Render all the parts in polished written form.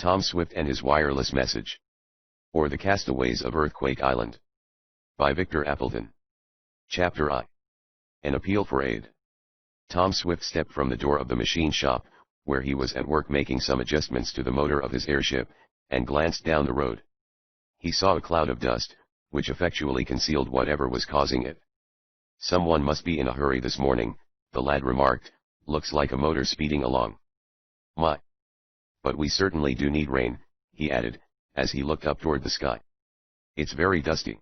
Tom Swift and His Wireless Message. Or the Castaways of Earthquake Island. By Victor Appleton. Chapter I. An Appeal for Aid. Tom Swift stepped from the door of the machine shop, where he was at work making some adjustments to the motor of his airship, and glanced down the road. He saw a cloud of dust, which effectually concealed whatever was causing it. "Someone must be in a hurry this morning," the lad remarked. "Looks like a motor speeding along. My! But we certainly do need rain," he added, as he looked up toward the sky. "It's very dusty.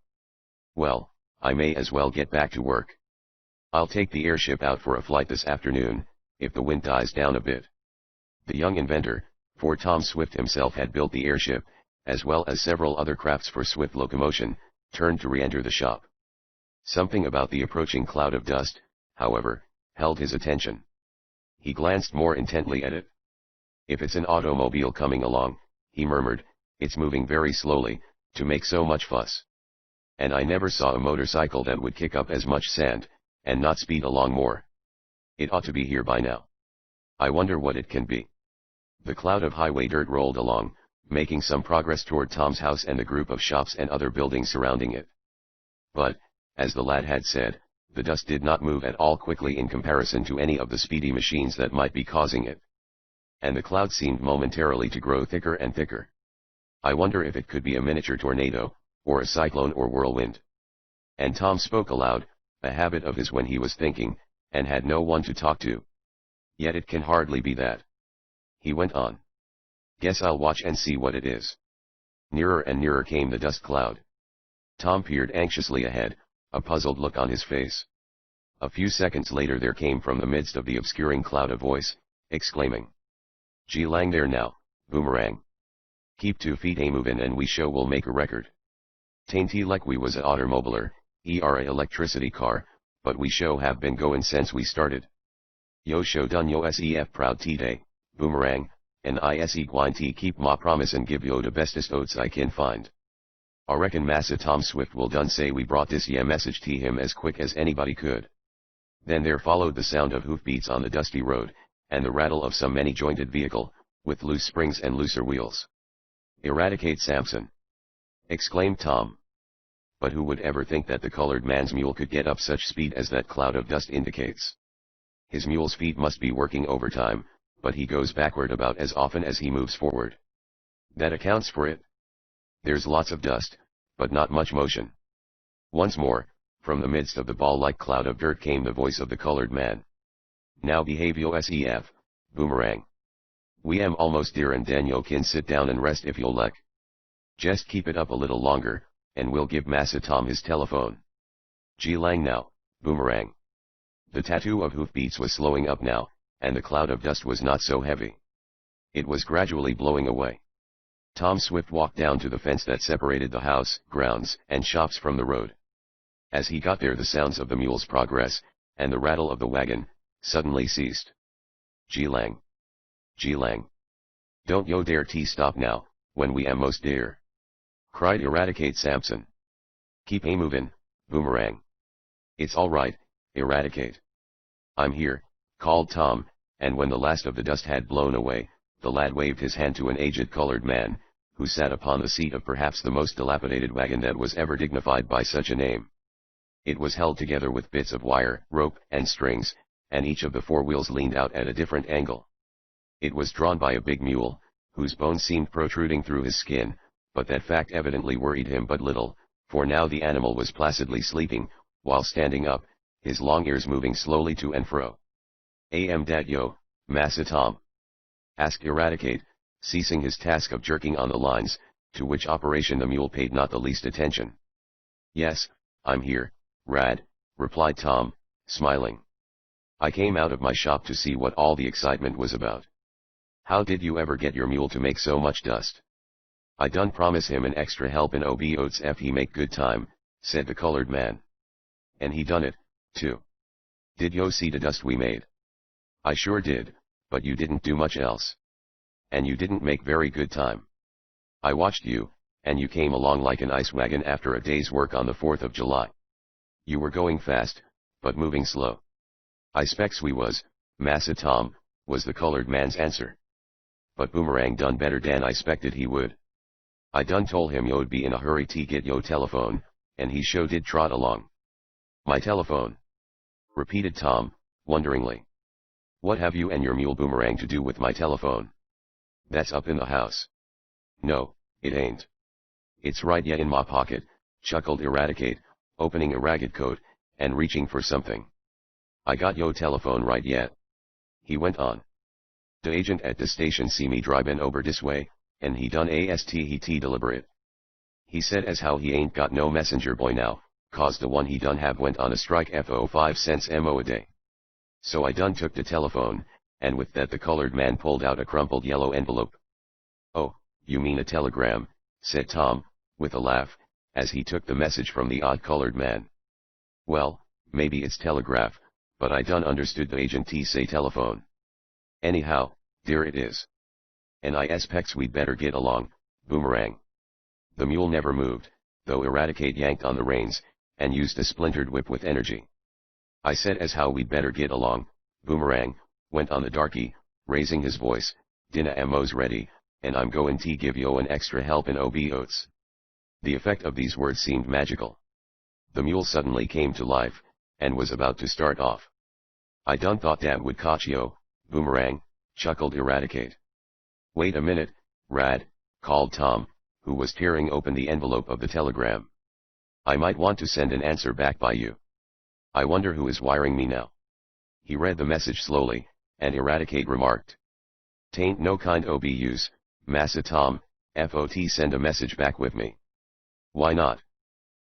Well, I may as well get back to work. I'll take the airship out for a flight this afternoon, if the wind dies down a bit." The young inventor, for Tom Swift himself had built the airship, as well as several other crafts for swift locomotion, turned to re-enter the shop. Something about the approaching cloud of dust, however, held his attention. He glanced more intently at it. "If it's an automobile coming along," he murmured, "it's moving very slowly, to make so much fuss. And I never saw a motorcycle that would kick up as much sand, and not speed along more. It ought to be here by now. I wonder what it can be." The cloud of highway dirt rolled along, making some progress toward Tom's house and the group of shops and other buildings surrounding it. But, as the lad had said, the dust did not move at all quickly in comparison to any of the speedy machines that might be causing it. And the cloud seemed momentarily to grow thicker and thicker. "I wonder if it could be a miniature tornado, or a cyclone or whirlwind." And Tom spoke aloud, a habit of his when he was thinking, and had no one to talk to. "Yet it can hardly be that," he went on. "Guess I'll watch and see what it is." Nearer and nearer came the dust cloud. Tom peered anxiously ahead, a puzzled look on his face. A few seconds later there came from the midst of the obscuring cloud a voice, exclaiming, "Gee lang there now, Boomerang. Keep 2 feet a movin' and we show we'll make a record. Tain't like we was a automobiler, a electricity car, but we show have been goin' since we started. Yo show done yo sef proud t-day, Boomerang, and ise gwine t keep ma promise and give yo the bestest oats I can find. I reckon Massa Tom Swift will done say we brought this ye message to him as quick as anybody could." Then there followed the sound of hoofbeats on the dusty road, and the rattle of some many-jointed vehicle, with loose springs and looser wheels. "Eradicate Samson!" exclaimed Tom. But who would ever think that the colored man's mule could get up such speed as that cloud of dust indicates? His mule's feet must be working overtime, but he goes backward about as often as he moves forward. That accounts for it. There's lots of dust, but not much motion. Once more, from the midst of the ball-like cloud of dirt came the voice of the colored man. "Now behave yo sef, Boomerang. We am almost there and den yo kin sit down and rest if you'll like. Jest keep it up a little longer, and we'll give Massa Tom his telephone. Gee lang now, Boomerang." The tattoo of hoofbeats was slowing up now, and the cloud of dust was not so heavy. It was gradually blowing away. Tom Swift walked down to the fence that separated the house, grounds, and shops from the road. As he got there the sounds of the mule's progress, and the rattle of the wagon, suddenly ceased. "Gee lang. Gee lang. Don't yo dare t stop now, when we am most there," cried Eradicate Samson. "Keep a movin', Boomerang." "It's all right, Eradicate. I'm here," called Tom, and when the last of the dust had blown away, the lad waved his hand to an aged colored man, who sat upon the seat of perhaps the most dilapidated wagon that was ever dignified by such a name. It was held together with bits of wire, rope, and strings, and each of the 4 wheels leaned out at a different angle. It was drawn by a big mule, whose bones seemed protruding through his skin, but that fact evidently worried him but little, for now the animal was placidly sleeping, while standing up, his long ears moving slowly to and fro. "Am dat yo, Massa Tom?" asked Eradicate, ceasing his task of jerking on the lines, to which operation the mule paid not the least attention. "Yes, I'm here, Rad," replied Tom, smiling. "I came out of my shop to see what all the excitement was about. How did you ever get your mule to make so much dust?" "I done promise him an extra helpin' ob oats ef he make good time," said the colored man. "And he done it, too. Did yo see the dust we made?" "I sure did, but you didn't do much else. And you didn't make very good time. I watched you, and you came along like an ice wagon after a day's work on the 4th of July. You were going fast, but moving slow." "I specs we was, Massa Tom," was the colored man's answer. but Boomerang done better than I expected he would. I done told him yo'd be in a hurry to get yo telephone, and he sure did trot along. My telephone? Repeated Tom, wonderingly. What have you and your mule Boomerang to do with my telephone? That's up in the house. No, it ain't. It's right in my pocket, chuckled Eradicate, opening a ragged coat, and reaching for something. I got yo telephone right yet. He went on. The agent at the station see me drivin' over this way, and he done asked he deliberate. He said as how he ain't got no messenger boy now, cause the one he done have went on a strike for 5 cents mo a day. So I done took the telephone, and with that the colored man pulled out a crumpled yellow envelope. Oh, you mean a telegram, said Tom, with a laugh, as he took the message from the odd colored man. Well, maybe it's telegraph, but I done understood the agent T say telephone. Anyhow, there it is. And I expects we'd better get along, Boomerang. The mule never moved, though Eradicate yanked on the reins, and used the splintered whip with energy. I said as how we'd better get along, Boomerang, went on the darky, raising his voice, dinner ammo's ready, and I'm goin' to give yo an extra helpin' ob oats. The effect of these words seemed magical. The mule suddenly came to life, and was about to start off. I done thought that would catch yo, Boomerang, chuckled Eradicate. Wait a minute, Rad, called Tom, who was tearing open the envelope of the telegram. I might want to send an answer back by you. I wonder who is wiring me now. He read the message slowly, and Eradicate remarked. Tain't no kind ob use, Massa Tom, FOT send a message back with me. Why not?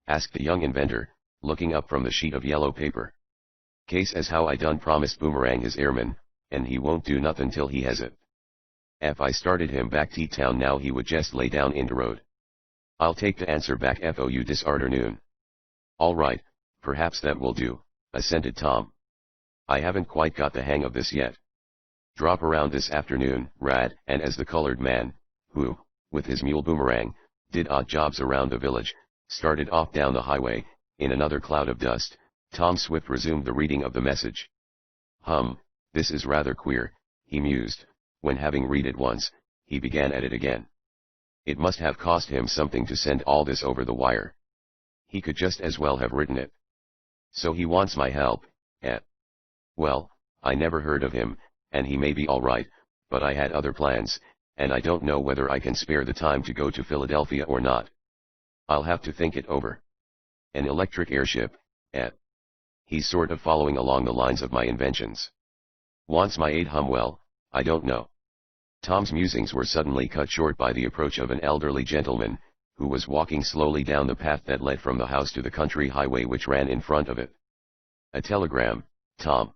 Asked the young inventor, looking up from the sheet of yellow paper. Case as how I done promised Boomerang his airman, and he won't do nothing till he has it. If I started him back to town now he would just lay down in the road. I'll take the answer back for you this arternoon. All right, perhaps that will do, assented Tom. I haven't quite got the hang of this yet. Drop around this afternoon, Rad, and as the colored man, who, with his mule Boomerang, did odd jobs around the village, started off down the highway, in another cloud of dust, Tom Swift resumed the reading of the message. This is rather queer, he mused, when having read it once, he began at it again. It must have cost him something to send all this over the wire. He could just as well have written it. So he wants my help, eh? Well, I never heard of him, and he may be all right, but I had other plans, and I don't know whether I can spare the time to go to Philadelphia or not. I'll have to think it over. An electric airship, eh? He's sort of following along the lines of my inventions. Wants my aid well, I don't know. Tom's musings were suddenly cut short by the approach of an elderly gentleman, who was walking slowly down the path that led from the house to the country highway which ran in front of it. A telegram, Tom?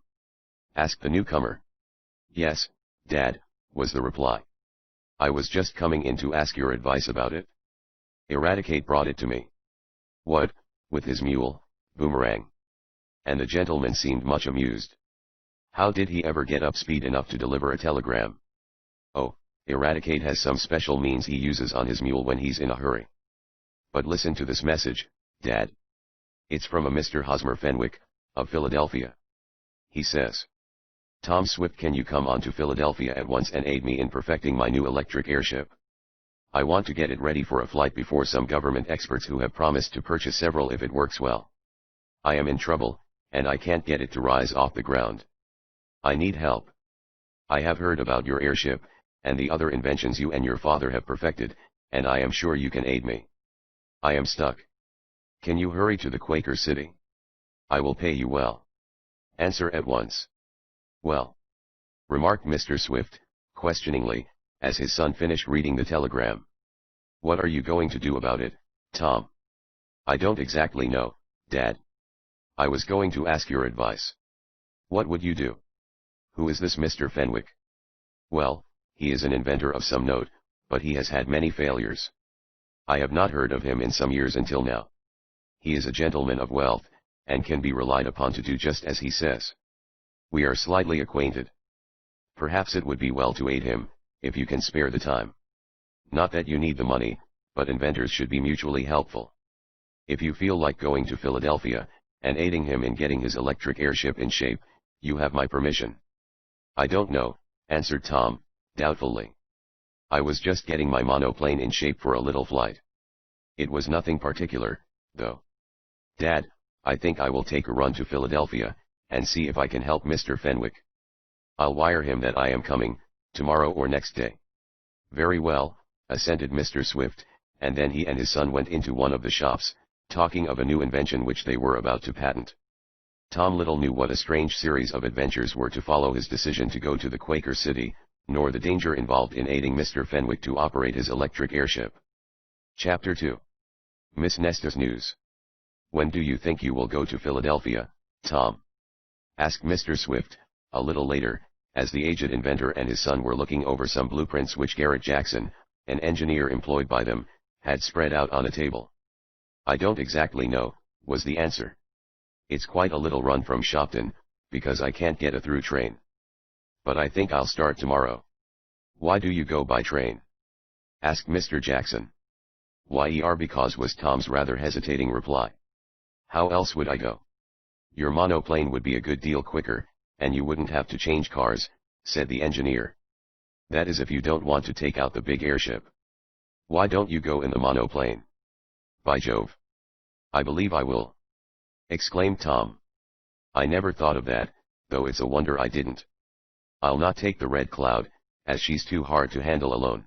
Asked the newcomer. Yes, Dad, was the reply. I was just coming in to ask your advice about it. Eradicate brought it to me. What, with his mule, Boomerang? And the gentleman seemed much amused. How did he ever get up speed enough to deliver a telegram? Oh, Eradicate has some special means he uses on his mule when he's in a hurry. But listen to this message, Dad. It's from a Mr. Hosmer Fenwick, of Philadelphia. He says, Tom Swift, can you come on to Philadelphia at once and aid me in perfecting my new electric airship? I want to get it ready for a flight before some government experts who have promised to purchase several if it works well. I am in trouble, and I can't get it to rise off the ground. I need help. I have heard about your airship, and the other inventions you and your father have perfected, and I am sure you can aid me. I am stuck. Can you hurry to the Quaker City? I will pay you well. Answer at once. Well, remarked Mr. Swift, questioningly, as his son finished reading the telegram. What are you going to do about it, Tom? I don't exactly know, Dad. I was going to ask your advice. What would you do? Who is this Mr. Fenwick? Well, he is an inventor of some note, but he has had many failures. I have not heard of him in some years until now. He is a gentleman of wealth, and can be relied upon to do just as he says. We are slightly acquainted. Perhaps it would be well to aid him, if you can spare the time. Not that you need the money, but inventors should be mutually helpful. If you feel like going to Philadelphia, and aiding him in getting his electric airship in shape, you have my permission. I don't know, answered Tom, doubtfully. I was just getting my monoplane in shape for a little flight. It was nothing particular, though. Dad, I think I will take a run to Philadelphia, and see if I can help Mr. Fenwick. I'll wire him that I am coming, tomorrow or next day. Very well, assented Mr. Swift, and then he and his son went into one of the shops, talking of a new invention which they were about to patent. Tom little knew what a strange series of adventures were to follow his decision to go to the Quaker City, nor the danger involved in aiding Mr. Fenwick to operate his electric airship. Chapter 2. Miss Nesta's News. When do you think you will go to Philadelphia, Tom? Asked Mr. Swift, a little later, as the aged inventor and his son were looking over some blueprints which Garrett Jackson, an engineer employed by them, had spread out on a table. I don't exactly know, was the answer. It's quite a little run from Shopton, because I can't get a through train. But I think I'll start tomorrow. Why do you go by train? Asked Mr. Jackson. Because was Tom's rather hesitating reply. How else would I go? Your monoplane would be a good deal quicker, and you wouldn't have to change cars, said the engineer. That is if you don't want to take out the big airship. Why don't you go in the monoplane? By Jove! I believe I will! Exclaimed Tom. I never thought of that, though it's a wonder I didn't. I'll not take the Red Cloud, as she's too hard to handle alone.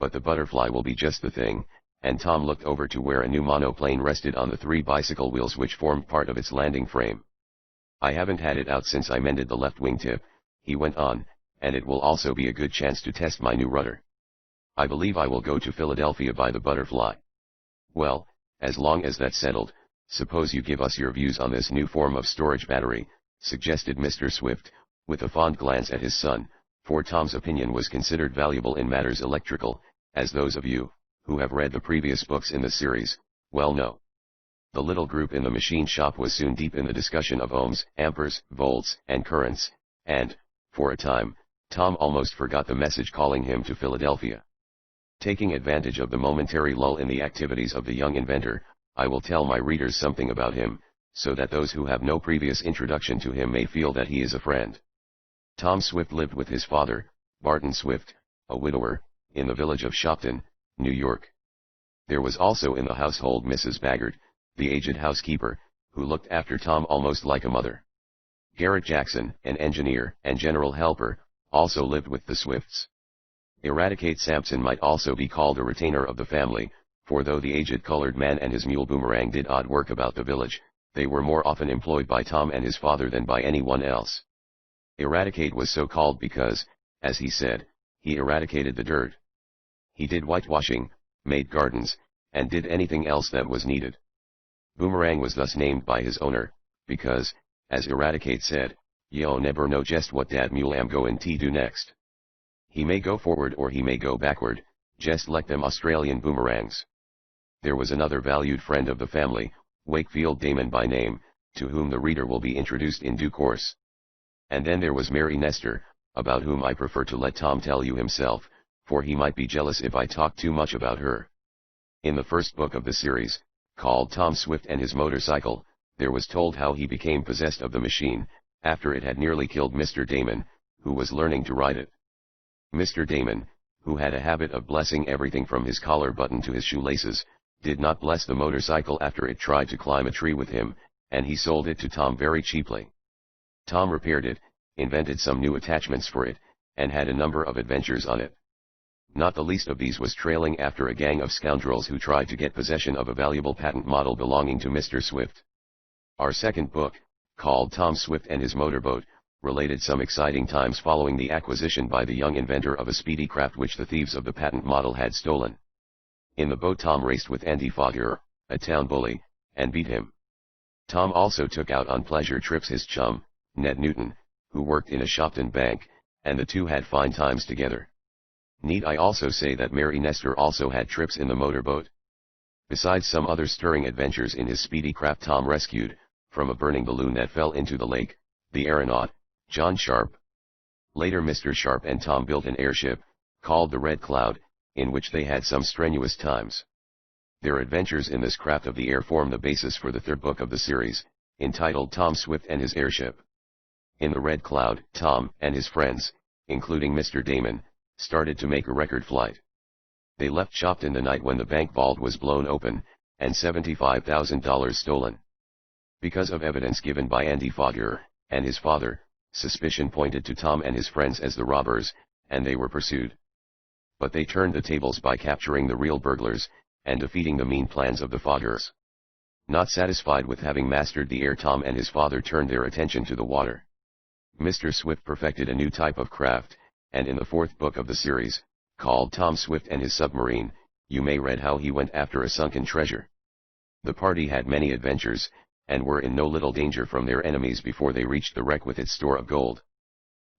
But the Butterfly will be just the thing, and Tom looked over to where a new monoplane rested on the 3 bicycle wheels which formed part of its landing frame. I haven't had it out since I mended the left wingtip, he went on, and it will also be a good chance to test my new rudder. I believe I will go to Philadelphia by the Butterfly. Well, as long as that's settled, suppose you give us your views on this new form of storage battery, suggested Mr. Swift, with a fond glance at his son, for Tom's opinion was considered valuable in matters electrical, as those of you, who have read the previous books in the series, well know. The little group in the machine shop was soon deep in the discussion of ohms, amperes, volts, and currents, and, for a time, Tom almost forgot the message calling him to Philadelphia. Taking advantage of the momentary lull in the activities of the young inventor, I will tell my readers something about him, so that those who have no previous introduction to him may feel that he is a friend. Tom Swift lived with his father, Barton Swift, a widower, in the village of Shopton, New York. There was also in the household Mrs. Baggart, the aged housekeeper, who looked after Tom almost like a mother. Garrett Jackson, an engineer and general helper, also lived with the Swifts. Eradicate Sampson might also be called a retainer of the family, for though the aged colored man and his mule Boomerang did odd work about the village, they were more often employed by Tom and his father than by anyone else. Eradicate was so called because, as he said, he eradicated the dirt. He did whitewashing, made gardens, and did anything else that was needed. Boomerang was thus named by his owner, because, as Eradicate said, "Yo never know just what dat mule am goin' to do next. He may go forward or he may go backward, just like them Australian boomerangs." There was another valued friend of the family, Wakefield Damon by name, to whom the reader will be introduced in due course. And then there was Mary Nestor, about whom I prefer to let Tom tell you himself, for he might be jealous if I talk too much about her. In the first book of the series, called Tom Swift and His Motorcycle, there was told how he became possessed of the machine, after it had nearly killed Mr. Damon, who was learning to ride it. Mr. Damon, who had a habit of blessing everything from his collar button to his shoelaces, did not bless the motorcycle after it tried to climb a tree with him, and he sold it to Tom very cheaply. Tom repaired it, invented some new attachments for it, and had a number of adventures on it. Not the least of these was trailing after a gang of scoundrels who tried to get possession of a valuable patent model belonging to Mr. Swift. Our second book, called Tom Swift and His Motorboat, related some exciting times following the acquisition by the young inventor of a speedy craft which the thieves of the patent model had stolen. In the boat Tom raced with Andy Fogger, a town bully, and beat him. Tom also took out on pleasure trips his chum, Ned Newton, who worked in a Shopton bank, and the two had fine times together. Need I also say that Mary Nestor also had trips in the motorboat? Besides some other stirring adventures in his speedy craft, Tom rescued, from a burning balloon that fell into the lake, the aeronaut, John Sharp. Later Mr. Sharp and Tom built an airship, called the Red Cloud, in which they had some strenuous times. Their adventures in this craft of the air form the basis for the third book of the series, entitled Tom Swift and His Airship. In the Red Cloud, Tom and his friends, including Mr. Damon, started to make a record flight. They left Shopton the night when the bank vault was blown open, and $75,000 stolen. Because of evidence given by Andy Foger and his father, suspicion pointed to Tom and his friends as the robbers, and they were pursued. But they turned the tables by capturing the real burglars, and defeating the mean plans of the Fogers. Not satisfied with having mastered the air, Tom and his father turned their attention to the water. Mr. Swift perfected a new type of craft, and in the fourth book of the series, called Tom Swift and His Submarine, you may read how he went after a sunken treasure. The party had many adventures, and were in no little danger from their enemies before they reached the wreck with its store of gold.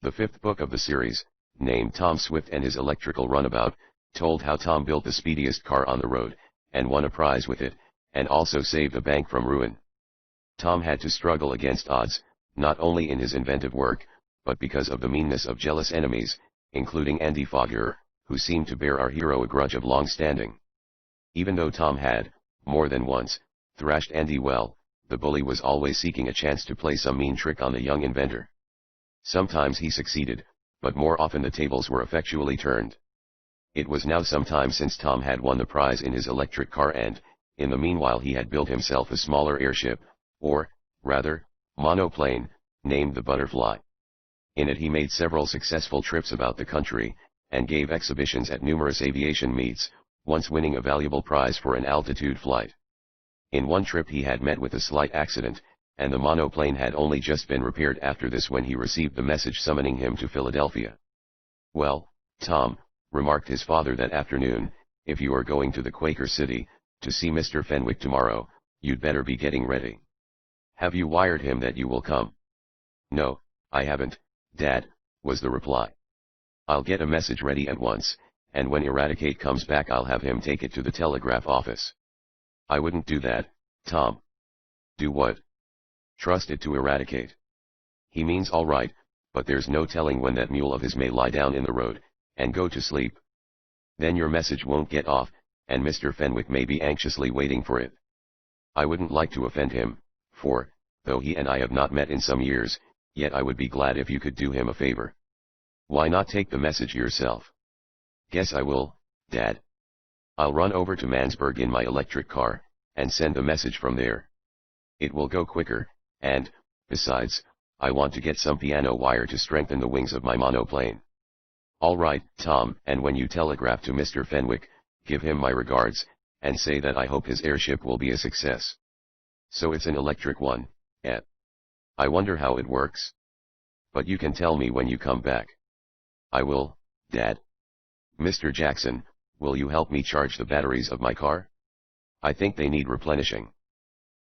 The fifth book of the series, named Tom Swift and His Electrical Runabout, told how Tom built the speediest car on the road, and won a prize with it, and also saved a bank from ruin. Tom had to struggle against odds, not only in his inventive work, but because of the meanness of jealous enemies, including Andy Foger, who seemed to bear our hero a grudge of long standing. Even though Tom had, more than once, thrashed Andy well, the bully was always seeking a chance to play some mean trick on the young inventor. Sometimes he succeeded, but more often the tables were effectually turned. It was now some time since Tom had won the prize in his electric car, and, in the meanwhile, he had built himself a smaller airship, or, rather, monoplane, named the Butterfly. In it he made several successful trips about the country, and gave exhibitions at numerous aviation meets, once winning a valuable prize for an altitude flight. In one trip he had met with a slight accident, and the monoplane had only just been repaired after this when he received the message summoning him to Philadelphia. "Well, Tom," remarked his father that afternoon, "if you are going to the Quaker City, to see Mr. Fenwick tomorrow, you'd better be getting ready. Have you wired him that you will come?" "No, I haven't, Dad," was the reply. "I'll get a message ready at once, and when Eradicate comes back I'll have him take it to the telegraph office." "I wouldn't do that, Tom." "Do what?" "Trust it to Eradicate. He means all right, but there's no telling when that mule of his may lie down in the road, and go to sleep. Then your message won't get off, and Mr. Fenwick may be anxiously waiting for it. I wouldn't like to offend him, for, though he and I have not met in some years, yet I would be glad if you could do him a favor." "Why not take the message yourself?" "Guess I will, Dad. I'll run over to Mansburg in my electric car, and send the message from there. It will go quicker, and, besides, I want to get some piano wire to strengthen the wings of my monoplane." "All right, Tom, and when you telegraph to Mr. Fenwick, give him my regards, and say that I hope his airship will be a success." "So it's an electric one, eh? I wonder how it works. But you can tell me when you come back." "I will, Dad." "Mr. Jackson, will you help me charge the batteries of my car? I think they need replenishing.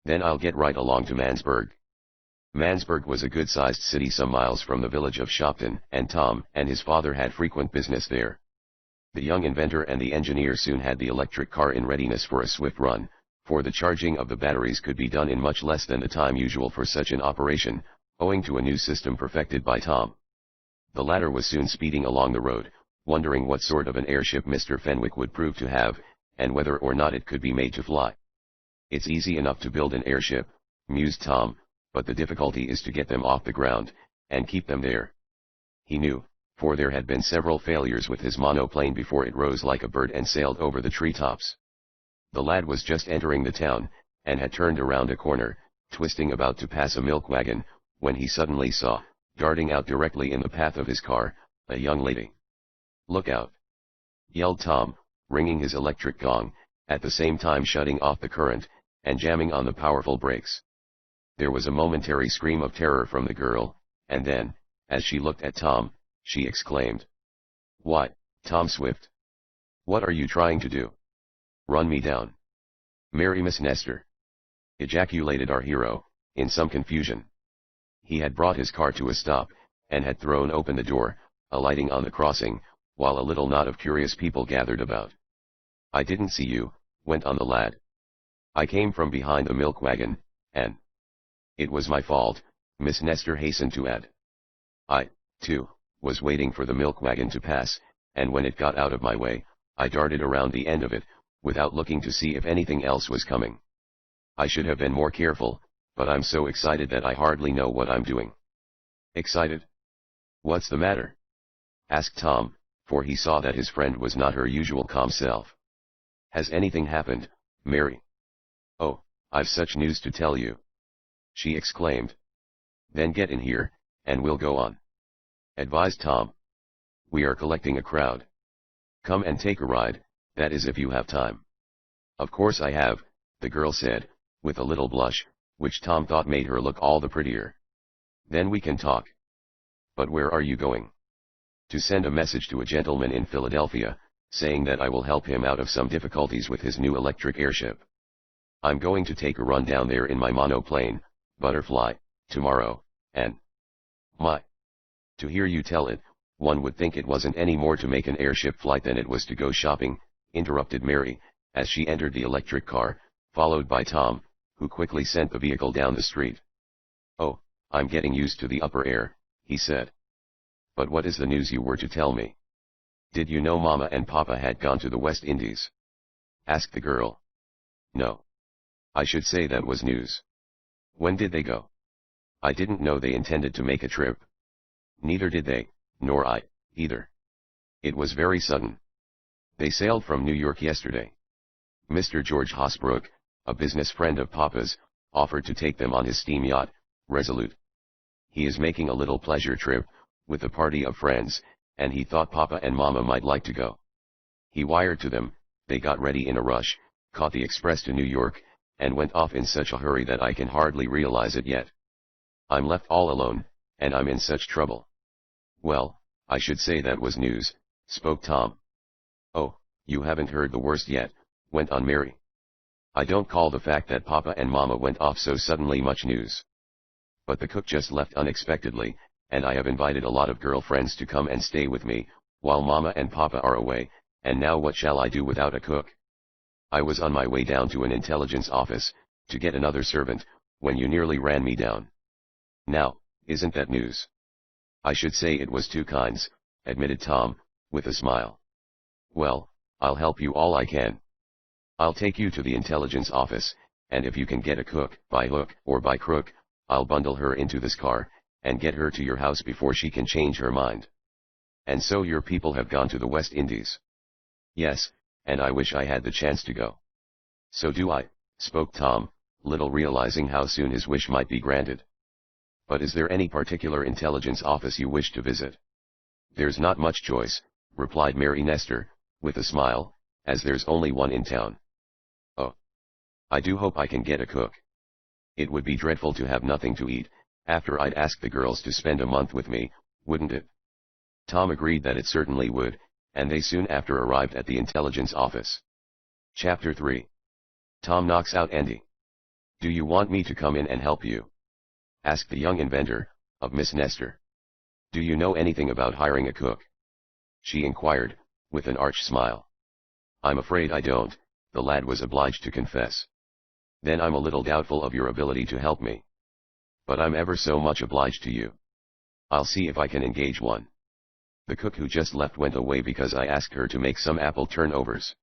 Then I'll get right along to Mansburg." Mansburg was a good-sized city some miles from the village of Shopton, and Tom and his father had frequent business there. The young inventor and the engineer soon had the electric car in readiness for a swift run, for the charging of the batteries could be done in much less than the time usual for such an operation, owing to a new system perfected by Tom. The latter was soon speeding along the road, wondering what sort of an airship Mr. Fenwick would prove to have, and whether or not it could be made to fly. "It's easy enough to build an airship," mused Tom, "but the difficulty is to get them off the ground, and keep them there." He knew, for there had been several failures with his monoplane before it rose like a bird and sailed over the treetops. The lad was just entering the town, and had turned around a corner, twisting about to pass a milk wagon, when he suddenly saw, darting out directly in the path of his car, a young lady. "Look out!" yelled Tom, ringing his electric gong, at the same time shutting off the current, and jamming on the powerful brakes. There was a momentary scream of terror from the girl, and then, as she looked at Tom, she exclaimed, "Why, Tom Swift! What are you trying to do? Run me down!" "Mary Miss Nestor!" ejaculated our hero, in some confusion. He had brought his car to a stop, and had thrown open the door, alighting on the crossing, while a little knot of curious people gathered about. "I didn't see you," went on the lad. "I came from behind the milk wagon, and—" "It was my fault," Miss Nestor hastened to add. "I, too, was waiting for the milk wagon to pass, and when it got out of my way, I darted around the end of it, without looking to see if anything else was coming. I should have been more careful, but I'm so excited that I hardly know what I'm doing." "Excited? What's the matter?" asked Tom, for he saw that his friend was not her usual calm self. "Has anything happened, Mary?" "Oh, I've such news to tell you," she exclaimed. "Then get in here, and we'll go on," advised Tom. "We are collecting a crowd. Come and take a ride, that is if you have time." "Of course I have," the girl said, with a little blush, which Tom thought made her look all the prettier. "Then we can talk. But where are you going?" "To send a message to a gentleman in Philadelphia, saying that I will help him out of some difficulties with his new electric airship. I'm going to take a run down there in my monoplane, Butterfly, tomorrow, and my, to hear you tell it, one would think it wasn't any more to make an airship flight than it was to go shopping," interrupted Mary, as she entered the electric car, followed by Tom, who quickly sent the vehicle down the street. "Oh, I'm getting used to the upper air," he said. "But what is the news you were to tell me? Did you know Mama and Papa had gone to the West Indies?" asked the girl. "No. I should say that was news. When did they go?" "I didn't know they intended to make a trip." "Neither did they, nor I, either. It was very sudden. They sailed from New York yesterday. Mr. George Hosbrook, a business friend of Papa's, offered to take them on his steam yacht, Resolute. He is making a little pleasure trip, with a party of friends, and he thought Papa and Mama might like to go. He wired to them, they got ready in a rush, caught the express to New York, and went off in such a hurry that I can hardly realize it yet. I'm left all alone, and I'm in such trouble." "Well, I should say that was news," spoke Tom. "Oh, you haven't heard the worst yet," went on Mary. "I don't call the fact that Papa and Mama went off so suddenly much news. But the cook just left unexpectedly, and I have invited a lot of girlfriends to come and stay with me, while Mama and Papa are away, and now what shall I do without a cook? I was on my way down to an intelligence office, to get another servant, when you nearly ran me down. Now, isn't that news?" "I should say it was two kinds," admitted Tom, with a smile. "Well, I'll help you all I can. I'll take you to the intelligence office, and if you can get a cook, by hook or by crook, I'll bundle her into this car, and get her to your house before she can change her mind." "And so your people have gone to the West Indies?" "Yes, and I wish I had the chance to go." "So do I," spoke Tom, little realizing how soon his wish might be granted. "But is there any particular intelligence office you wish to visit?" "There's not much choice," replied Mary Nestor, with a smile, "as there's only one in town." "Oh. I do hope I can get a cook. It would be dreadful to have nothing to eat, after I'd asked the girls to spend a month with me, wouldn't it?" Tom agreed that it certainly would, and they soon after arrived at the intelligence office. Chapter 3. Tom knocks out Andy. "Do you want me to come in and help you?" asked the young inventor, of Miss Nestor. "Do you know anything about hiring a cook?" she inquired, with an arch smile. "I'm afraid I don't," the lad was obliged to confess. "Then I'm a little doubtful of your ability to help me. But I'm ever so much obliged to you. I'll see if I can engage one. The cook who just left went away because I asked her to make some apple turnovers.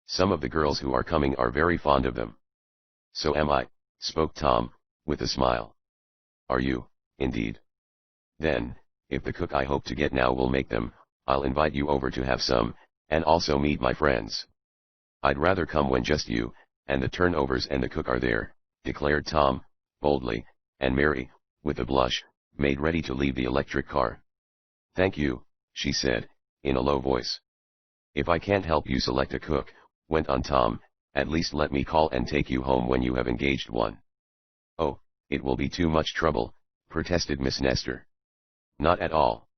Some of the girls who are coming are very fond of them." "So am I," spoke Tom, with a smile. "Are you, indeed? Then, if the cook I hope to get now will make them, I'll invite you over to have some, and also meet my friends." "I'd rather come when just you, and the turnovers and the cook are there," declared Tom, boldly, and Mary, with a blush, made ready to leave the electric car. "Thank you," she said, in a low voice. "If I can't help you select a cook," went on Tom, "at least let me call and take you home when you have engaged one." "Oh, it will be too much trouble," protested Miss Nestor. "Not at all.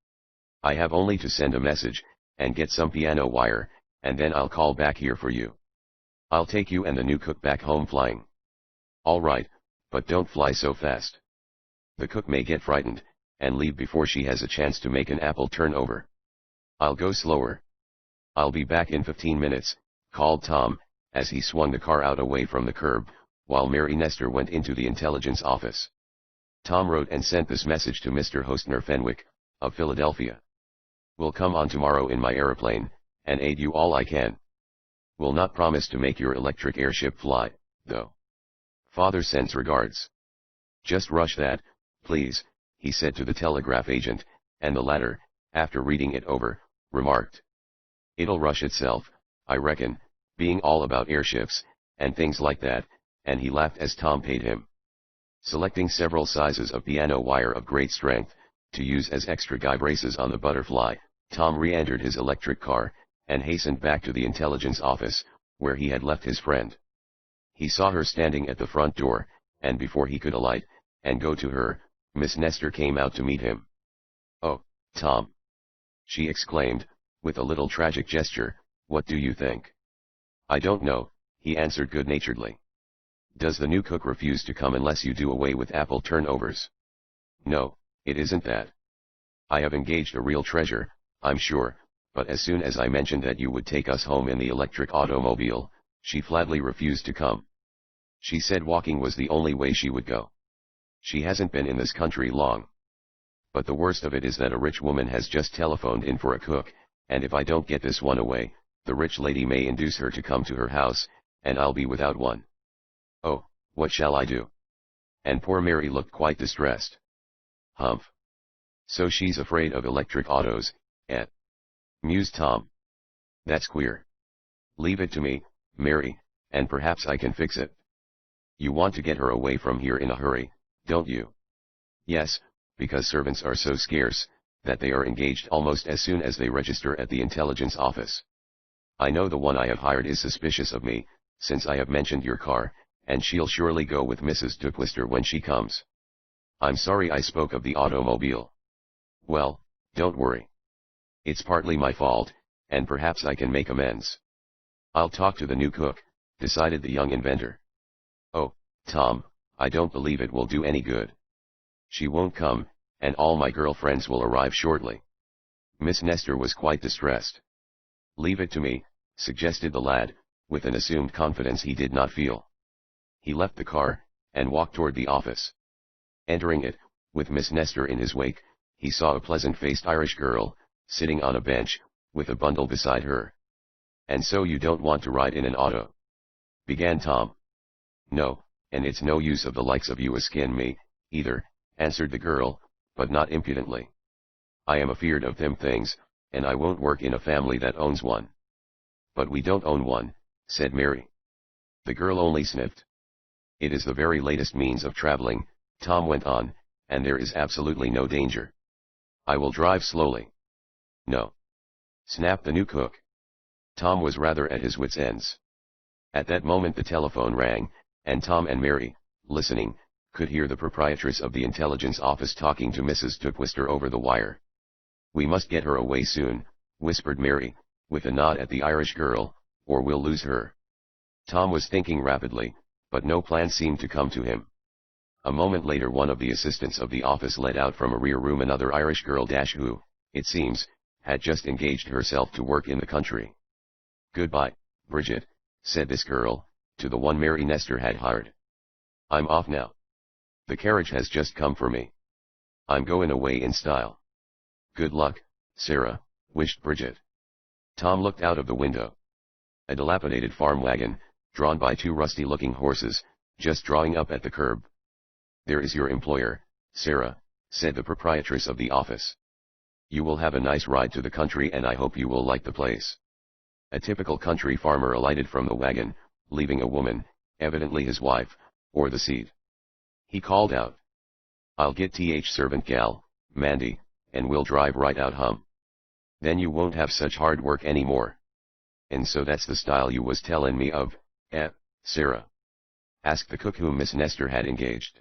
I have only to send a message, and get some piano wire, and then I'll call back here for you. I'll take you and the new cook back home flying." "All right, but don't fly so fast. The cook may get frightened, and leave before she has a chance to make an apple turnover." "I'll go slower. I'll be back in 15 minutes, called Tom, as he swung the car out away from the curb, while Mary Nestor went into the intelligence office. Tom wrote and sent this message to Mr. Hostner Fenwick, of Philadelphia. "Will come on tomorrow in my aeroplane, and aid you all I can. Will not promise to make your electric airship fly, though. Father sends regards." "Just rush that, please," he said to the telegraph agent, and the latter, after reading it over, remarked. It'll rush itself, I reckon, being all about airships, and things like that, and he laughed as Tom paid him. Selecting several sizes of piano wire of great strength, to use as extra guy braces on the butterfly, Tom re-entered his electric car, and hastened back to the intelligence office, where he had left his friend. He saw her standing at the front door, and before he could alight, and go to her, Miss Nestor came out to meet him. "Oh, Tom!" she exclaimed, with a little tragic gesture, "what do you think?" "I don't know," he answered good-naturedly. "Does the new cook refuse to come unless you do away with apple turnovers?" "No, it isn't that. I have engaged a real treasure, I'm sure, but as soon as I mentioned that you would take us home in the electric automobile, she flatly refused to come. She said walking was the only way she would go. She hasn't been in this country long. But the worst of it is that a rich woman has just telephoned in for a cook, and if I don't get this one away, the rich lady may induce her to come to her house, and I'll be without one. Oh, what shall I do?" And poor Mary looked quite distressed. "Humph. So she's afraid of electric autos, eh?" mused Tom. "That's queer. Leave it to me, Mary, and perhaps I can fix it. You want to get her away from here in a hurry, don't you?" "Yes, because servants are so scarce, that they are engaged almost as soon as they register at the intelligence office. I know the one I have hired is suspicious of me, since I have mentioned your car, and she'll surely go with Mrs. Tuckwister when she comes. I'm sorry I spoke of the automobile." "Well, don't worry. It's partly my fault, and perhaps I can make amends. I'll talk to the new cook," decided the young inventor. "Oh, Tom, I don't believe it will do any good. She won't come, and all my girlfriends will arrive shortly." Miss Nestor was quite distressed. "Leave it to me," suggested the lad, with an assumed confidence he did not feel. He left the car, and walked toward the office. Entering it, with Miss Nestor in his wake, he saw a pleasant-faced Irish girl, sitting on a bench, with a bundle beside her. "And so you don't want to ride in an auto?" began Tom. "No, and it's no use of the likes of you a-skin me, either," answered the girl, but not impudently. "I am afeard of them things, and I won't work in a family that owns one." "But we don't own one," said Mary. The girl only sniffed. "It is the very latest means of traveling," Tom went on, "and there is absolutely no danger. I will drive slowly." "No," snapped the new cook. Tom was rather at his wits' ends. At that moment the telephone rang, and Tom and Mary, listening, could hear the proprietress of the intelligence office talking to Mrs. Tuckwister over the wire. "We must get her away soon," whispered Mary, with a nod at the Irish girl, "or we'll lose her." Tom was thinking rapidly, but no plan seemed to come to him. A moment later one of the assistants of the office led out from a rear room another Irish girl who, it seems, had just engaged herself to work in the country. "Goodbye, Bridget," said this girl, to the one Mary Nestor had hired. "I'm off now. The carriage has just come for me. I'm going away in style." "Good luck, Sarah," wished Bridget. Tom looked out of the window. A dilapidated farm wagon, drawn by two rusty-looking horses, just drawing up at the curb. "There is your employer, Sarah," said the proprietress of the office. "You will have a nice ride to the country and I hope you will like the place." A typical country farmer alighted from the wagon, leaving a woman, evidently his wife, or the seat. He called out, "I'll get servant gal, Mandy, and we'll drive right out hum. Then you won't have such hard work anymore." "And so that's the style you was tellin' me of, Sarah?" asked the cook whom Miss Nestor had engaged.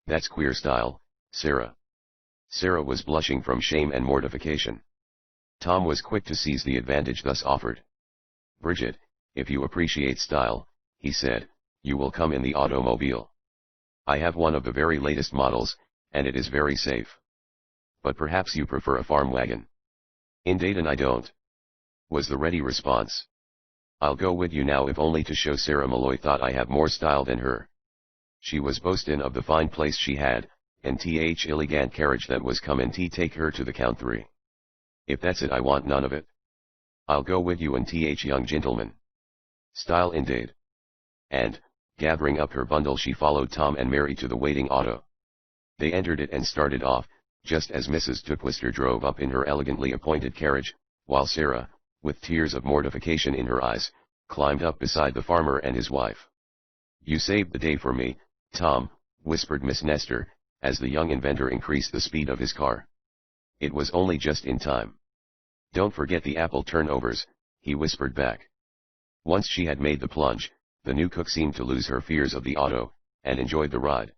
"That's queer style, Sarah." Sarah was blushing from shame and mortification. Tom was quick to seize the advantage thus offered. "Bridget, if you appreciate style," he said, "you will come in the automobile. I have one of the very latest models, and it is very safe. But perhaps you prefer a farm wagon." "Indade and I don't," was the ready response. "I'll go with you now if only to show Sarah Malloy thought I have more style than her. She was boastin' of the fine place she had, and elegant carriage that was comin' to take her to the count 3. If that's it I want none of it. I'll go with you and young gentleman. Style indade." And, gathering up her bundle she followed Tom and Mary to the waiting auto. They entered it and started off, just as Mrs. Tuckwister drove up in her elegantly appointed carriage, while Sarah, with tears of mortification in her eyes, climbed up beside the farmer and his wife. "You saved the day for me, Tom," whispered Miss Nestor, as the young inventor increased the speed of his car. "It was only just in time." "Don't forget the apple turnovers," he whispered back. Once she had made the plunge, the new cook seemed to lose her fears of the auto, and enjoyed the ride.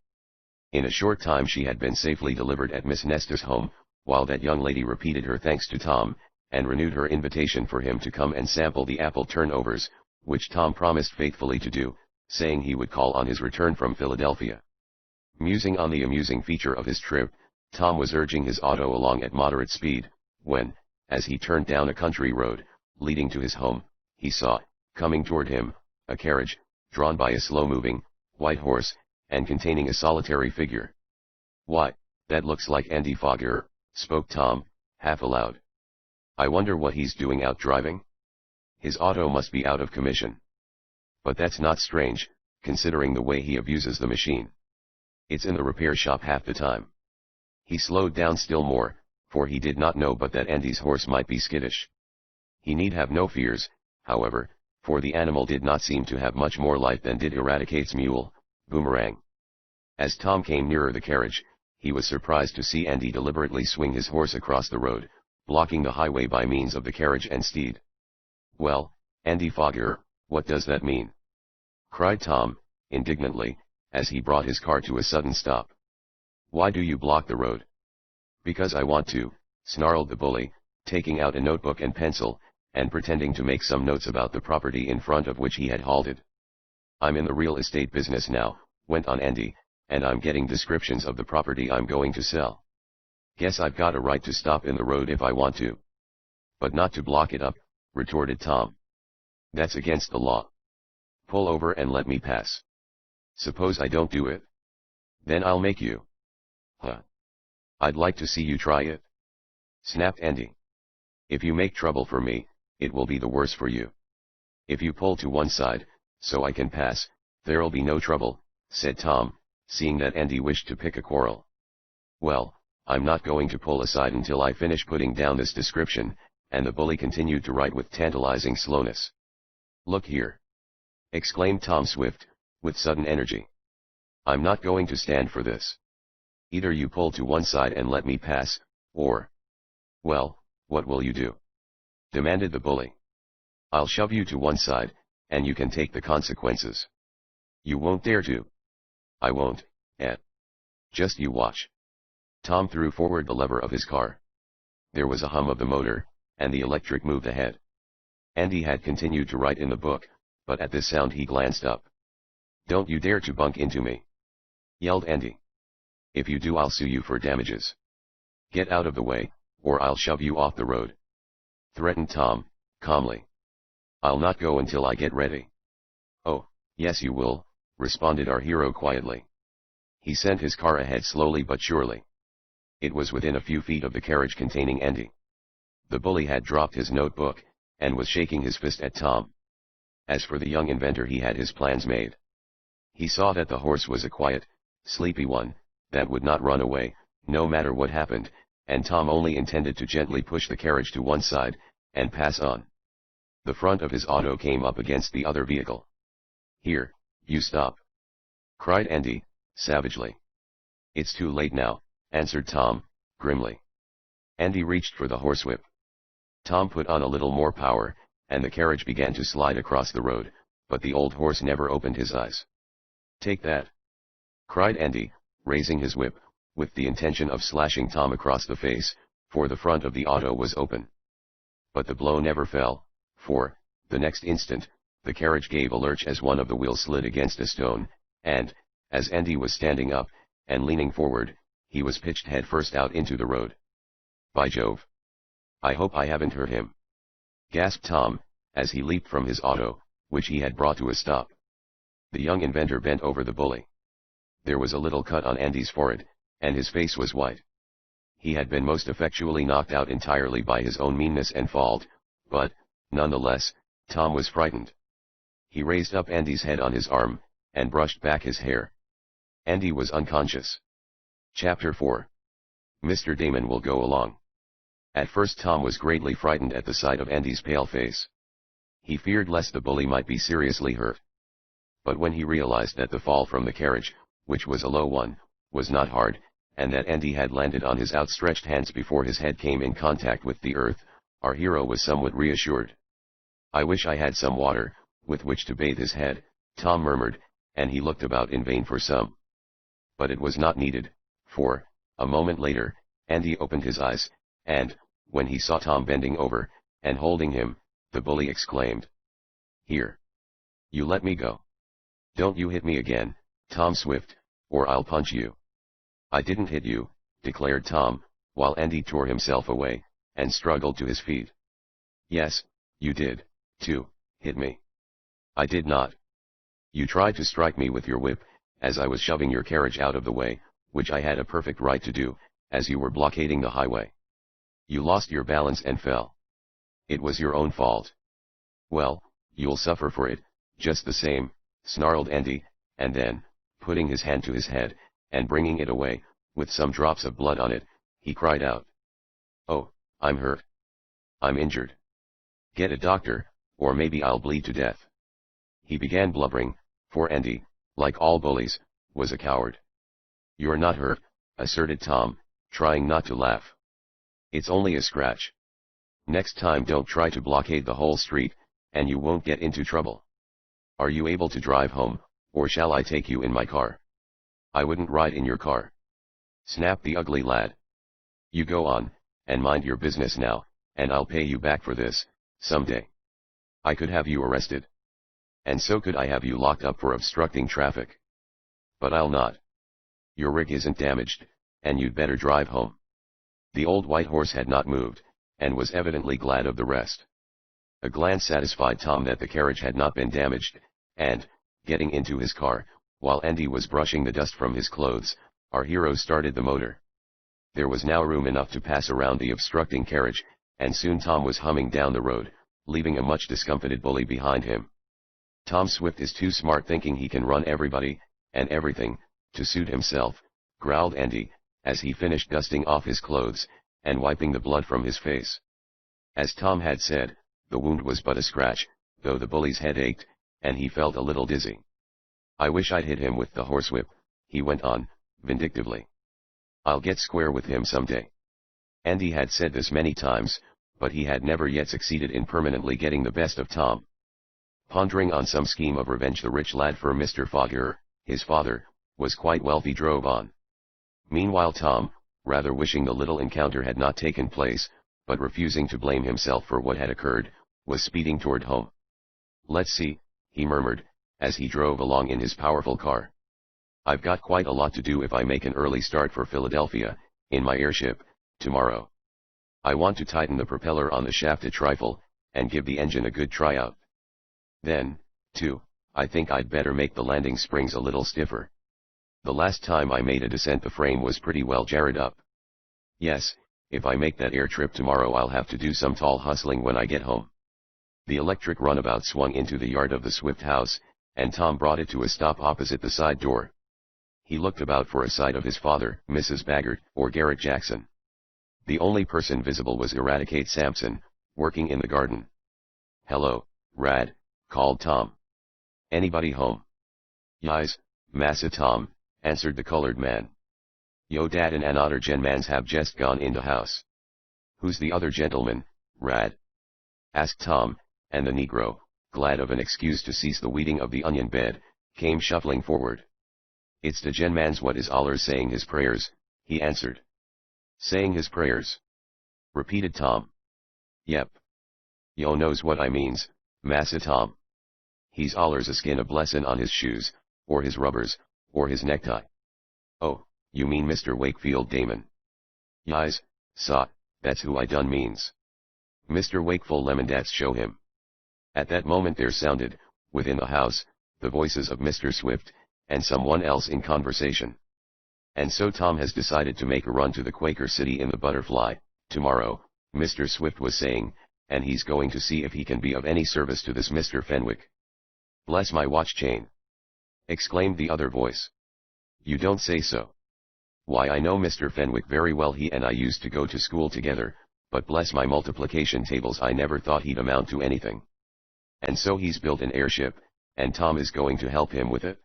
In a short time she had been safely delivered at Miss Nestor's home, while that young lady repeated her thanks to Tom, and renewed her invitation for him to come and sample the apple turnovers, which Tom promised faithfully to do, saying he would call on his return from Philadelphia. Musing on the amusing feature of his trip, Tom was urging his auto along at moderate speed, when, as he turned down a country road, leading to his home, he saw, coming toward him, a carriage, drawn by a slow-moving, white horse, and containing a solitary figure. "Why, that looks like Andy Foger," spoke Tom, half aloud. "I wonder what he's doing out driving? His auto must be out of commission. But that's not strange, considering the way he abuses the machine. It's in the repair shop half the time." He slowed down still more, for he did not know but that Andy's horse might be skittish. He need have no fears, however, for the animal did not seem to have much more life than did Eradicate's mule, Boomerang. As Tom came nearer the carriage, he was surprised to see Andy deliberately swing his horse across the road, blocking the highway by means of the carriage and steed. "Well, Andy Foger, what does that mean?" cried Tom, indignantly, as he brought his car to a sudden stop. "Why do you block the road?" "Because I want to," snarled the bully, taking out a notebook and pencil, and pretending to make some notes about the property in front of which he had halted. "I'm in the real estate business now," went on Andy, "and I'm getting descriptions of the property I'm going to sell. Guess I've got a right to stop in the road if I want to." "But not to block it up," retorted Tom. "That's against the law. Pull over and let me pass." "Suppose I don't do it? Then I'll make you." "Huh. I'd like to see you try it," snapped Andy. "If you make trouble for me, it will be the worse for you. If you pull to one side, so I can pass, there'll be no trouble," said Tom, seeing that Andy wished to pick a quarrel. "Well, I'm not going to pull aside until I finish putting down this description," and the bully continued to write with tantalizing slowness. "Look here," exclaimed Tom Swift, with sudden energy. "I'm not going to stand for this. Either you pull to one side and let me pass, or—" "Well, what will you do?" demanded the bully. "I'll shove you to one side, and you can take the consequences." "You won't dare to." "I won't, Ed. Just you watch." Tom threw forward the lever of his car. There was a hum of the motor, and the electric moved ahead. Andy had continued to write in the book, but at this sound he glanced up. "Don't you dare to bunk into me!" yelled Andy. "If you do, I'll sue you for damages. Get out of the way, or I'll shove you off the road," threatened Tom, calmly. "I'll not go until I get ready." "Oh, yes you will," responded our hero quietly. He sent his car ahead slowly but surely. It was within a few feet of the carriage containing Andy. The bully had dropped his notebook, and was shaking his fist at Tom. As for the young inventor, he had his plans made. He saw that the horse was a quiet, sleepy one, that would not run away, no matter what happened, and Tom only intended to gently push the carriage to one side, and pass on. The front of his auto came up against the other vehicle. "Here, you stop!" cried Andy, savagely. "It's too late now," answered Tom, grimly. Andy reached for the horsewhip. Tom put on a little more power, and the carriage began to slide across the road, but the old horse never opened his eyes. "Take that!" cried Andy, raising his whip, with the intention of slashing Tom across the face, for the front of the auto was open. But the blow never fell, for, the next instant, the carriage gave a lurch as one of the wheels slid against a stone, and, as Andy was standing up, and leaning forward, he was pitched headfirst out into the road. "By Jove! I hope I haven't hurt him," gasped Tom, as he leaped from his auto, which he had brought to a stop. The young inventor bent over the bully. There was a little cut on Andy's forehead, and his face was white. He had been most effectually knocked out entirely by his own meanness and fault, but, nonetheless, Tom was frightened. He raised up Andy's head on his arm, and brushed back his hair. Andy was unconscious. Chapter 4. Mr. Damon will go along. At first Tom was greatly frightened at the sight of Andy's pale face. He feared lest the bully might be seriously hurt. But when he realized that the fall from the carriage, which was a low one, was not hard, and that Andy had landed on his outstretched hands before his head came in contact with the earth, our hero was somewhat reassured. "I wish I had some water, with which to bathe his head," Tom murmured, and he looked about in vain for some. But it was not needed, for, a moment later, Andy opened his eyes, and, when he saw Tom bending over, and holding him, the bully exclaimed, "Here! You let me go. Don't you hit me again, Tom Swift, or I'll punch you." "I didn't hit you," declared Tom, while Andy tore himself away, and struggled to his feet. "Yes, you did, too, hit me." "I did not. You tried to strike me with your whip, as I was shoving your carriage out of the way, which I had a perfect right to do, as you were blockading the highway. You lost your balance and fell. It was your own fault." "Well, you'll suffer for it, just the same," snarled Andy, and then, putting his hand to his head, and bringing it away, with some drops of blood on it, he cried out, "Oh, I'm hurt. I'm injured. Get a doctor, or maybe I'll bleed to death." He began blubbering, for Andy, like all bullies, was a coward. "You're not hurt," asserted Tom, trying not to laugh. "It's only a scratch. Next time don't try to blockade the whole street, and you won't get into trouble. Are you able to drive home, or shall I take you in my car?" "I wouldn't ride in your car," snapped the ugly lad. "You go on, and mind your business now, and I'll pay you back for this, someday. I could have you arrested. And so could I have you locked up for obstructing traffic. But I'll not. Your rig isn't damaged, and you'd better drive home." The old white horse had not moved, and was evidently glad of the rest. A glance satisfied Tom that the carriage had not been damaged, and, getting into his car, while Andy was brushing the dust from his clothes, our hero started the motor. There was now room enough to pass around the obstructing carriage, and soon Tom was humming down the road, leaving a much discomfited bully behind him. "Tom Swift is too smart thinking he can run everybody, and everything, to suit himself," growled Andy, as he finished dusting off his clothes, and wiping the blood from his face. As Tom had said, the wound was but a scratch, though the bully's head ached, and he felt a little dizzy. "I wish I'd hit him with the horsewhip," he went on, vindictively. "I'll get square with him someday." Andy had said this many times, but he had never yet succeeded in permanently getting the best of Tom. Pondering on some scheme of revenge, the rich lad for Mr. Fogger, his father, was quite wealthy, drove on. Meanwhile Tom, rather wishing the little encounter had not taken place, but refusing to blame himself for what had occurred, was speeding toward home. "Let's see," he murmured, as he drove along in his powerful car. "I've got quite a lot to do if I make an early start for Philadelphia, in my airship, tomorrow. I want to tighten the propeller on the shaft a trifle, and give the engine a good tryout. Then, too, I think I'd better make the landing springs a little stiffer. The last time I made a descent the frame was pretty well jarred up. Yes, if I make that air trip tomorrow I'll have to do some tall hustling when I get home." The electric runabout swung into the yard of the Swift house, and Tom brought it to a stop opposite the side door. He looked about for a sight of his father, Mrs. Baggert, or Garrett Jackson. The only person visible was Eradicate Sampson, working in the garden. "Hello, Rad," called Tom. "Anybody home?" "Yis, Massa Tom," answered the colored man. "Yo dad and another genmans have just gone into house." "Who's the other gentleman, Rad?" asked Tom, and the negro, glad of an excuse to cease the weeding of the onion bed, came shuffling forward. "It's the genmans what is allers saying his prayers," he answered. "Saying his prayers?" repeated Tom. "Yep. Yo knows what I means, Massa Tom. He's allers a skin a blessin' on his shoes, or his rubbers, or his necktie." "Oh, you mean Mr. Wakefield Damon?" "Yis, sah, that's who I done means. Mr. Wakeful lemon dats show him." At that moment there sounded, within the house, the voices of Mr. Swift, and someone else in conversation. "And so Tom has decided to make a run to the Quaker City in the Butterfly, tomorrow," Mr. Swift was saying, "and he's going to see if he can be of any service to this Mr. Fenwick." "Bless my watch chain!" exclaimed the other voice. "You don't say so. Why, I know Mr. Fenwick very well. He and I used to go to school together, but bless my multiplication tables, I never thought he'd amount to anything. And so he's built an airship, and Tom is going to help him with it?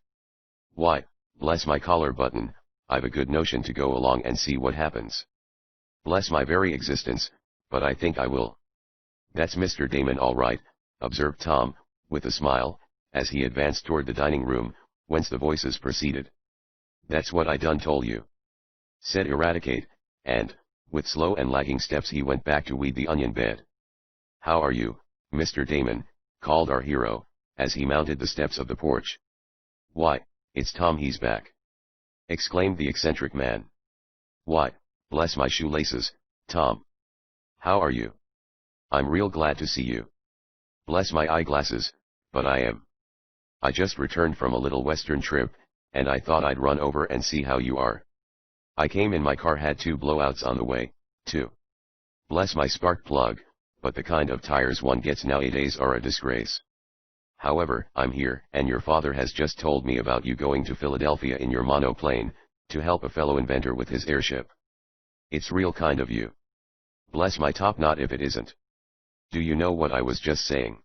Why, bless my collar button, I've a good notion to go along and see what happens. Bless my very existence, but I think I will. That's Mr. Damon all right, observed Tom, with a smile, as he advanced toward the dining room, whence the voices proceeded. That's what I done told you, said Eradicate, and, with slow and lagging steps he went back to weed the onion bed. How are you, Mr. Damon, called our hero, as he mounted the steps of the porch. Why, it's Tom, he's back, exclaimed the eccentric man. Why, bless my shoelaces, Tom. How are you? I'm real glad to see you. Bless my eyeglasses, but I just returned from a little western trip, and I thought I'd run over and see how you are. I came in my car, had 2 blowouts on the way, too. Bless my spark plug, but the kind of tires one gets nowadays are a disgrace. However, I'm here, and your father has just told me about you going to Philadelphia in your monoplane, to help a fellow inventor with his airship. It's real kind of you. Bless my top knot if it isn't. Do you know what I was just saying?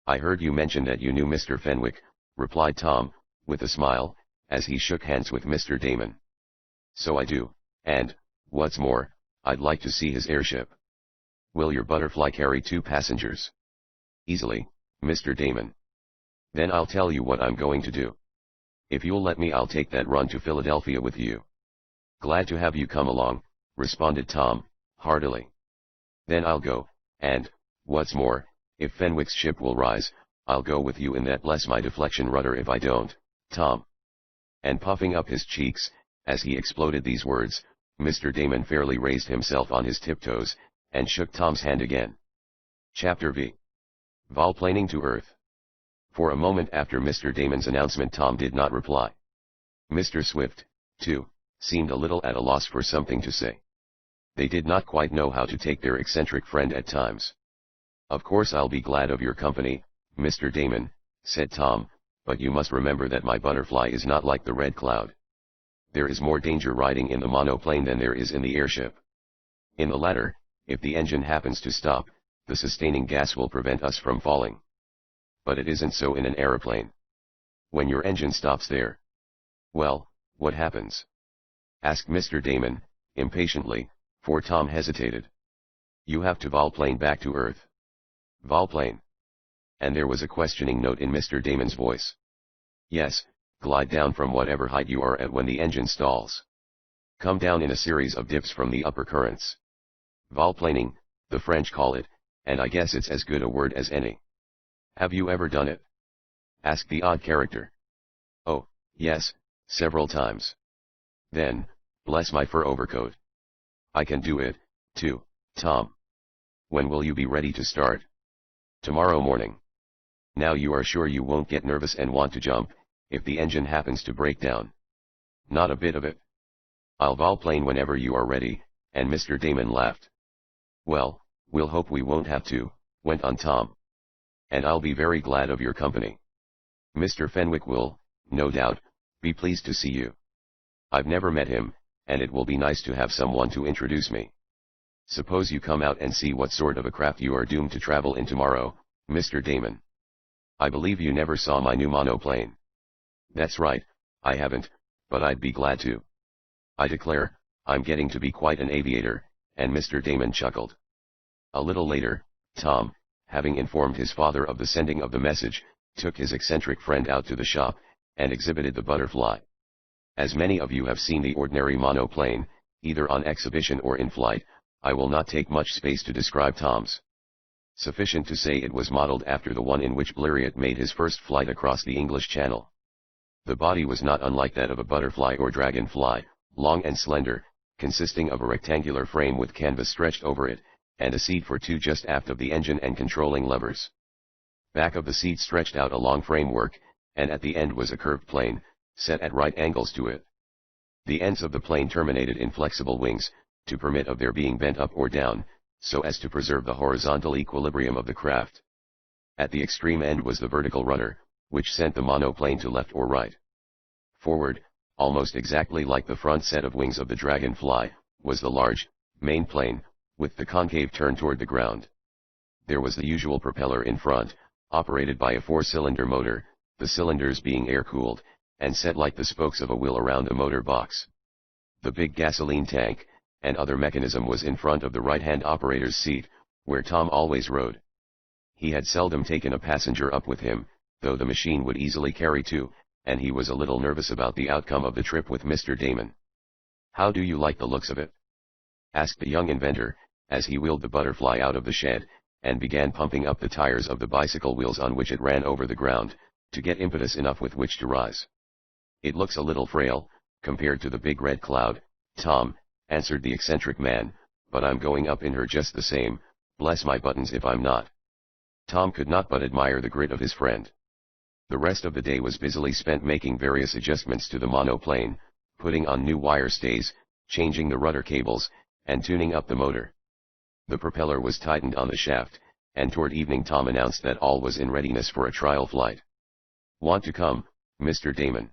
I heard you mention that you knew Mr. Fenwick, replied Tom, with a smile, as he shook hands with Mr. Damon. So I do, and, what's more, I'd like to see his airship. Will your butterfly carry 2 passengers? Easily, Mr. Damon. Then I'll tell you what I'm going to do. If you'll let me, I'll take that run to Philadelphia with you. Glad to have you come along, responded Tom, heartily. Then I'll go, and, what's more, if Fenwick's ship will rise, I'll go with you in that. Bless my deflection rudder if I don't, Tom. And puffing up his cheeks, as he exploded these words, Mr. Damon fairly raised himself on his tiptoes, and shook Tom's hand again. Chapter V. Volplaning to Earth. For a moment after Mr. Damon's announcement Tom did not reply. Mr. Swift, too, seemed a little at a loss for something to say. They did not quite know how to take their eccentric friend at times. Of course I'll be glad of your company, Mr. Damon, said Tom, but you must remember that my butterfly is not like the Red Cloud. There is more danger riding in the monoplane than there is in the airship. In the latter, if the engine happens to stop, the sustaining gas will prevent us from falling. But it isn't so in an aeroplane. When your engine stops there. Well, what happens? Asked Mr. Damon, impatiently, for Tom hesitated. You have to volplane back to Earth. Volplane. And there was a questioning note in Mr. Damon's voice. Yes, glide down from whatever height you are at when the engine stalls. Come down in a series of dips from the upper currents. Volplaning, the French call it, and I guess it's as good a word as any. Have you ever done it? Asked the odd character. Oh, yes, several times. Then, bless my fur overcoat. I can do it, too, Tom. When will you be ready to start? Tomorrow morning. Now you are sure you won't get nervous and want to jump, if the engine happens to break down? Not a bit of it. I'll volplane whenever you are ready, and Mr. Damon laughed. Well, we'll hope we won't have to, went on Tom. And I'll be very glad of your company. Mr. Fenwick will, no doubt, be pleased to see you. I've never met him, and it will be nice to have someone to introduce me. Suppose you come out and see what sort of a craft you are doomed to travel in tomorrow, Mr. Damon. I believe you never saw my new monoplane. That's right, I haven't, but I'd be glad to. I declare, I'm getting to be quite an aviator, and Mr. Damon chuckled. A little later, Tom, having informed his father of the sending of the message, took his eccentric friend out to the shop, and exhibited the butterfly. As many of you have seen the ordinary monoplane, either on exhibition or in flight, I will not take much space to describe Tom's. Sufficient to say it was modeled after the one in which Blériot made his first flight across the English Channel. The body was not unlike that of a butterfly or dragonfly, long and slender, consisting of a rectangular frame with canvas stretched over it, and a seat for 2 just aft of the engine and controlling levers. Back of the seat stretched out a long framework, and at the end was a curved plane, set at right angles to it. The ends of the plane terminated in flexible wings, to permit of their being bent up or down, so as to preserve the horizontal equilibrium of the craft. At the extreme end was the vertical rudder, which sent the monoplane to left or right. Forward, almost exactly like the front set of wings of the dragonfly, was the large, main plane, with the concave turned toward the ground. There was the usual propeller in front, operated by a 4-cylinder motor, the cylinders being air-cooled, and set like the spokes of a wheel around a motor box. The big gasoline tank, and other mechanism was in front of the right-hand operator's seat, where Tom always rode. He had seldom taken a passenger up with him, though the machine would easily carry two, and he was a little nervous about the outcome of the trip with Mr. Damon. "How do you like the looks of it?" asked the young inventor, as he wheeled the butterfly out of the shed, and began pumping up the tires of the bicycle wheels on which it ran over the ground, to get impetus enough with which to rise. "It looks a little frail, compared to the big red cloud, Tom," answered the eccentric man, "but I'm going up in her just the same, bless my buttons if I'm not." Tom could not but admire the grit of his friend. The rest of the day was busily spent making various adjustments to the monoplane, putting on new wire stays, changing the rudder cables, and tuning up the motor. The propeller was tightened on the shaft, and toward evening Tom announced that all was in readiness for a trial flight. "Want to come, Mr. Damon?"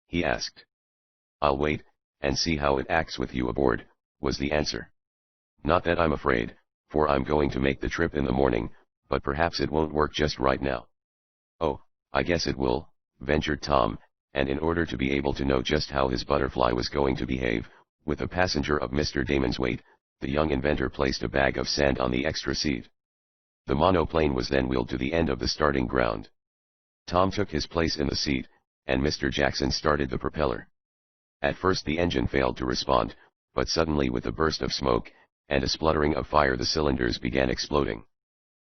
he asked. "I'll wait, and see how it acts with you aboard," was the answer. "Not that I'm afraid, for I'm going to make the trip in the morning, but perhaps it won't work just right now." "Oh, I guess it will," ventured Tom, and in order to be able to know just how his butterfly was going to behave, with a passenger of Mr. Damon's weight, the young inventor placed a bag of sand on the extra seat. The monoplane was then wheeled to the end of the starting ground. Tom took his place in the seat, and Mr. Jackson started the propeller. At first the engine failed to respond, but suddenly with a burst of smoke, and a spluttering of fire the cylinders began exploding.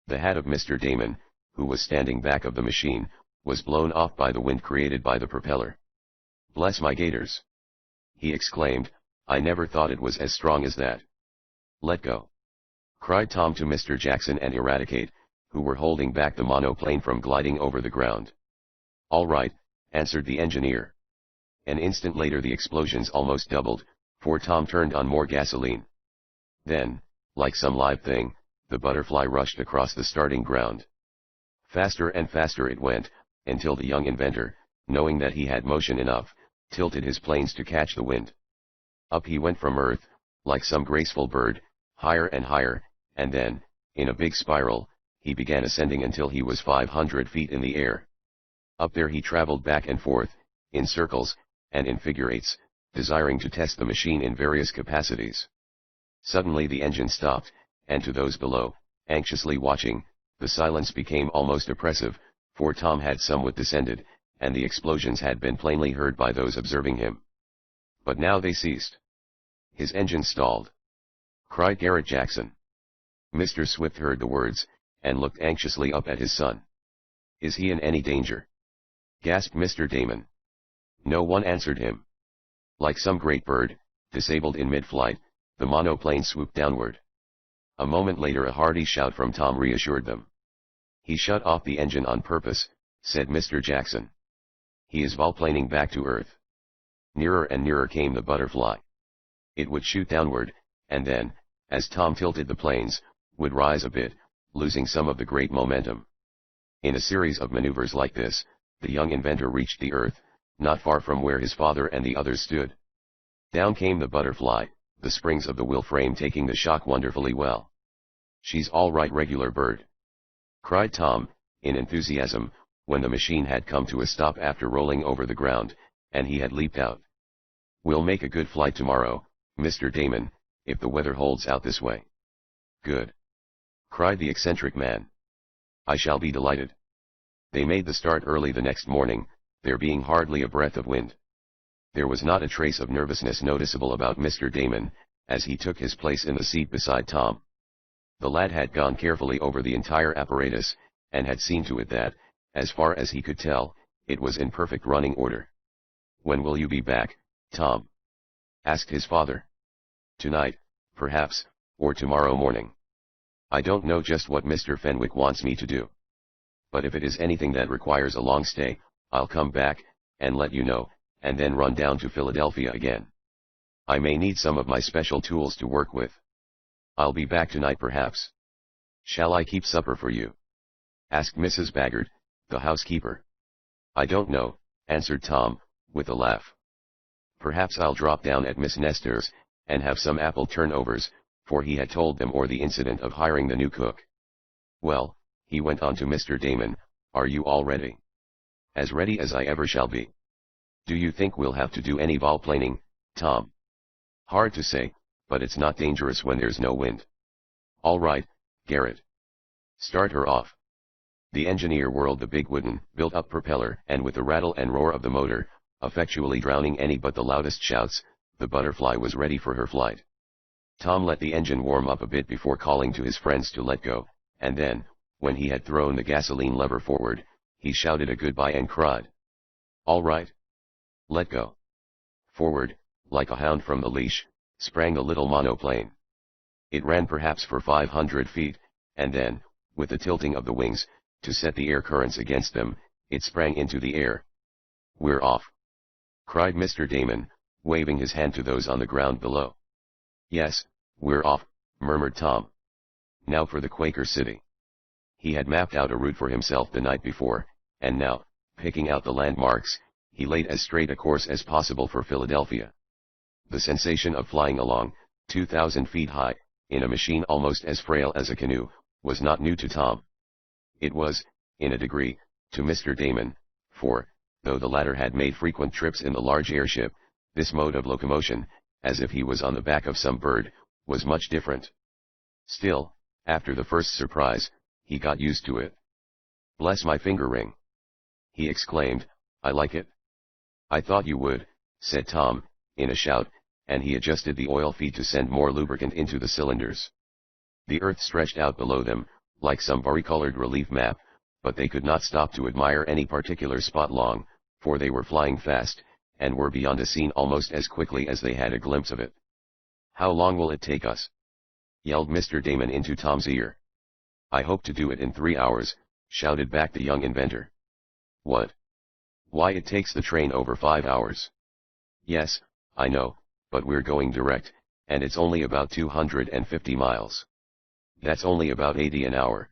The hat of Mr. Damon, who was standing back of the machine, was blown off by the wind created by the propeller. "Bless my gaiters!" he exclaimed, "I never thought it was as strong as that." "Let go!" cried Tom to Mr. Jackson and Eradicate, who were holding back the monoplane from gliding over the ground. "All right," answered the engineer. An instant later the explosions almost doubled, for Tom turned on more gasoline. Then, like some live thing, the butterfly rushed across the starting ground. Faster and faster it went, until the young inventor, knowing that he had motion enough, tilted his planes to catch the wind. Up he went from earth, like some graceful bird, higher and higher, and then, in a big spiral, he began ascending until he was 500 feet in the air. Up there he traveled back and forth, in circles, and in figure eights, desiring to test the machine in various capacities. Suddenly the engine stopped, and to those below, anxiously watching, the silence became almost oppressive, for Tom had somewhat descended, and the explosions had been plainly heard by those observing him. But now they ceased. "His engine stalled!" cried Garrett Jackson. Mr. Swift heard the words, and looked anxiously up at his son. "Is he in any danger?" gasped Mr. Damon. No one answered him. Like some great bird, disabled in mid-flight, the monoplane swooped downward. A moment later a hearty shout from Tom reassured them. "He shut off the engine on purpose," said Mr. Jackson. "He is volplaning back to Earth." Nearer and nearer came the butterfly. It would shoot downward, and then, as Tom tilted the planes, would rise a bit, losing some of the great momentum. In a series of maneuvers like this, the young inventor reached the Earth, not far from where his father and the others stood. Down came the butterfly, the springs of the wheel frame taking the shock wonderfully well. "She's all right, regular bird," cried Tom, in enthusiasm, when the machine had come to a stop after rolling over the ground, and he had leaped out. "We'll make a good flight tomorrow, Mr. Damon, if the weather holds out this way." "Good!" cried the eccentric man. "I shall be delighted." They made the start early the next morning, there being hardly a breath of wind. There was not a trace of nervousness noticeable about Mr. Damon, as he took his place in the seat beside Tom. The lad had gone carefully over the entire apparatus, and had seen to it that, as far as he could tell, it was in perfect running order. "When will you be back, Tom?" asked his father. "Tonight, perhaps, or tomorrow morning. I don't know just what Mr. Fenwick wants me to do. But if it is anything that requires a long stay, I'll come back, and let you know, and then run down to Philadelphia again. I may need some of my special tools to work with. I'll be back tonight perhaps. Shall I keep supper for you?" asked Mrs. Baggert, the housekeeper. "I don't know," answered Tom, with a laugh. "Perhaps I'll drop down at Miss Nestor's, and have some apple turnovers, for he had told them or the incident of hiring the new cook. "Well," he went on to Mr. Damon, "are you all ready?" "As ready as I ever shall be." "Do you think we'll have to do any volplaning, Tom?" "Hard to say, but it's not dangerous when there's no wind." "All right, Garrett. Start her off." The engineer whirled the big wooden, built-up propeller, and with the rattle and roar of the motor, effectually drowning any but the loudest shouts, the butterfly was ready for her flight. Tom let the engine warm up a bit before calling to his friends to let go, and then, when he had thrown the gasoline lever forward, he shouted a goodbye and cried, "All right. Let go." Forward, like a hound from the leash, sprang the little monoplane. It ran perhaps for 500 feet, and then, with the tilting of the wings, to set the air currents against them, it sprang into the air. "We're off!" cried Mr. Damon, waving his hand to those on the ground below. "Yes, we're off," murmured Tom. "Now for the Quaker City." He had mapped out a route for himself the night before, and now, picking out the landmarks, he laid as straight a course as possible for Philadelphia. The sensation of flying along, 2,000 feet high, in a machine almost as frail as a canoe, was not new to Tom. It was, in a degree, to Mr. Damon, for, though the latter had made frequent trips in the large airship, this mode of locomotion, as if he was on the back of some bird, was much different. Still, after the first surprise, he got used to it. "Bless my finger ring!" he exclaimed, "I like it." "I thought you would," said Tom, in a shout, and he adjusted the oil feed to send more lubricant into the cylinders. The earth stretched out below them, like some varicolored relief map, but they could not stop to admire any particular spot long, for they were flying fast, and were beyond a scene almost as quickly as they had a glimpse of it. "How long will it take us?" yelled Mr. Damon into Tom's ear. "I hope to do it in 3 hours, shouted back the young inventor. "What? Why, it takes the train over 5 hours. "Yes, I know, but we're going direct, and it's only about 250 miles. That's only about 80 an hour.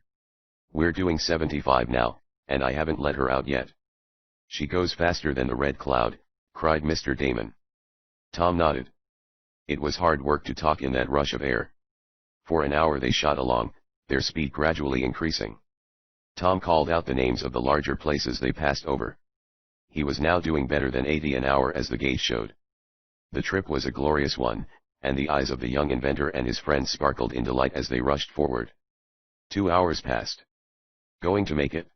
We're doing 75 now, and I haven't let her out yet." "She goes faster than the Red Cloud," cried Mr. Damon. Tom nodded. It was hard work to talk in that rush of air. For an hour they shot along, their speed gradually increasing. Tom called out the names of the larger places they passed over. He was now doing better than 80 an hour as the gauge showed. The trip was a glorious one, and the eyes of the young inventor and his friends sparkled in delight as they rushed forward. 2 hours passed. "Going to make it?"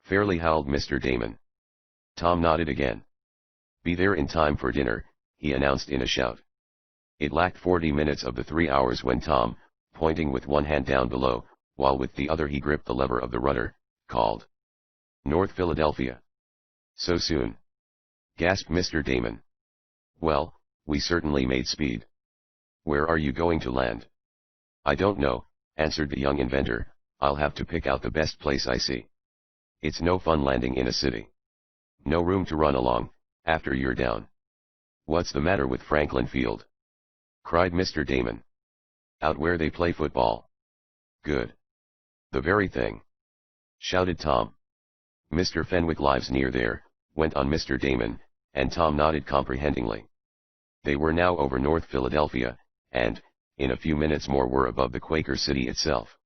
fairly howled Mr. Damon. Tom nodded again. "Be there in time for dinner," he announced in a shout. It lacked 40 minutes of the 3 hours when Tom, pointing with one hand down below, while with the other he gripped the lever of the rudder, called, "North Philadelphia." "So soon?" gasped Mr. Damon. "Well, we certainly made speed." "Where are you going to land?" "I don't know," answered the young inventor. "I'll have to pick out the best place I see. It's no fun landing in a city. No room to run along, after you're down." "What's the matter with Franklin Field?" cried Mr. Damon. "Out where they play football." "Good. The very thing," shouted Tom. "Mr. Fenwick lives near there," went on Mr. Damon, and Tom nodded comprehendingly. They were now over North Philadelphia, and, in a few minutes more were above the Quaker City itself.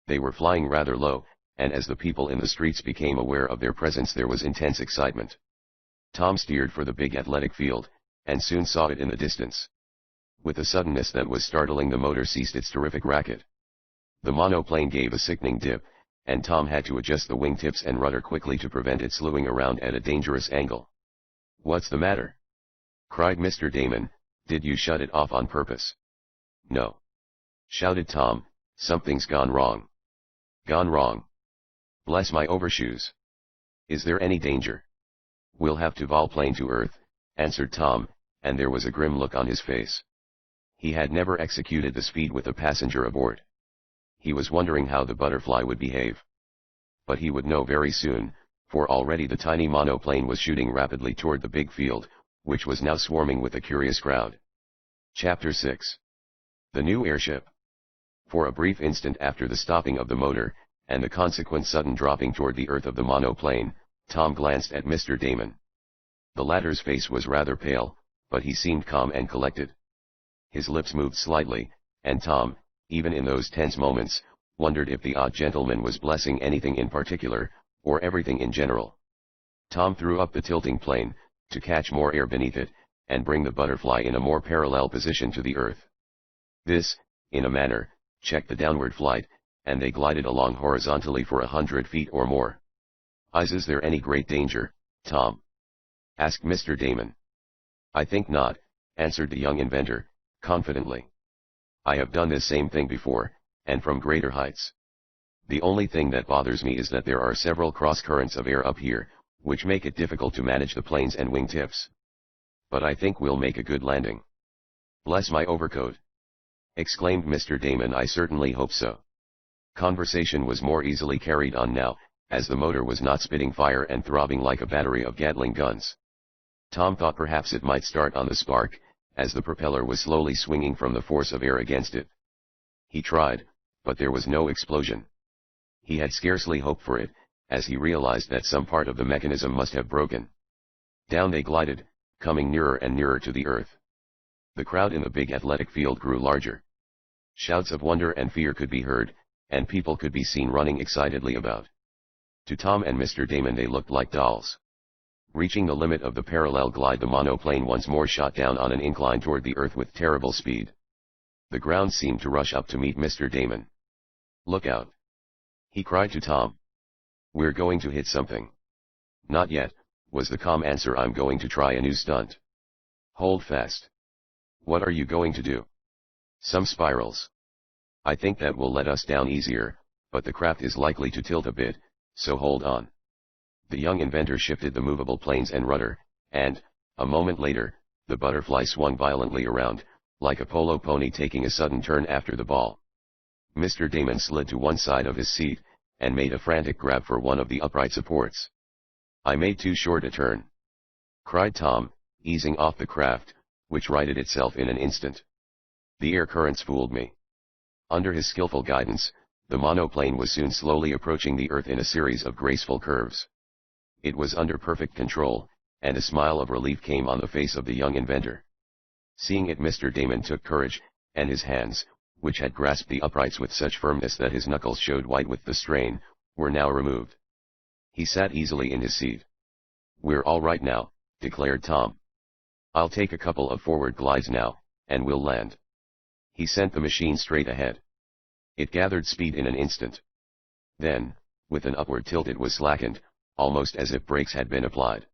They were flying rather low, and as the people in the streets became aware of their presence there was intense excitement. Tom steered for the big athletic field, and soon saw it in the distance. With a suddenness that was startling, the motor ceased its terrific racket. The monoplane gave a sickening dip, and Tom had to adjust the wingtips and rudder quickly to prevent it slewing around at a dangerous angle. "What's the matter?" cried Mr. Damon. "Did you shut it off on purpose?" "No," shouted Tom, "something's gone wrong." "Gone wrong? Bless my overshoes. Is there any danger?" "We'll have to volplane to Earth," answered Tom, and there was a grim look on his face. He had never executed the speed with a passenger aboard. He was wondering how the butterfly would behave. But he would know very soon, for already the tiny monoplane was shooting rapidly toward the big field, which was now swarming with a curious crowd. Chapter 6. The New Airship. For a brief instant after the stopping of the motor, and the consequent sudden dropping toward the earth of the monoplane, Tom glanced at Mr. Damon. The latter's face was rather pale, but he seemed calm and collected. His lips moved slightly, and Tom, even in those tense moments, wondered if the odd gentleman was blessing anything in particular, or everything in general. Tom threw up the tilting plane, to catch more air beneath it, and bring the butterfly in a more parallel position to the earth. This, in a manner, checked the downward flight, and they glided along horizontally for 100 feet or more. "Is there any great danger, Tom?" asked Mr. Damon. "I think not," answered the young inventor, confidently. "I have done this same thing before, and from greater heights. The only thing that bothers me is that there are several cross currents of air up here, which make it difficult to manage the planes and wing tips. But I think we'll make a good landing." "Bless my overcoat!" exclaimed Mr. Damon. "I certainly hope so." Conversation was more easily carried on now, as the motor was not spitting fire and throbbing like a battery of Gatling guns. Tom thought perhaps it might start on the spark, as the propeller was slowly swinging from the force of air against it. He tried, but there was no explosion. He had scarcely hoped for it, as he realized that some part of the mechanism must have broken. Down they glided, coming nearer and nearer to the earth. The crowd in the big athletic field grew larger. Shouts of wonder and fear could be heard, and people could be seen running excitedly about. To Tom and Mr. Damon they looked like dolls. Reaching the limit of the parallel glide, the monoplane once more shot down on an incline toward the earth with terrible speed. The ground seemed to rush up to meet Mr. Damon. "Look out!" he cried to Tom. "We're going to hit something." "Not yet," was the calm answer. "I'm going to try a new stunt." "Hold fast." "What are you going to do?" "Some spirals. I think that will let us down easier, but the craft is likely to tilt a bit, so hold on." The young inventor shifted the movable planes and rudder, and, a moment later, the butterfly swung violently around, like a polo pony taking a sudden turn after the ball. Mr. Damon slid to one side of his seat, and made a frantic grab for one of the upright supports. "I made too short a turn," cried Tom, easing off the craft, which righted itself in an instant. "The air currents fooled me." Under his skillful guidance, the monoplane was soon slowly approaching the earth in a series of graceful curves. It was under perfect control, and a smile of relief came on the face of the young inventor. Seeing it, Mr. Damon took courage, and his hands, which had grasped the uprights with such firmness that his knuckles showed white with the strain, were now removed. He sat easily in his seat. "We're all right now," declared Tom. "I'll take a couple of forward glides now, and we'll land." He sent the machine straight ahead. It gathered speed in an instant. Then, with an upward tilt, it was slackened, almost as if brakes had been applied.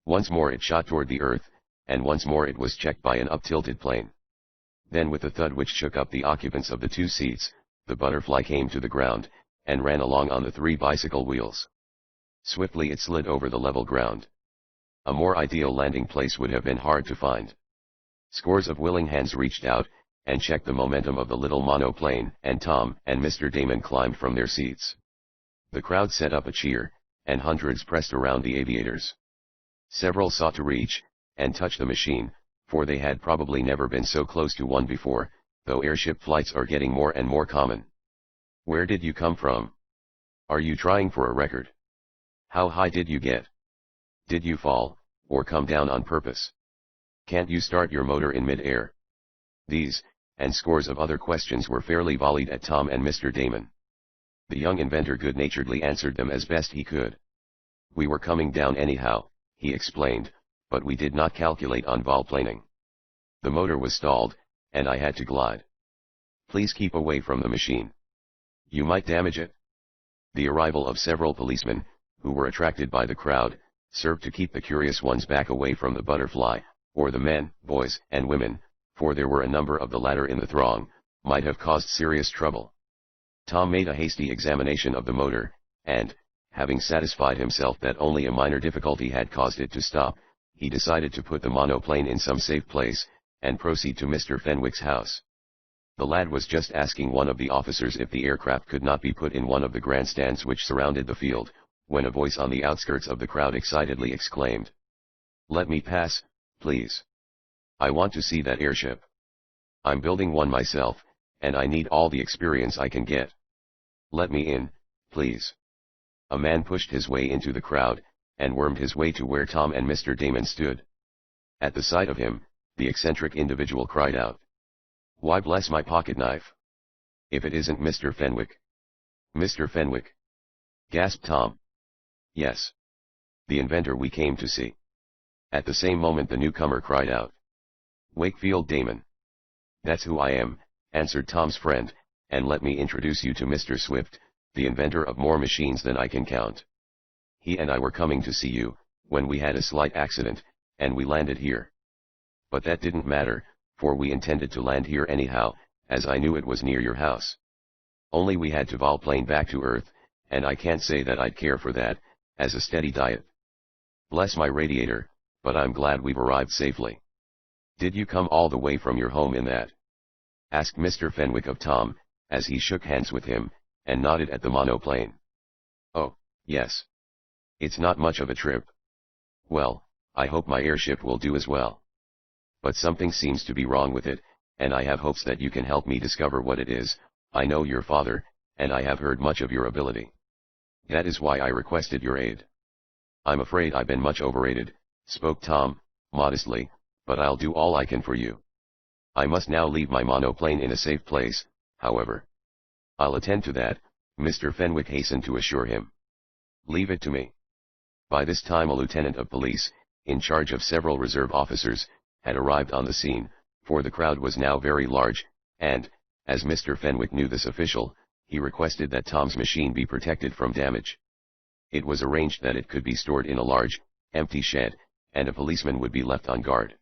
Once more it shot toward the earth, and once more it was checked by an up-tilted plane. Then, with a thud which shook up the occupants of the two seats, the butterfly came to the ground, and ran along on the three bicycle wheels. Swiftly it slid over the level ground. A more ideal landing place would have been hard to find. Scores of willing hands reached out, and checked the momentum of the little monoplane, and Tom and Mr. Damon climbed from their seats. The crowd set up a cheer, and hundreds pressed around the aviators. Several sought to reach and touch the machine, for they had probably never been so close to one before, though airship flights are getting more and more common. "Where did you come from? Are you trying for a record? How high did you get? Did you fall, or come down on purpose? Can't you start your motor in mid-air?" These, and scores of other questions, were fairly volleyed at Tom and Mr. Damon. The young inventor good-naturedly answered them as best he could. "We were coming down anyhow," he explained, "but we did not calculate on volplaning. The motor was stalled, and I had to glide. Please keep away from the machine. You might damage it." The arrival of several policemen, who were attracted by the crowd, served to keep the curious ones back away from the butterfly, or the men, boys, and women, for there were a number of the latter in the throng, might have caused serious trouble. Tom made a hasty examination of the motor, and, having satisfied himself that only a minor difficulty had caused it to stop, he decided to put the monoplane in some safe place, and proceed to Mr. Fenwick's house. The lad was just asking one of the officers if the aircraft could not be put in one of the grandstands which surrounded the field, when a voice on the outskirts of the crowd excitedly exclaimed, "Let me pass, please. I want to see that airship. I'm building one myself, and I need all the experience I can get. Let me in, please." A man pushed his way into the crowd, and wormed his way to where Tom and Mr. Damon stood. At the sight of him, the eccentric individual cried out, Why bless my pocket knife? If it isn't Mr. Fenwick. Mr. Fenwick? Gasped Tom. Yes. The inventor we came to see. At the same moment the newcomer cried out. Wakefield Damon. That's who I am, answered Tom's friend, and let me introduce you to Mr. Swift, the inventor of more machines than I can count. He and I were coming to see you, when we had a slight accident, and we landed here. But that didn't matter, for we intended to land here anyhow, as I knew it was near your house. Only we had to volplane back to Earth, and I can't say that I'd care for that, as a steady diet. Bless my radiator, but I'm glad we've arrived safely. Did you come all the way from your home in that? Asked Mr. Fenwick of Tom, as he shook hands with him, and nodded at the monoplane. Oh, yes. It's not much of a trip. Well, I hope my airship will do as well. But something seems to be wrong with it, and I have hopes that you can help me discover what it is. I know your father, and I have heard much of your ability. That is why I requested your aid. I'm afraid I've been much overrated, spoke Tom, modestly, but I'll do all I can for you. I must now leave my monoplane in a safe place, however. I'll attend to that, Mr. Fenwick hastened to assure him. Leave it to me. By this time a lieutenant of police, in charge of several reserve officers, had arrived on the scene, for the crowd was now very large, and, as Mr. Fenwick knew this official, he requested that Tom's machine be protected from damage. It was arranged that it could be stored in a large, empty shed, and a policeman would be left on guard.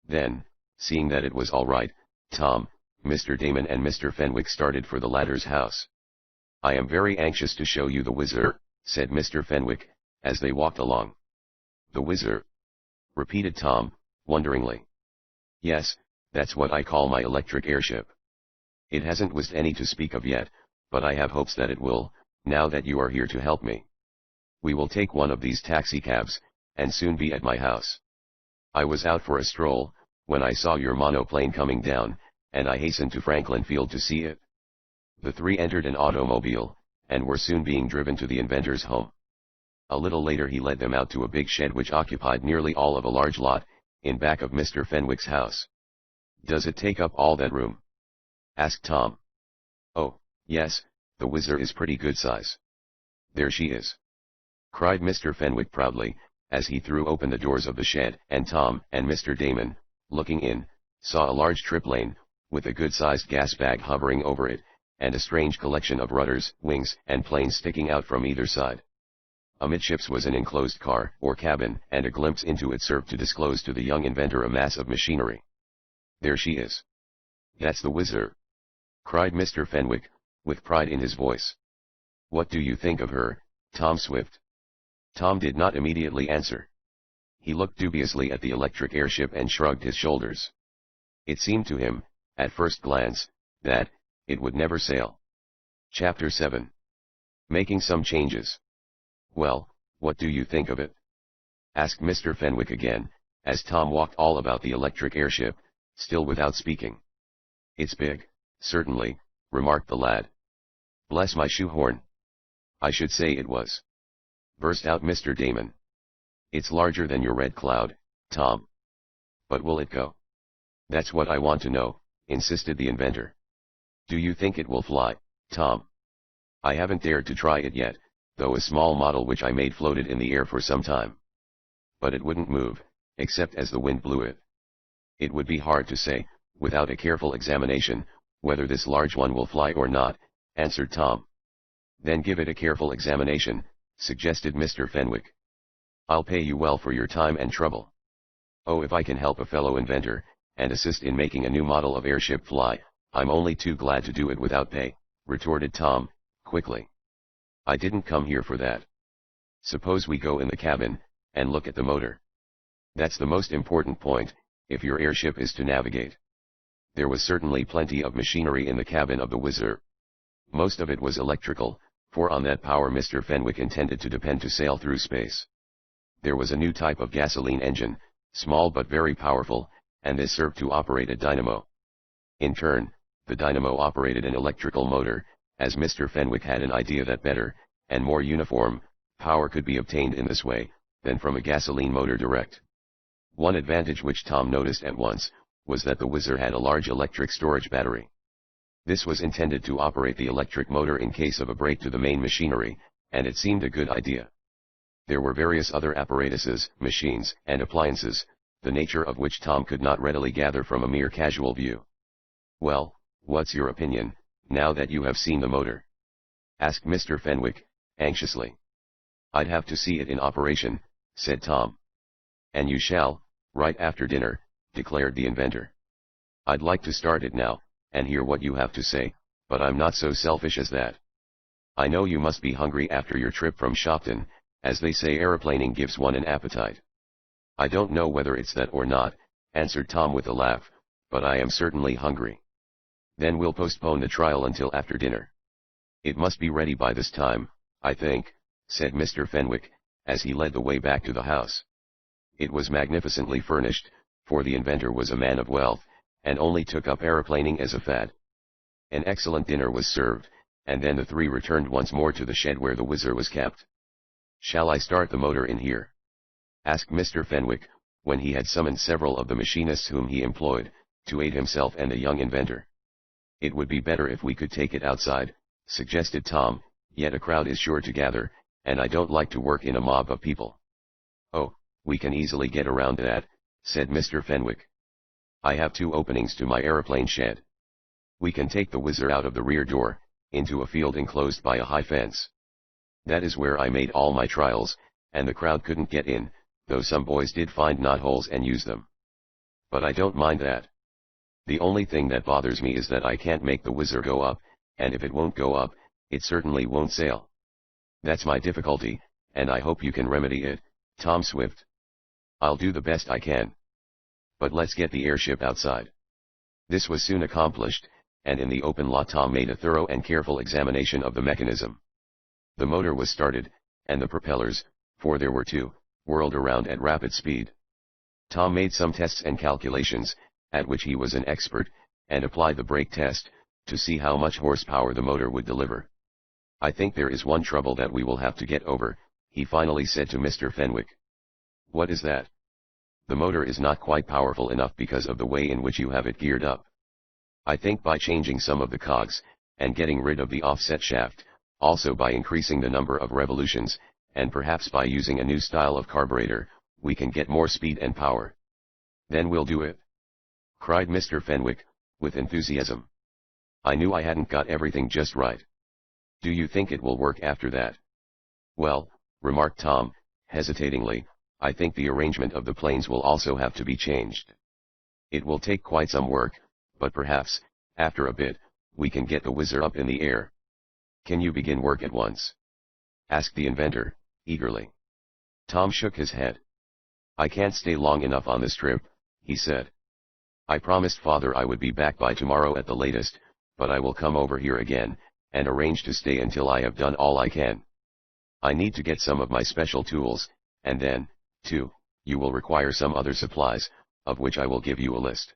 Then, seeing that it was all right, Tom, Mr. Damon and Mr. Fenwick started for the latter's house. I am very anxious to show you the Whizzer, said Mr. Fenwick, as they walked along. The Whizzer? Repeated Tom, wonderingly. Yes, that's what I call my electric airship. It hasn't whizzed any to speak of yet, but I have hopes that it will, now that you are here to help me. We will take one of these taxicabs, and soon be at my house. I was out for a stroll, when I saw your monoplane coming down, and I hastened to Franklin Field to see it. The three entered an automobile, and were soon being driven to the inventor's home. A little later he led them out to a big shed which occupied nearly all of a large lot, in back of Mr. Fenwick's house. Does it take up all that room? Asked Tom. Oh, yes, the Whizzer is pretty good size. There she is. Cried Mr. Fenwick proudly, as he threw open the doors of the shed, and Tom and Mr. Damon, looking in, saw a large triplane, with a good-sized gas bag hovering over it, and a strange collection of rudders, wings, and planes sticking out from either side. Amidships was an enclosed car, or cabin, and a glimpse into it served to disclose to the young inventor a mass of machinery. There she is. That's the Whizzer. Cried Mr. Fenwick, with pride in his voice. What do you think of her, Tom Swift? Tom did not immediately answer. He looked dubiously at the electric airship and shrugged his shoulders. It seemed to him, at first glance, that it would never sail. Chapter 7. Making some changes. Well, what do you think of it? Asked Mr. Fenwick again, as Tom walked all about the electric airship, still without speaking. It's big, certainly, remarked the lad. Bless my shoehorn. I should say it was. Burst out Mr. Damon. It's larger than your Red Cloud, Tom. But will it go? That's what I want to know, insisted the inventor. Do you think it will fly, Tom? I haven't dared to try it yet, though a small model which I made floated in the air for some time. But it wouldn't move, except as the wind blew it. It would be hard to say, without a careful examination, whether this large one will fly or not, answered Tom. Then give it a careful examination, suggested Mr. Fenwick. I'll pay you well for your time and trouble. Oh, if I can help a fellow inventor, and assist in making a new model of airship fly, I'm only too glad to do it without pay, retorted Tom, quickly. I didn't come here for that. Suppose we go in the cabin, and look at the motor. That's the most important point, if your airship is to navigate. There was certainly plenty of machinery in the cabin of the Whizzer. Most of it was electrical, for on that power Mr. Fenwick intended to depend to sail through space. There was a new type of gasoline engine, small but very powerful, and this served to operate a dynamo. In turn, the dynamo operated an electrical motor, as Mr. Fenwick had an idea that better, and more uniform, power could be obtained in this way, than from a gasoline motor direct. One advantage which Tom noticed at once, was that the Whizzer had a large electric storage battery. This was intended to operate the electric motor in case of a break to the main machinery, and it seemed a good idea. There were various other apparatuses, machines, and appliances, the nature of which Tom could not readily gather from a mere casual view. "Well, what's your opinion, now that you have seen the motor?" asked Mr. Fenwick, anxiously. "I'd have to see it in operation," said Tom. "And you shall, right after dinner," declared the inventor. "I'd like to start it now, and hear what you have to say, but I'm not so selfish as that. I know you must be hungry after your trip from Shopton, as they say aeroplaning gives one an appetite." "I don't know whether it's that or not," answered Tom with a laugh, "but I am certainly hungry." "Then we'll postpone the trial until after dinner. It must be ready by this time, I think," said Mr. Fenwick, as he led the way back to the house. It was magnificently furnished, for the inventor was a man of wealth, and only took up aeroplaning as a fad. An excellent dinner was served, and then the three returned once more to the shed where the Whizzer was kept. "Shall I start the motor in here?" asked Mr. Fenwick, when he had summoned several of the machinists whom he employed, to aid himself and the young inventor. "It would be better if we could take it outside," suggested Tom, "yet a crowd is sure to gather, and I don't like to work in a mob of people." "Oh, we can easily get around that," said Mr. Fenwick. "I have 2 openings to my aeroplane shed. We can take the Whizzer out of the rear door, into a field enclosed by a high fence. That is where I made all my trials, and the crowd couldn't get in, though some boys did find knotholes and use them. But I don't mind that. The only thing that bothers me is that I can't make the Whizzer go up, and if it won't go up, it certainly won't sail. That's my difficulty, and I hope you can remedy it, Tom Swift." "I'll do the best I can. But let's get the airship outside." This was soon accomplished, and in the open lot Tom made a thorough and careful examination of the mechanism. The motor was started, and the propellers, for there were 2, whirled around at rapid speed. Tom made some tests and calculations, at which he was an expert, and applied the brake test, to see how much horsepower the motor would deliver. "I think there is one trouble that we will have to get over," he finally said to Mr. Fenwick. "What is that?" "The motor is not quite powerful enough because of the way in which you have it geared up. I think by changing some of the cogs, and getting rid of the offset shaft, also by increasing the number of revolutions, and perhaps by using a new style of carburetor, we can get more speed and power." "Then we'll do it," cried Mr. Fenwick, with enthusiasm. "I knew I hadn't got everything just right. Do you think it will work after that?" "Well," remarked Tom, hesitatingly, "I think the arrangement of the planes will also have to be changed. It will take quite some work, but perhaps, after a bit, we can get the Whizzer up in the air." "Can you begin work at once?" asked the inventor, eagerly. Tom shook his head. "I can't stay long enough on this trip," he said. "I promised Father I would be back by tomorrow at the latest, but I will come over here again, and arrange to stay until I have done all I can. I need to get some of my special tools, and then, too, you will require some other supplies, of which I will give you a list.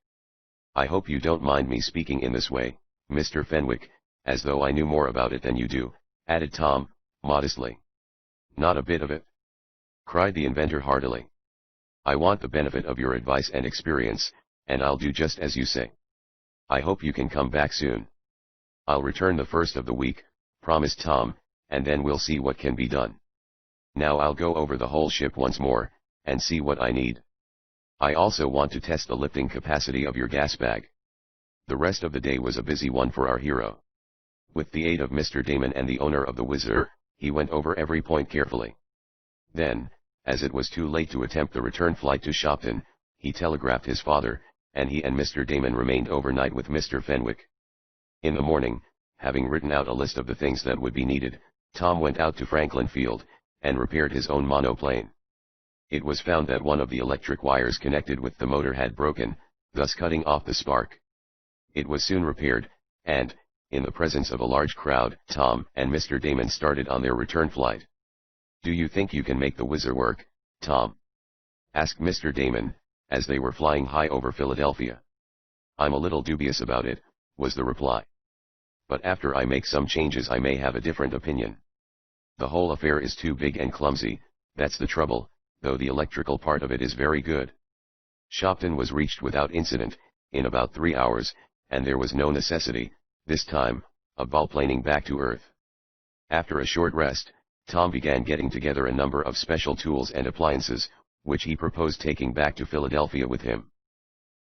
I hope you don't mind me speaking in this way, Mr. Fenwick, as though I knew more about it than you do," added Tom, modestly. "Not a bit of it," cried the inventor heartily. "I want the benefit of your advice and experience, and I'll do just as you say. I hope you can come back soon." "I'll return the first of the week," promised Tom, "and then we'll see what can be done. Now I'll go over the whole ship once more, and see what I need. I also want to test the lifting capacity of your gas bag." The rest of the day was a busy one for our hero. With the aid of Mr. Damon and the owner of the Whizzer, he went over every point carefully. Then, as it was too late to attempt the return flight to Shopton, he telegraphed his father, and he and Mr. Damon remained overnight with Mr. Fenwick. In the morning, having written out a list of the things that would be needed, Tom went out to Franklin Field, and repaired his own monoplane. It was found that one of the electric wires connected with the motor had broken, thus cutting off the spark. It was soon repaired, and, in the presence of a large crowd, Tom and Mr. Damon started on their return flight. "Do you think you can make the Whizzer work, Tom?" asked Mr. Damon, as they were flying high over Philadelphia. "I'm a little dubious about it," was the reply. "But after I make some changes I may have a different opinion. The whole affair is too big and clumsy, that's the trouble, though the electrical part of it is very good." Shopton was reached without incident, in about 3 hours, and there was no necessity, this time, of volplaning back to Earth. After a short rest, Tom began getting together a number of special tools and appliances, which he proposed taking back to Philadelphia with him.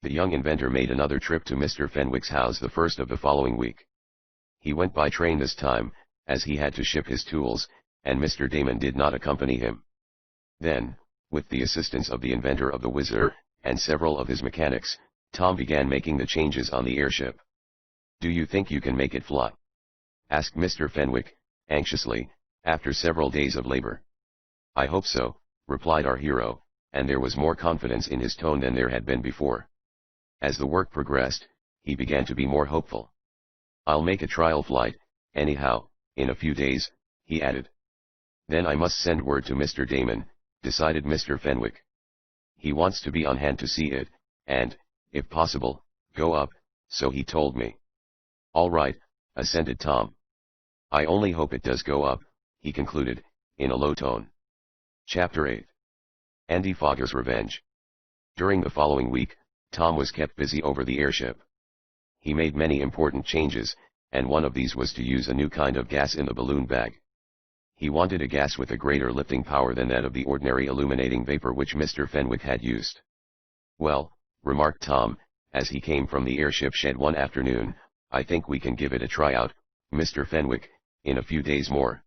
The young inventor made another trip to Mr. Fenwick's house the first of the following week. He went by train this time, as he had to ship his tools, and Mr. Damon did not accompany him. Then, with the assistance of the inventor of the Whizzer, and several of his mechanics, Tom began making the changes on the airship. "Do you think you can make it fly?" asked Mr. Fenwick, anxiously, after several days of labor. "I hope so," replied our hero, and there was more confidence in his tone than there had been before. As the work progressed, he began to be more hopeful. "I'll make a trial flight, anyhow, in a few days," he added. "Then I must send word to Mr. Damon," decided Mr. Fenwick. "He wants to be on hand to see it, and, if possible, go up, so he told me." "All right," assented Tom. "I only hope it does go up," he concluded, in a low tone. Chapter 8. Andy Fogger's Revenge. During the following week, Tom was kept busy over the airship. He made many important changes, and one of these was to use a new kind of gas in the balloon bag. He wanted a gas with a greater lifting power than that of the ordinary illuminating vapor which Mr. Fenwick had used. "Well," remarked Tom, as he came from the airship shed one afternoon, "I think we can give it a try out, Mr. Fenwick, in a few days more.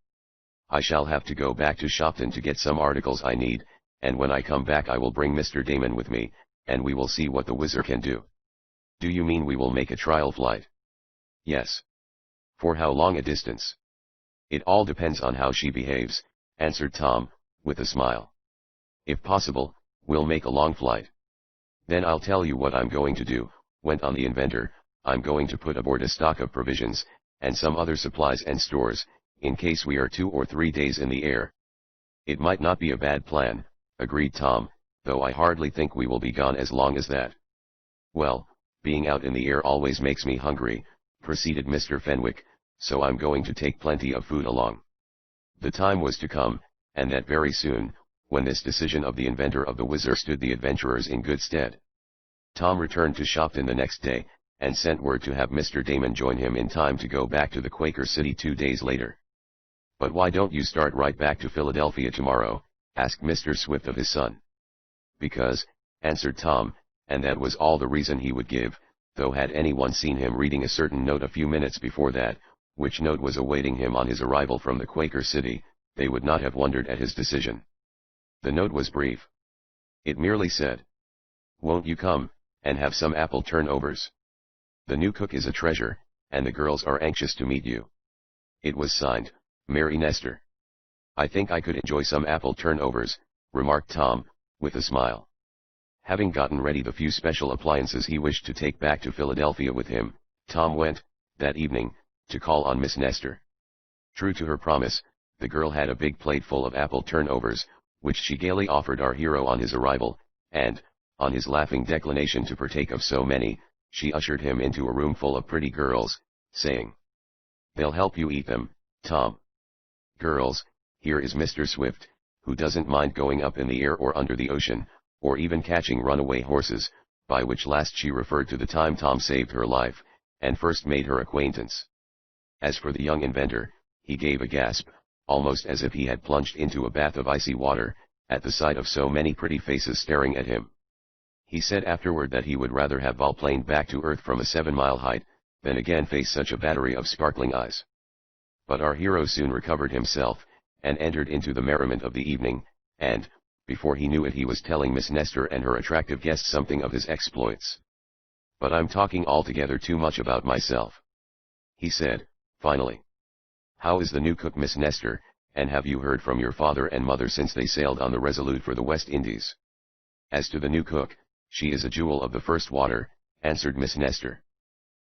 I shall have to go back to Shopton to get some articles I need, and when I come back I will bring Mr. Damon with me, and we will see what the Whizzer can do." "Do you mean we will make a trial flight?" "Yes." "For how long a distance?" "It all depends on how she behaves," answered Tom, with a smile. "If possible, we'll make a long flight." "Then I'll tell you what I'm going to do," went on the inventor. "I'm going to put aboard a stock of provisions, and some other supplies and stores, in case we are 2 or 3 days in the air." "It might not be a bad plan," agreed Tom, "though I hardly think we will be gone as long as that." "Well, being out in the air always makes me hungry," proceeded Mr. Fenwick, "so I'm going to take plenty of food along." The time was to come, and that very soon, when this decision of the inventor of the Whizzer stood the adventurers in good stead. Tom returned to Shopton the next day, and sent word to have Mr. Damon join him in time to go back to the Quaker City 2 days later. "But why don't you start right back to Philadelphia tomorrow?" asked Mr. Swift of his son. "Because," answered Tom, and that was all the reason he would give, though had anyone seen him reading a certain note a few minutes before that, which note was awaiting him on his arrival from the Quaker City, they would not have wondered at his decision. The note was brief. It merely said, "Won't you come, and have some apple turnovers? The new cook is a treasure, and the girls are anxious to meet you." It was signed, Mary Nestor. "I think I could enjoy some apple turnovers," remarked Tom, with a smile. Having gotten ready the few special appliances he wished to take back to Philadelphia with him, Tom went, that evening, to call on Miss Nestor. True to her promise, the girl had a big plate full of apple turnovers, which she gaily offered our hero on his arrival, and, on his laughing declination to partake of so many, she ushered him into a room full of pretty girls, saying, "They'll help you eat them, Tom. Girls, here is Mr. Swift, who doesn't mind going up in the air or under the ocean, or even catching runaway horses," by which last she referred to the time Tom saved her life, and first made her acquaintance. As for the young inventor, he gave a gasp, almost as if he had plunged into a bath of icy water, at the sight of so many pretty faces staring at him. He said afterward that he would rather have volplaned back to Earth from a 7-mile height, than again face such a battery of sparkling eyes. But our hero soon recovered himself, and entered into the merriment of the evening, and, before he knew it, he was telling Miss Nestor and her attractive guest something of his exploits. "But I'm talking altogether too much about myself," he said, finally. "How is the new cook, Miss Nestor, and have you heard from your father and mother since they sailed on the Resolute for the West Indies?" "As to the new cook, she is a jewel of the first water," answered Miss Nestor.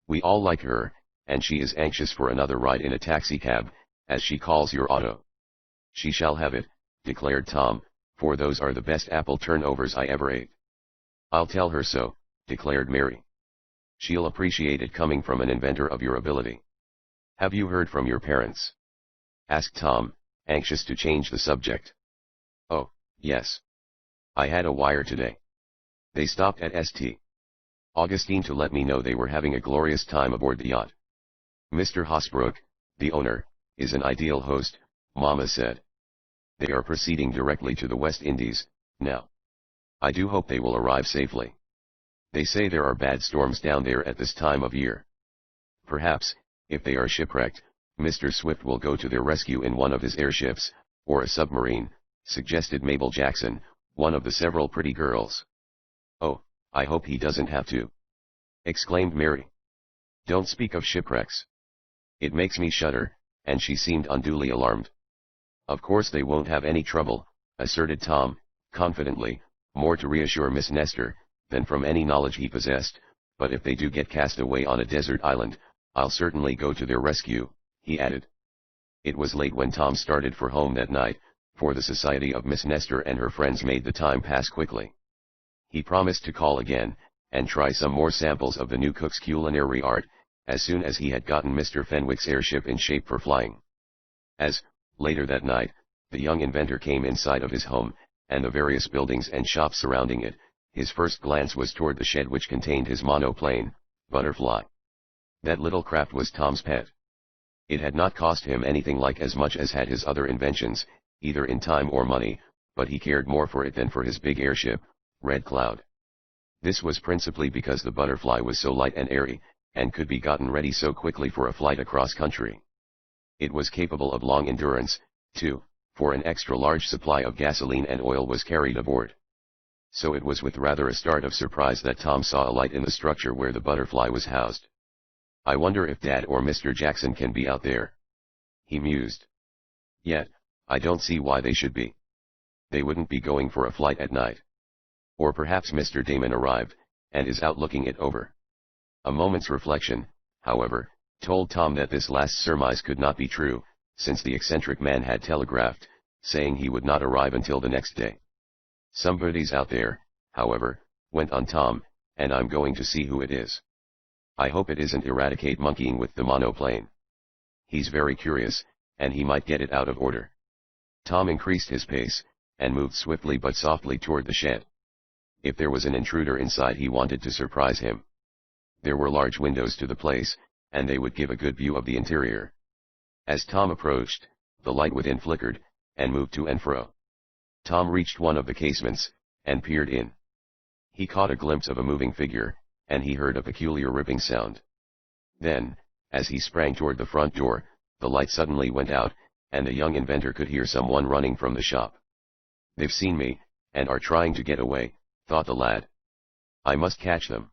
"We all like her, and she is anxious for another ride in a taxicab, as she calls your auto." "She shall have it," declared Tom, "for those are the best apple turnovers I ever ate." "I'll tell her so," declared Mary. "She'll appreciate it coming from an inventor of your ability." "Have you heard from your parents?" asked Tom, anxious to change the subject. "Oh, yes. I had a wire today. They stopped at St. Augustine to let me know they were having a glorious time aboard the yacht. Mr. Hosbrook, the owner, is an ideal host, Mama said. They are proceeding directly to the West Indies, now. I do hope they will arrive safely. They say there are bad storms down there at this time of year. Perhaps, if they are shipwrecked, Mr. Swift will go to their rescue in one of his airships, or a submarine, suggested Mabel Jackson, one of the several pretty girls. Oh, I hope he doesn't have to, exclaimed Mary. Don't speak of shipwrecks. It makes me shudder, and she seemed unduly alarmed. Of course they won't have any trouble, asserted Tom, confidently, more to reassure Miss Nestor, than from any knowledge he possessed, but if they do get cast away on a desert island, I'll certainly go to their rescue, he added. It was late when Tom started for home that night, for the society of Miss Nestor and her friends made the time pass quickly. He promised to call again, and try some more samples of the new cook's culinary art, as soon as he had gotten Mr. Fenwick's airship in shape for flying. As, later that night, the young inventor came in sight of his home, and the various buildings and shops surrounding it, his first glance was toward the shed which contained his monoplane, Butterfly. That little craft was Tom's pet. It had not cost him anything like as much as had his other inventions, either in time or money, but he cared more for it than for his big airship, Red Cloud. This was principally because the Butterfly was so light and airy, and could be gotten ready so quickly for a flight across country. It was capable of long endurance, too, for an extra-large supply of gasoline and oil was carried aboard. So it was with rather a start of surprise that Tom saw a light in the structure where the Butterfly was housed. I wonder if Dad or Mr. Jackson can be out there, he mused. Yet, I don't see why they should be. They wouldn't be going for a flight at night. Or perhaps Mr. Damon arrived, and is out looking it over. A moment's reflection, however, told Tom that this last surmise could not be true, since the eccentric man had telegraphed, saying he would not arrive until the next day. Somebody's out there, however, went on Tom, and I'm going to see who it is. I hope it isn't Eradicate monkeying with the monoplane. He's very curious, and he might get it out of order. Tom increased his pace, and moved swiftly but softly toward the shed. If there was an intruder inside, he wanted to surprise him. There were large windows to the place, and they would give a good view of the interior. As Tom approached, the light within flickered, and moved to and fro. Tom reached one of the casements, and peered in. He caught a glimpse of a moving figure, and he heard a peculiar ripping sound. Then, as he sprang toward the front door, the light suddenly went out, and the young inventor could hear someone running from the shop. They've seen me, and are trying to get away, thought the lad. I must catch them.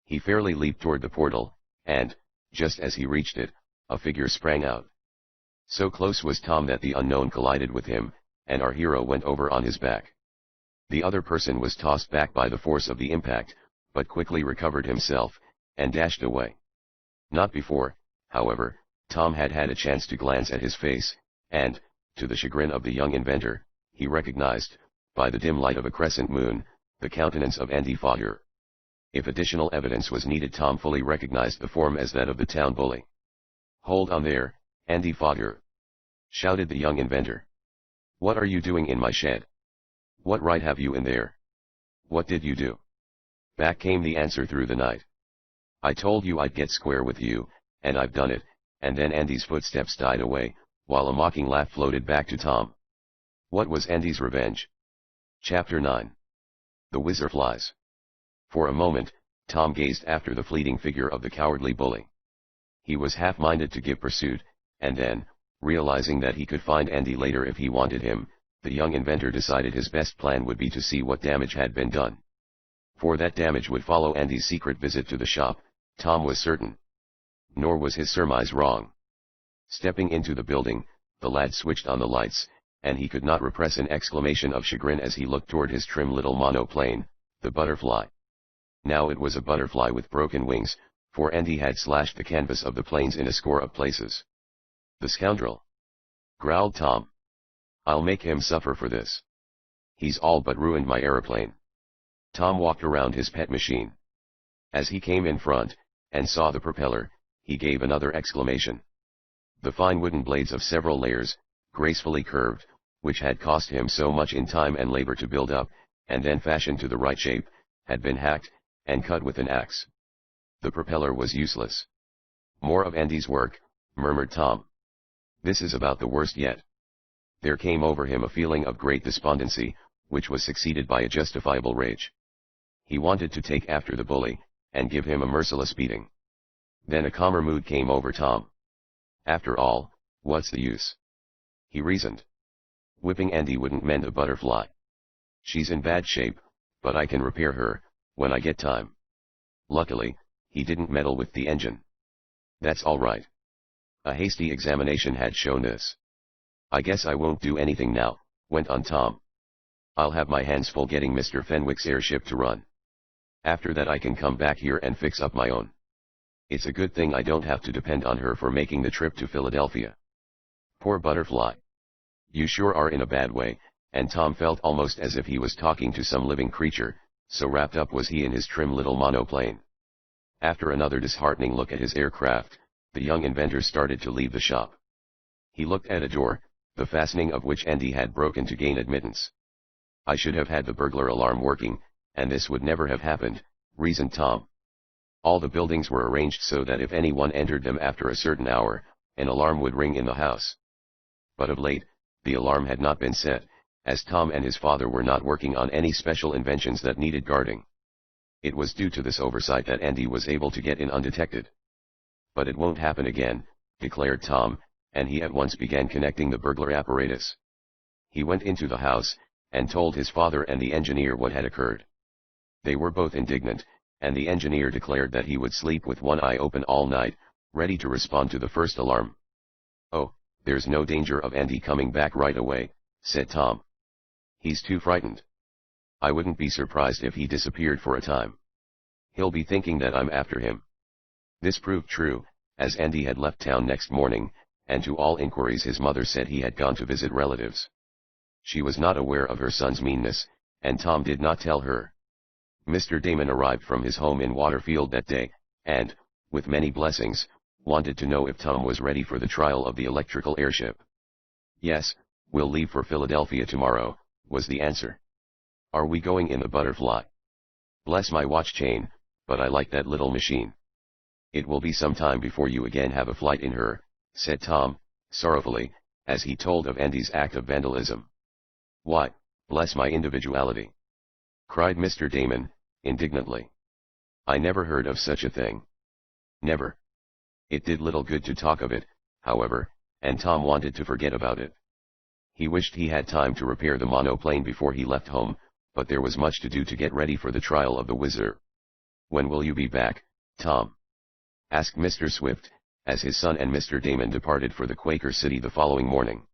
He fairly leaped toward the portal, and, just as he reached it, a figure sprang out. So close was Tom that the unknown collided with him, and our hero went over on his back. The other person was tossed back by the force of the impact, but quickly recovered himself, and dashed away. Not before, however, Tom had had a chance to glance at his face, and, to the chagrin of the young inventor, he recognized, by the dim light of a crescent moon, the countenance of Andy Fodder. If additional evidence was needed, Tom fully recognized the form as that of the town bully. Hold on there, Andy Fodder, shouted the young inventor. What are you doing in my shed? What right have you in there? What did you do? Back came the answer through the night. I told you I'd get square with you, and I've done it, and then Andy's footsteps died away, while a mocking laugh floated back to Tom. What was Andy's revenge? Chapter 9. The Whizzer flies. For a moment, Tom gazed after the fleeting figure of the cowardly bully. He was half-minded to give pursuit, and then, realizing that he could find Andy later if he wanted him, the young inventor decided his best plan would be to see what damage had been done. For that damage would follow Andy's secret visit to the shop, Tom was certain. Nor was his surmise wrong. Stepping into the building, the lad switched on the lights, and he could not repress an exclamation of chagrin as he looked toward his trim little monoplane, the Butterfly. Now it was a butterfly with broken wings, for Andy had slashed the canvas of the planes in a score of places. The scoundrel! Growled Tom. I'll make him suffer for this. He's all but ruined my aeroplane. Tom walked around his pet machine. As he came in front, and saw the propeller, he gave another exclamation. The fine wooden blades of several layers, gracefully curved, which had cost him so much in time and labor to build up, and then fashioned to the right shape, had been hacked, and cut with an axe. The propeller was useless. More of Andy's work, murmured Tom. This is about the worst yet. There came over him a feeling of great despondency, which was succeeded by a justifiable rage. He wanted to take after the bully, and give him a merciless beating. Then a calmer mood came over Tom. After all, what's the use? He reasoned. Whipping Andy wouldn't mend a butterfly. She's in bad shape, but I can repair her, when I get time. Luckily, he didn't meddle with the engine. That's all right. A hasty examination had shown this. I guess I won't do anything now, went on Tom. I'll have my hands full getting Mr. Fenwick's airship to run. After that I can come back here and fix up my own. It's a good thing I don't have to depend on her for making the trip to Philadelphia. Poor butterfly. You sure are in a bad way, and Tom felt almost as if he was talking to some living creature, so wrapped up was he in his trim little monoplane. After another disheartening look at his aircraft, the young inventor started to leave the shop. He looked at a door, the fastening of which Andy had broken to gain admittance. I should have had the burglar alarm working, and this would never have happened, reasoned Tom. All the buildings were arranged so that if anyone entered them after a certain hour, an alarm would ring in the house. But of late, the alarm had not been set, as Tom and his father were not working on any special inventions that needed guarding. It was due to this oversight that Andy was able to get in undetected. But it won't happen again, declared Tom, and he at once began connecting the burglar apparatus. He went into the house, and told his father and the engineer what had occurred. They were both indignant, and the engineer declared that he would sleep with one eye open all night, ready to respond to the first alarm. Oh, there's no danger of Andy coming back right away, said Tom. He's too frightened. I wouldn't be surprised if he disappeared for a time. He'll be thinking that I'm after him. This proved true, as Andy had left town next morning, and to all inquiries his mother said he had gone to visit relatives. She was not aware of her son's meanness, and Tom did not tell her. Mr. Damon arrived from his home in Waterfield that day, and, with many blessings, wanted to know if Tom was ready for the trial of the electrical airship. Yes, we'll leave for Philadelphia tomorrow, was the answer. Are we going in the Butterfly? Bless my watch chain, but I like that little machine. It will be some time before you again have a flight in her, said Tom, sorrowfully, as he told of Andy's act of vandalism. Why, bless my individuality! Cried Mr. Damon, indignantly. I never heard of such a thing. Never. It did little good to talk of it, however, and Tom wanted to forget about it. He wished he had time to repair the monoplane before he left home, but there was much to do to get ready for the trial of the Whizzer. When will you be back, Tom? Asked Mr. Swift, as his son and Mr. Damon departed for the Quaker City the following morning.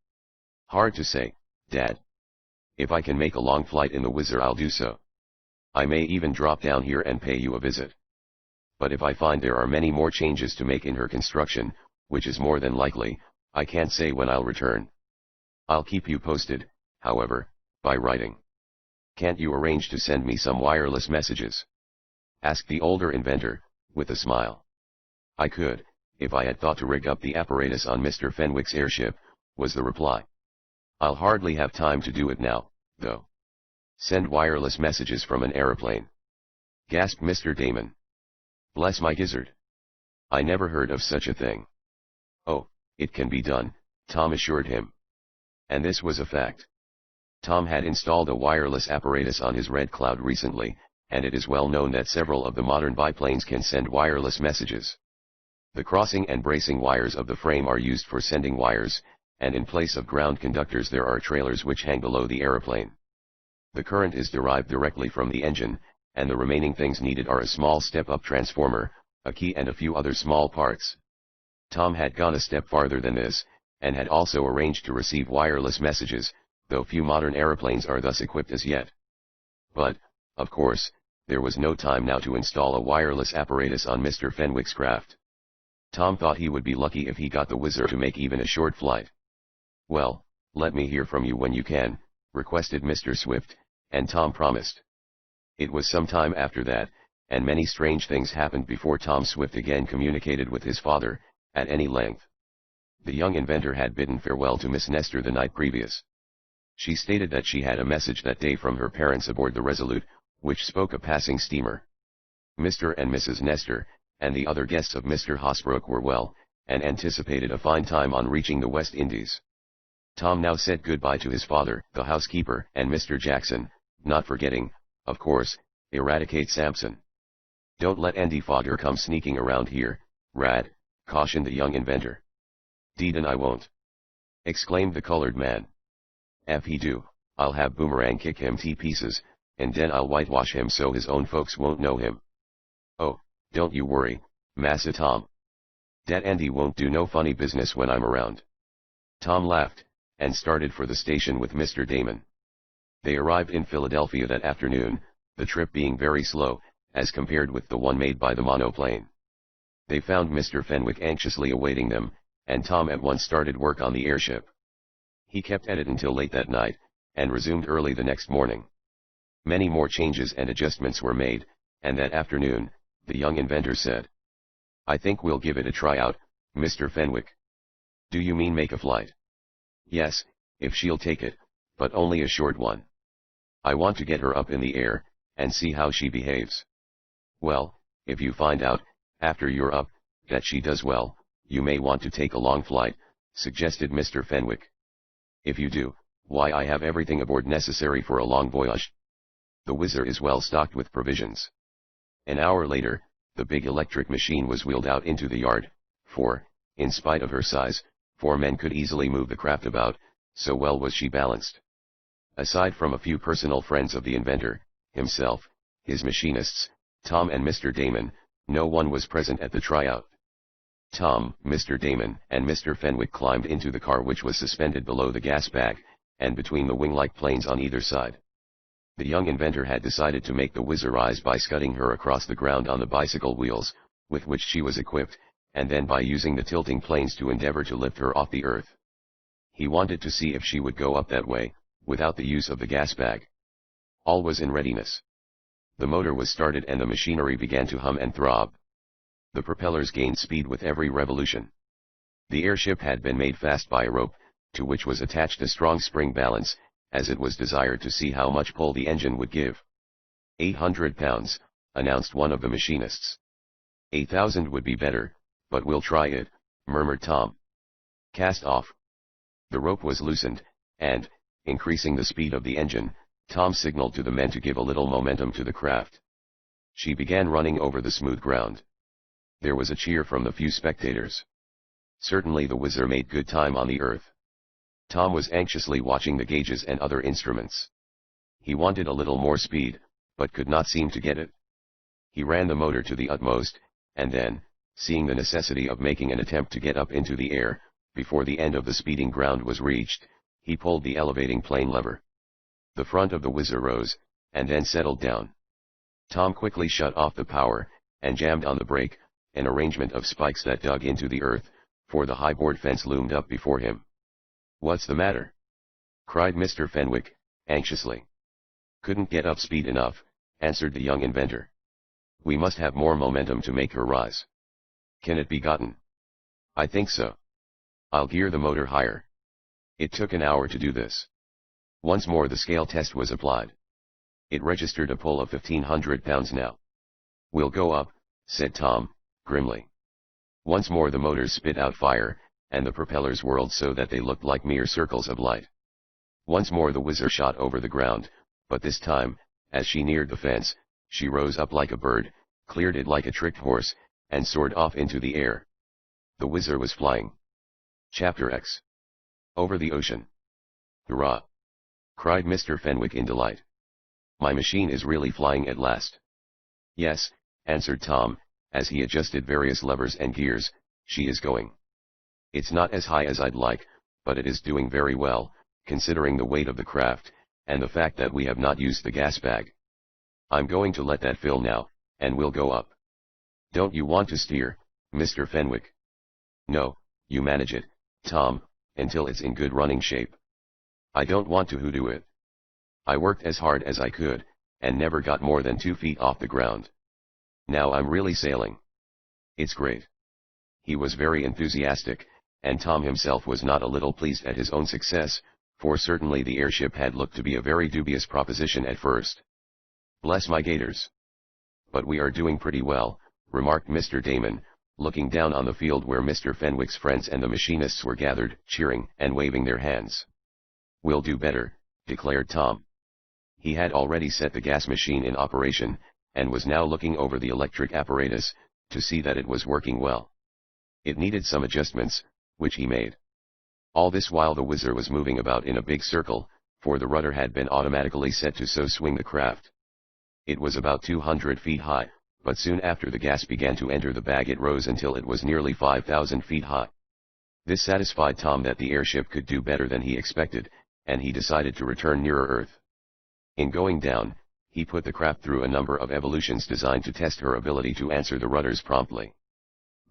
Hard to say, Dad. If I can make a long flight in the Whizzer I'll do so. I may even drop down here and pay you a visit. But if I find there are many more changes to make in her construction, which is more than likely, I can't say when I'll return. I'll keep you posted, however, by writing. Can't you arrange to send me some wireless messages? Asked the older inventor, with a smile. I could, if I had thought to rig up the apparatus on Mr. Fenwick's airship, was the reply. I'll hardly have time to do it now, though. Send wireless messages from an aeroplane. Gasped Mr. Damon. Bless my gizzard. I never heard of such a thing. Oh, it can be done, Tom assured him. And this was a fact. Tom had installed a wireless apparatus on his Red Cloud recently, and it is well known that several of the modern biplanes can send wireless messages. The crossing and bracing wires of the frame are used for sending wires, and in place of ground conductors there are trailers which hang below the aeroplane. The current is derived directly from the engine, and the remaining things needed are a small step-up transformer, a key and a few other small parts. Tom had gone a step farther than this, and had also arranged to receive wireless messages, though few modern aeroplanes are thus equipped as yet. But, of course, there was no time now to install a wireless apparatus on Mr. Fenwick's craft. Tom thought he would be lucky if he got the Whizzer to make even a short flight. Well, let me hear from you when you can, requested Mr. Swift, and Tom promised. It was some time after that, and many strange things happened before Tom Swift again communicated with his father, at any length. The young inventor had bidden farewell to Miss Nestor the night previous. She stated that she had a message that day from her parents aboard the Resolute, which spoke a passing steamer. Mr. and Mrs. Nestor, and the other guests of Mr. Hosbrook were well, and anticipated a fine time on reaching the West Indies. Tom now said goodbye to his father, the housekeeper, and Mr. Jackson, not forgetting, of course, Eradicate Sampson. "Don't let Andy Fogger come sneaking around here, Rad," cautioned the young inventor. "'Deed I won't," exclaimed the colored man. "If he do, I'll have Boomerang kick him to pieces, and then I'll whitewash him so his own folks won't know him." "Oh, don't you worry, Massa Tom. Dat Andy won't do no funny business when I'm around." Tom laughed, and started for the station with Mr. Damon. They arrived in Philadelphia that afternoon, the trip being very slow, as compared with the one made by the monoplane. They found Mr. Fenwick anxiously awaiting them, and Tom at once started work on the airship. He kept at it until late that night, and resumed early the next morning. Many more changes and adjustments were made, and that afternoon, the young inventor said, "I think we'll give it a try out, Mr. Fenwick." "Do you mean make a flight?" "Yes, if she'll take it, but only a short one. I want to get her up in the air, and see how she behaves." "Well, if you find out, after you're up, that she does well, you may want to take a long flight," suggested Mr. Fenwick. "If you do, why I have everything aboard necessary for a long voyage. The Whizzer is well stocked with provisions." An hour later, the big electric machine was wheeled out into the yard, for, in spite of her size, 4 men could easily move the craft about, so well was she balanced. Aside from a few personal friends of the inventor, himself, his machinists, Tom and Mr. Damon, no one was present at the tryout. Tom, Mr. Damon, and Mr. Fenwick climbed into the car which was suspended below the gas bag, and between the wing-like planes on either side. The young inventor had decided to make the Whizzer rise by scudding her across the ground on the bicycle wheels, with which she was equipped, and then by using the tilting planes to endeavor to lift her off the earth. He wanted to see if she would go up that way, without the use of the gas bag. All was in readiness. The motor was started and the machinery began to hum and throb. The propellers gained speed with every revolution. The airship had been made fast by a rope, to which was attached a strong spring balance, as it was desired to see how much pull the engine would give. 800 pounds, announced one of the machinists. 8,000 would be better, but we'll try it, murmured Tom. Cast off. The rope was loosened, and, increasing the speed of the engine, Tom signaled to the men to give a little momentum to the craft. She began running over the smooth ground. There was a cheer from the few spectators. Certainly the Whizzer made good time on the earth. Tom was anxiously watching the gauges and other instruments. He wanted a little more speed, but could not seem to get it. He ran the motor to the utmost, and then, seeing the necessity of making an attempt to get up into the air, before the end of the speeding ground was reached, he pulled the elevating plane lever. The front of the Whizzer rose, and then settled down. Tom quickly shut off the power, and jammed on the brake, an arrangement of spikes that dug into the earth, for the high board fence loomed up before him. "What's the matter?" cried Mr. Fenwick, anxiously. "Couldn't get up speed enough," answered the young inventor. "We must have more momentum to make her rise." "Can it be gotten?" "I think so. I'll gear the motor higher." It took an hour to do this. Once more the scale test was applied. It registered a pull of 1,500 pounds now. "We'll go up," said Tom, grimly. Once more the motors spit out fire, and the propellers whirled so that they looked like mere circles of light. Once more the Whizzer shot over the ground, but this time, as she neared the fence, she rose up like a bird, cleared it like a tricked horse, and soared off into the air. The Whizzer was flying. Chapter X. Over the ocean. "Hurrah!" cried Mr. Fenwick in delight. "My machine is really flying at last." "Yes," answered Tom, as he adjusted various levers and gears, "she is going. It's not as high as I'd like, but it is doing very well, considering the weight of the craft, and the fact that we have not used the gas bag. I'm going to let that fill now, and we'll go up. Don't you want to steer, Mr. Fenwick?" "No, you manage it, Tom, until it's in good running shape. I don't want to hoodoo it. I worked as hard as I could, and never got more than 2 feet off the ground. Now I'm really sailing. It's great." He was very enthusiastic, and Tom himself was not a little pleased at his own success, for certainly the airship had looked to be a very dubious proposition at first. "Bless my gaiters! "But we are doing pretty well," remarked Mr. Damon, looking down on the field where Mr. Fenwick's friends and the machinists were gathered, cheering and waving their hands. "We'll do better," declared Tom. He had already set the gas machine in operation, and was now looking over the electric apparatus, to see that it was working well. It needed some adjustments, which he made. All this while the Whizzer was moving about in a big circle, for the rudder had been automatically set to so swing the craft. It was about 200 feet high, but soon after the gas began to enter the bag it rose until it was nearly 5,000 feet high. This satisfied Tom that the airship could do better than he expected, and he decided to return nearer Earth. In going down, he put the craft through a number of evolutions designed to test her ability to answer the rudders promptly.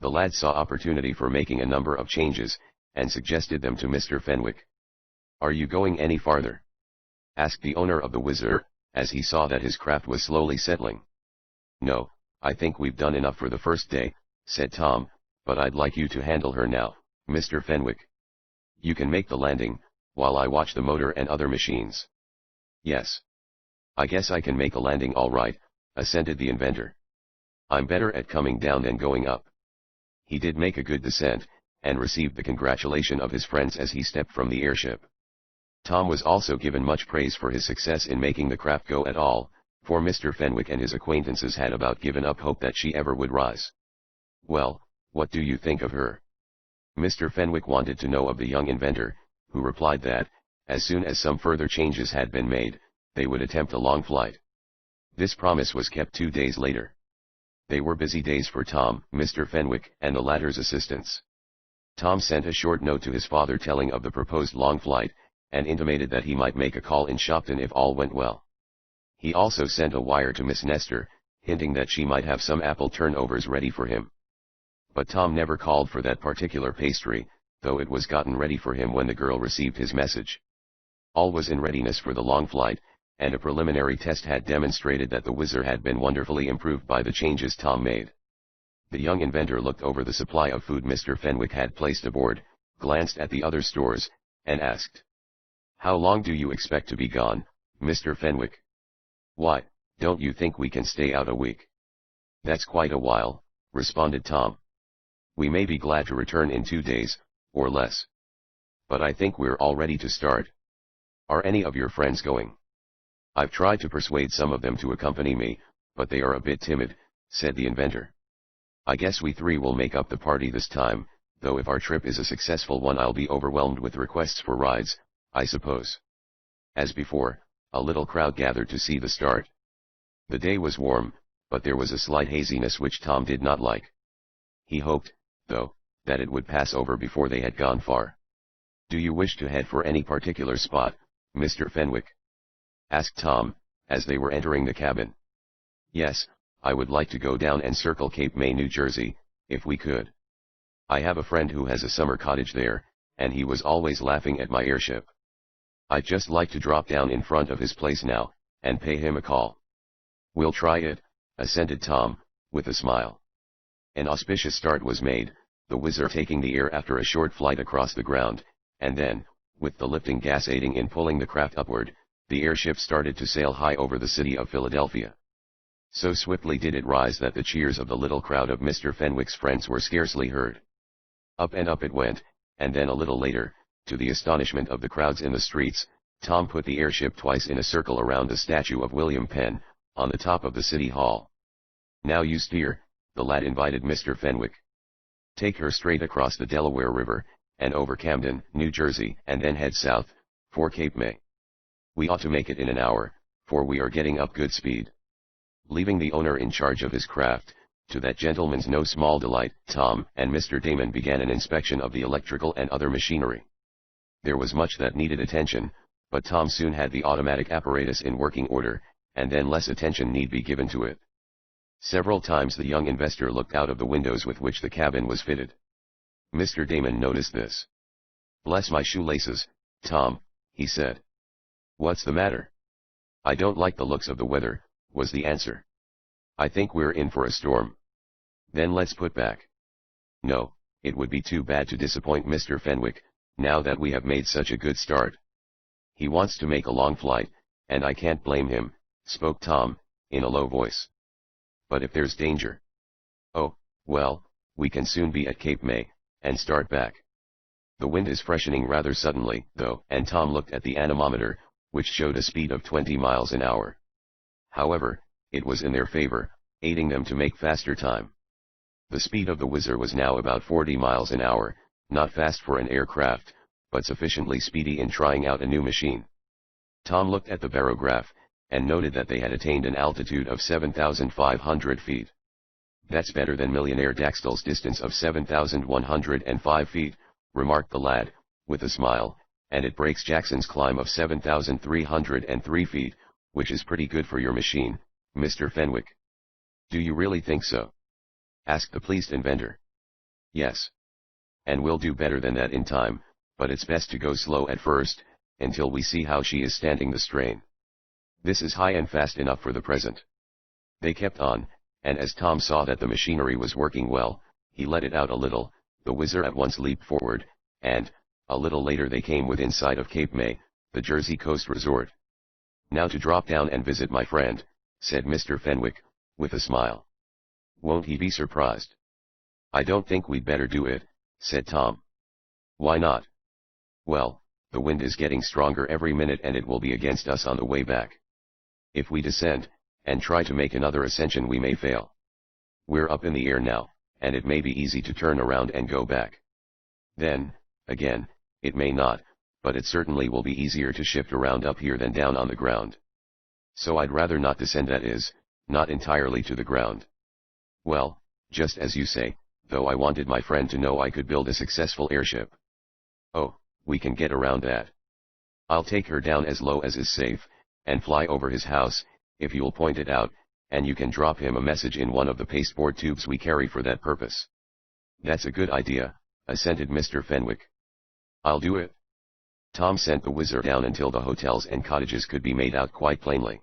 The lad saw opportunity for making a number of changes, and suggested them to Mr. Fenwick. "Are you going any farther?" asked the owner of the Whizzer, as he saw that his craft was slowly settling. "No, I think we've done enough for the first day," said Tom, "but I'd like you to handle her now, Mr. Fenwick. You can make the landing, while I watch the motor and other machines." "Yes. I guess I can make a landing all right," assented the inventor. "I'm better at coming down than going up." He did make a good descent, and received the congratulation of his friends as he stepped from the airship. Tom was also given much praise for his success in making the craft go at all, for Mr. Fenwick and his acquaintances had about given up hope that she ever would rise. "Well, what do you think of her?" Mr. Fenwick wanted to know of the young inventor, who replied that, as soon as some further changes had been made, they would attempt a long flight. This promise was kept 2 days later. They were busy days for Tom, Mr. Fenwick, and the latter's assistants. Tom sent a short note to his father telling of the proposed long flight, and intimated that he might make a call in Shopton if all went well. He also sent a wire to Miss Nestor, hinting that she might have some apple turnovers ready for him. But Tom never called for that particular pastry, though it was gotten ready for him when the girl received his message. All was in readiness for the long flight, and a preliminary test had demonstrated that the Whizzer had been wonderfully improved by the changes Tom made. The young inventor looked over the supply of food Mr. Fenwick had placed aboard, glanced at the other stores, and asked, "How long do you expect to be gone, Mr. Fenwick?" "Why, don't you think we can stay out a week?" "That's quite a while," responded Tom. "We may be glad to return in 2 days, or less. But I think we're all ready to start. Are any of your friends going?" "I've tried to persuade some of them to accompany me, but they are a bit timid," said the inventor. "I guess we 3 will make up the party this time, though if our trip is a successful one I'll be overwhelmed with requests for rides, I suppose." As before, a little crowd gathered to see the start. The day was warm, but there was a slight haziness which Tom did not like. He hoped, though, that it would pass over before they had gone far. "Do you wish to head for any particular spot, Mr. Fenwick?" asked Tom, as they were entering the cabin. "Yes, I would like to go down and circle Cape May, New Jersey, if we could. I have a friend who has a summer cottage there, and he was always laughing at my airship. I'd just like to drop down in front of his place now, and pay him a call." "We'll try it," assented Tom, with a smile. An auspicious start was made, the Whizzer taking the air after a short flight across the ground, and then, with the lifting gas aiding in pulling the craft upward, the airship started to sail high over the city of Philadelphia. So swiftly did it rise that the cheers of the little crowd of Mr. Fenwick's friends were scarcely heard. Up and up it went, and then a little later, to the astonishment of the crowds in the streets, Tom put the airship twice in a circle around the statue of William Penn, on the top of the city hall. "Now you steer," the lad invited Mr. Fenwick. "Take her straight across the Delaware River, and over Camden, New Jersey, and then head south, for Cape May. We ought to make it in an hour, for we are getting up good speed." Leaving the owner in charge of his craft, to that gentleman's no small delight, Tom and Mr. Damon began an inspection of the electrical and other machinery. There was much that needed attention, but Tom soon had the automatic apparatus in working order, and then less attention need be given to it. Several times the young investor looked out of the windows with which the cabin was fitted. Mr. Damon noticed this. "Bless my shoelaces, Tom," he said. "What's the matter?" "I don't like the looks of the weather," was the answer. "I think we're in for a storm." "Then let's put back." "No, it would be too bad to disappoint Mr. Fenwick, now that we have made such a good start. He wants to make a long flight, and I can't blame him," spoke Tom, in a low voice. But if there's danger? Oh, well, we can soon be at Cape May, and start back. The wind is freshening rather suddenly, though, and Tom looked at the anemometer, which showed a speed of 20 miles an hour. However, it was in their favor, aiding them to make faster time. The speed of the Whizzer was now about 40 miles an hour, not fast for an aircraft, but sufficiently speedy in trying out a new machine. Tom looked at the barograph, and noted that they had attained an altitude of 7,500 feet. That's better than millionaire Daxtel's distance of 7,105 feet, remarked the lad, with a smile, and it breaks Jackson's climb of 7,303 feet, which is pretty good for your machine, Mr. Fenwick. Do you really think so? Asked the pleased inventor. Yes. And we'll do better than that in time, but it's best to go slow at first, until we see how she is standing the strain. This is high and fast enough for the present. They kept on, and as Tom saw that the machinery was working well, he let it out a little. The Whizzer at once leaped forward, and, a little later they came within sight of Cape May, the Jersey coast resort. Now to drop down and visit my friend, said Mr. Fenwick, with a smile. Won't he be surprised? I don't think we'd better do it, said Tom. Why not? Well, the wind is getting stronger every minute and it will be against us on the way back. If we descend, and try to make another ascension we may fail. We're up in the air now, and it may be easy to turn around and go back. Then, again, it may not, but it certainly will be easier to shift around up here than down on the ground. So I'd rather not descend, that is, not entirely to the ground. Well, just as you say, though I wanted my friend to know I could build a successful airship. Oh, we can get around that. I'll take her down as low as is safe, and fly over his house, if you'll point it out, and you can drop him a message in one of the pasteboard tubes we carry for that purpose. That's a good idea, assented Mr. Fenwick. I'll do it. Tom sent the Whizzer down until the hotels and cottages could be made out quite plainly.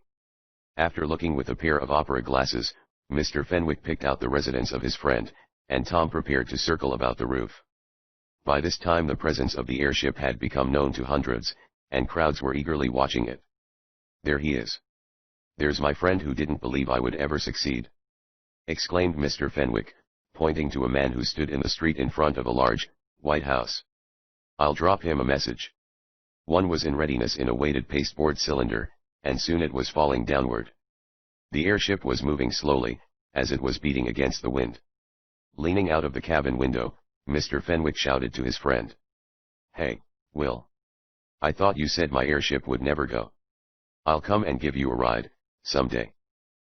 After looking with a pair of opera glasses, Mr. Fenwick picked out the residence of his friend, and Tom prepared to circle about the roof. By this time the presence of the airship had become known to hundreds, and crowds were eagerly watching it. There he is. There's my friend who didn't believe I would ever succeed, exclaimed Mr. Fenwick, pointing to a man who stood in the street in front of a large, white house. I'll drop him a message. One was in readiness in a weighted pasteboard cylinder, and soon it was falling downward. The airship was moving slowly, as it was beating against the wind. Leaning out of the cabin window, Mr. Fenwick shouted to his friend. Hey, Will. I thought you said my airship would never go. I'll come and give you a ride, someday.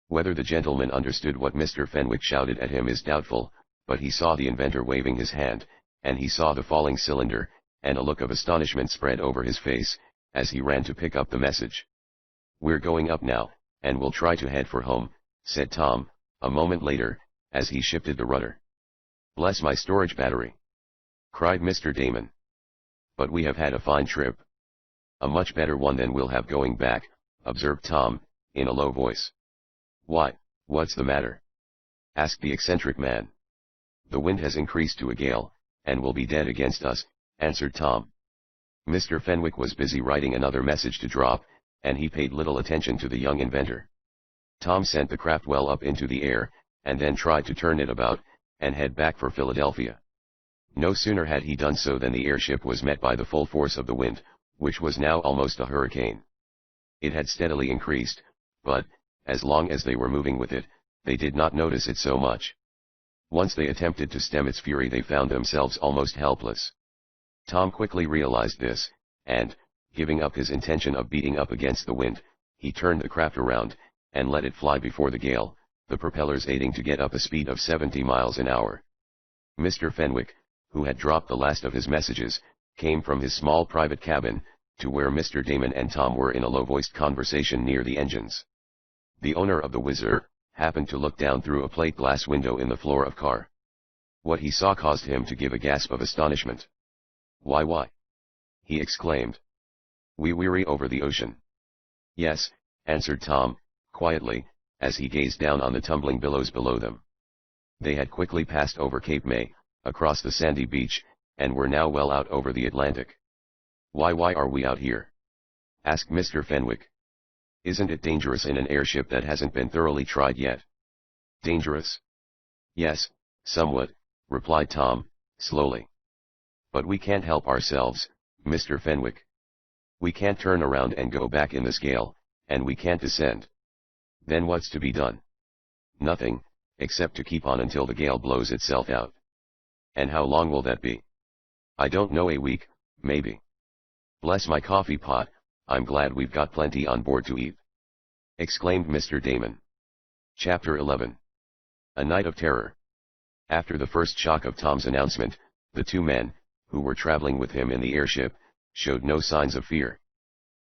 Whether the gentleman understood what Mr. Fenwick shouted at him is doubtful, but he saw the inventor waving his hand, and he saw the falling cylinder, and a look of astonishment spread over his face, as he ran to pick up the message. We're going up now, and we'll try to head for home, said Tom, a moment later, as he shifted the rudder. Bless my storage battery! Cried Mr. Damon. But we have had a fine trip. A much better one than we'll have going back, observed Tom, in a low voice. Why, what's the matter? Asked the eccentric man. The wind has increased to a gale, and will be dead against us, answered Tom. Mr. Fenwick was busy writing another message to drop, and he paid little attention to the young inventor. Tom sent the craft well up into the air, and then tried to turn it about, and head back for Philadelphia. No sooner had he done so than the airship was met by the full force of the wind, which was now almost a hurricane. It had steadily increased, but, as long as they were moving with it, they did not notice it so much. Once they attempted to stem its fury they found themselves almost helpless. Tom quickly realized this, and, giving up his intention of beating up against the wind, he turned the craft around, and let it fly before the gale, the propellers aiding to get up a speed of 70 miles an hour. Mr. Fenwick, who had dropped the last of his messages, came from his small private cabin, to where Mr. Damon and Tom were in a low-voiced conversation near the engines. The owner of the Whizzer happened to look down through a plate glass window in the floor of car. What he saw caused him to give a gasp of astonishment. Why? He exclaimed. We weary over the ocean. Yes, answered Tom, quietly, as he gazed down on the tumbling billows below them. They had quickly passed over Cape May, across the sandy beach, and were now well out over the Atlantic. Why are we out here? Asked Mr. Fenwick. Isn't it dangerous in an airship that hasn't been thoroughly tried yet? Dangerous? Yes, somewhat, replied Tom, slowly. But we can't help ourselves, Mr. Fenwick. We can't turn around and go back in this gale, and we can't descend. Then what's to be done? Nothing, except to keep on until the gale blows itself out. And how long will that be? I don't know, a week, maybe. Bless my coffee pot, I'm glad we've got plenty on board to eat, exclaimed Mr. Damon. Chapter 11. A Night of Terror. After the first shock of Tom's announcement, the two men, who were traveling with him in the airship, showed no signs of fear.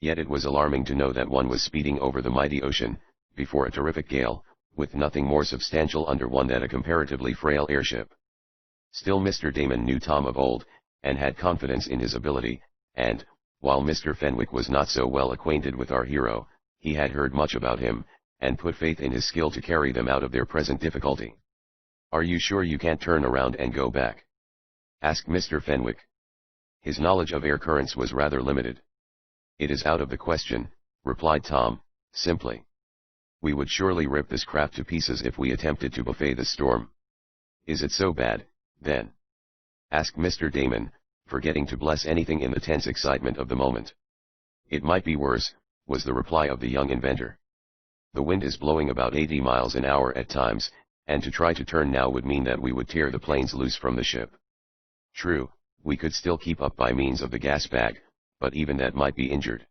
Yet it was alarming to know that one was speeding over the mighty ocean, before a terrific gale, with nothing more substantial under one than a comparatively frail airship. Still Mr. Damon knew Tom of old, and had confidence in his ability, and, while Mr. Fenwick was not so well acquainted with our hero, he had heard much about him, and put faith in his skill to carry them out of their present difficulty. "Are you sure you can't turn around and go back?" asked Mr. Fenwick. His knowledge of air currents was rather limited. "It is out of the question," replied Tom, simply. "We would surely rip this craft to pieces if we attempted to buffet the storm." "Is it so bad, then?" asked Mr. Damon, forgetting to bless anything in the tense excitement of the moment. "It might be worse," was the reply of the young inventor. "The wind is blowing about 80 miles an hour at times, and to try to turn now would mean that we would tear the planes loose from the ship. True, we could still keep up by means of the gas bag, but even that might be injured.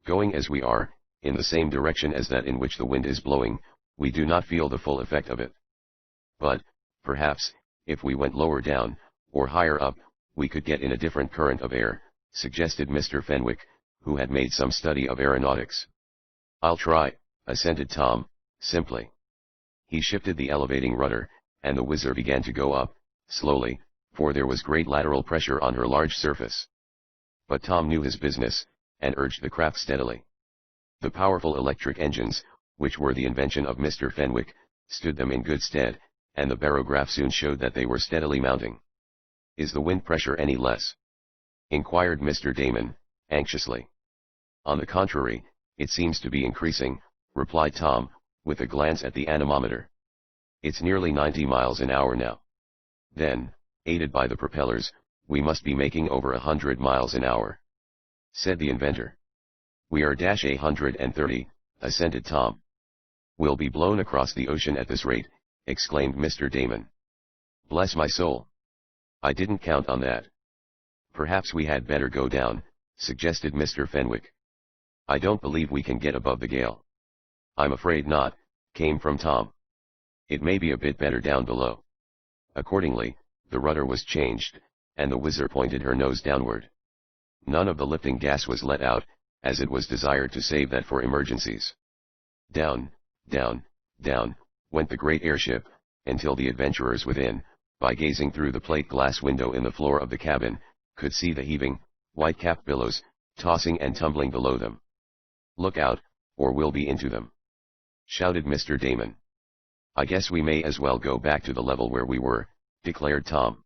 Going as we are, in the same direction as that in which the wind is blowing, we do not feel the full effect of it. But, perhaps, if we went lower down, or higher up, we could get in a different current of air," suggested Mr. Fenwick, who had made some study of aeronautics. "I'll try," assented Tom, simply. He shifted the elevating rudder, and the Whizzer began to go up, slowly, for there was great lateral pressure on her large surface. But Tom knew his business, and urged the craft steadily. The powerful electric engines, which were the invention of Mr. Fenwick, stood them in good stead, and the barograph soon showed that they were steadily mounting. "Is the wind pressure any less?" inquired Mr. Damon, anxiously. "On the contrary, it seems to be increasing," replied Tom, with a glance at the anemometer. "It's nearly 90 miles an hour now. Then, aided by the propellers, we must be making over 100 miles an hour," said the inventor. "We are 130, assented Tom. "We'll be blown across the ocean at this rate," exclaimed Mr. Damon. "Bless my soul! I didn't count on that." "Perhaps we had better go down," suggested Mr. Fenwick. "I don't believe we can get above the gale." "I'm afraid not," came from Tom. "It may be a bit better down below." Accordingly, the rudder was changed, and the Whizzer pointed her nose downward. None of the lifting gas was let out, as it was desired to save that for emergencies. Down, down, down, went the great airship, until the adventurers within, by gazing through the plate glass window in the floor of the cabin, could see the heaving, white-capped billows, tossing and tumbling below them. "Look out, or we'll be into them!" shouted Mr. Damon. "I guess we may as well go back to the level where we were," declared Tom.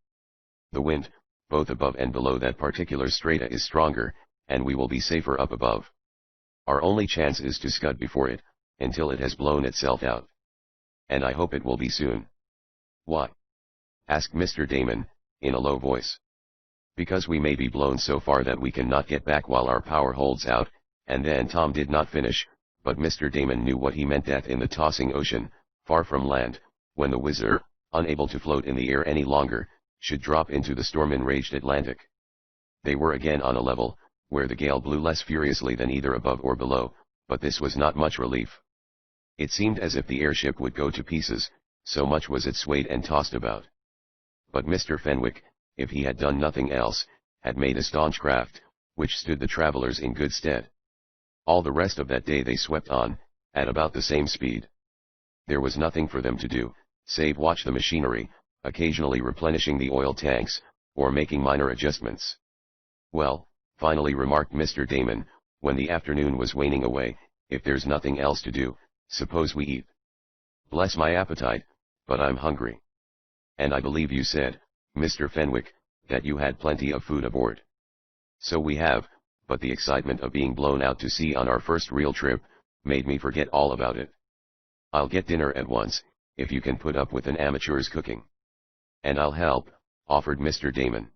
"The wind, both above and below that particular strata, is stronger, and we will be safer up above. Our only chance is to scud before it, until it has blown itself out. And I hope it will be soon." "Why?" asked Mr. Damon, in a low voice. "Because we may be blown so far that we cannot get back while our power holds out," and then Tom did not finish, but Mr. Damon knew what he meant, that in the tossing ocean, far from land, when the Whizzer, unable to float in the air any longer, should drop into the storm-enraged Atlantic. They were again on a level, where the gale blew less furiously than either above or below, but this was not much relief. It seemed as if the airship would go to pieces, so much was it swayed and tossed about. But Mr. Fenwick, if he had done nothing else, had made a staunch craft, which stood the travelers in good stead. All the rest of that day they swept on, at about the same speed. There was nothing for them to do, save watch the machinery, occasionally replenishing the oil tanks, or making minor adjustments. "Well," finally remarked Mr. Damon, when the afternoon was waning away, "if there's nothing else to do, suppose we eat." "Bless my appetite, but I'm hungry." "And I believe you said, Mr. Fenwick, that you had plenty of food aboard." "So we have, but the excitement of being blown out to sea on our first real trip, made me forget all about it. I'll get dinner at once, if you can put up with an amateur's cooking. And I'll help, offered Mr. Damon.